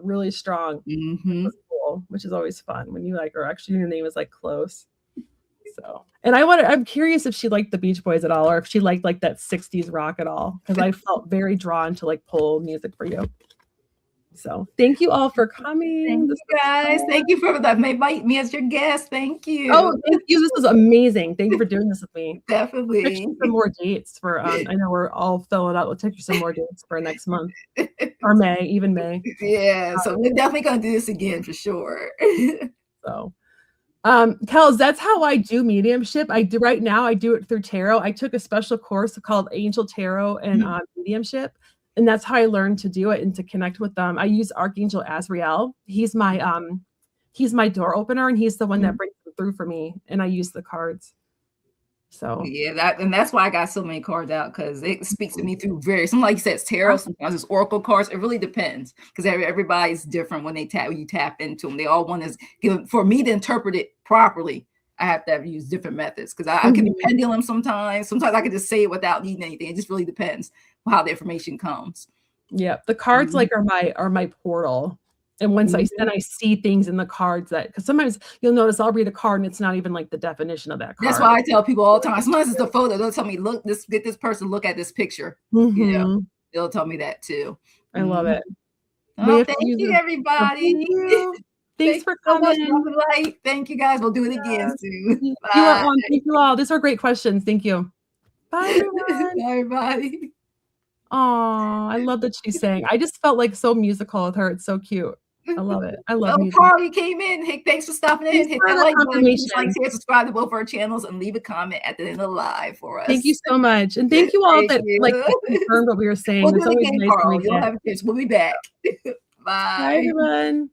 really strong. Which was cool, which is always fun when you like, or actually your name is like close. So, and I'm curious if she liked the Beach Boys at all, or if she liked like that 60s rock at all, because I felt very drawn to like pull music for you. So thank you all for coming. Thank you guys. Thank you for that. Invite me as your guest. Thank you. Oh, thank you. This was amazing. Thank you for doing this with me. Definitely. Some more dates for I know we're all filling out. We'll take you some more dates for next month or even May. Yeah, so we're definitely gonna do this again for sure. So Kels, that's how I do mediumship. I do right now, I do it through tarot. I took a special course called Angel Tarot and mediumship. And that's how I learned to do it and to connect with them. I use Archangel Azrael. He's my door opener, and he's the one that brings them through for me. And I use the cards. So yeah, that's why I got so many cards out, because it speaks to me through various. Some, like you said, it's tarot. Sometimes it's oracle cards. It really depends, because everybody's different when you tap into them. They all want to give, for me to interpret it properly. I have to use different methods, because I can be pendulum sometimes. Sometimes I can just say it without needing anything. It just really depends how the information comes. Yeah, the cards like are my portal. And once I see things in the cards because sometimes you'll notice I'll read a card and it's not even like the definition of that card. That's why I tell people all the time. Sometimes it's the photo. They'll tell me, get this person, look at this picture. You know, they'll tell me that too. I love it. Oh, thank you, everybody. Thank you. Thanks for coming. So much. Thank you, guys. We'll do it again soon. Bye. You are on. Thank you all. These are great questions. Thank you. Bye, everyone. Bye, everybody. Oh, I love that she's saying. I just felt like so musical with her. It's so cute. I love it. I love it. Party came in. Hey, thanks for stopping in. Hit that like button. Like, share, subscribe to both of our channels, and leave a comment at the end of the live for us. Thank you so much, and thank you all that confirmed what we were saying. We'll do it again, Carl. You'll have a chance. We'll be back. Bye. Bye, everyone.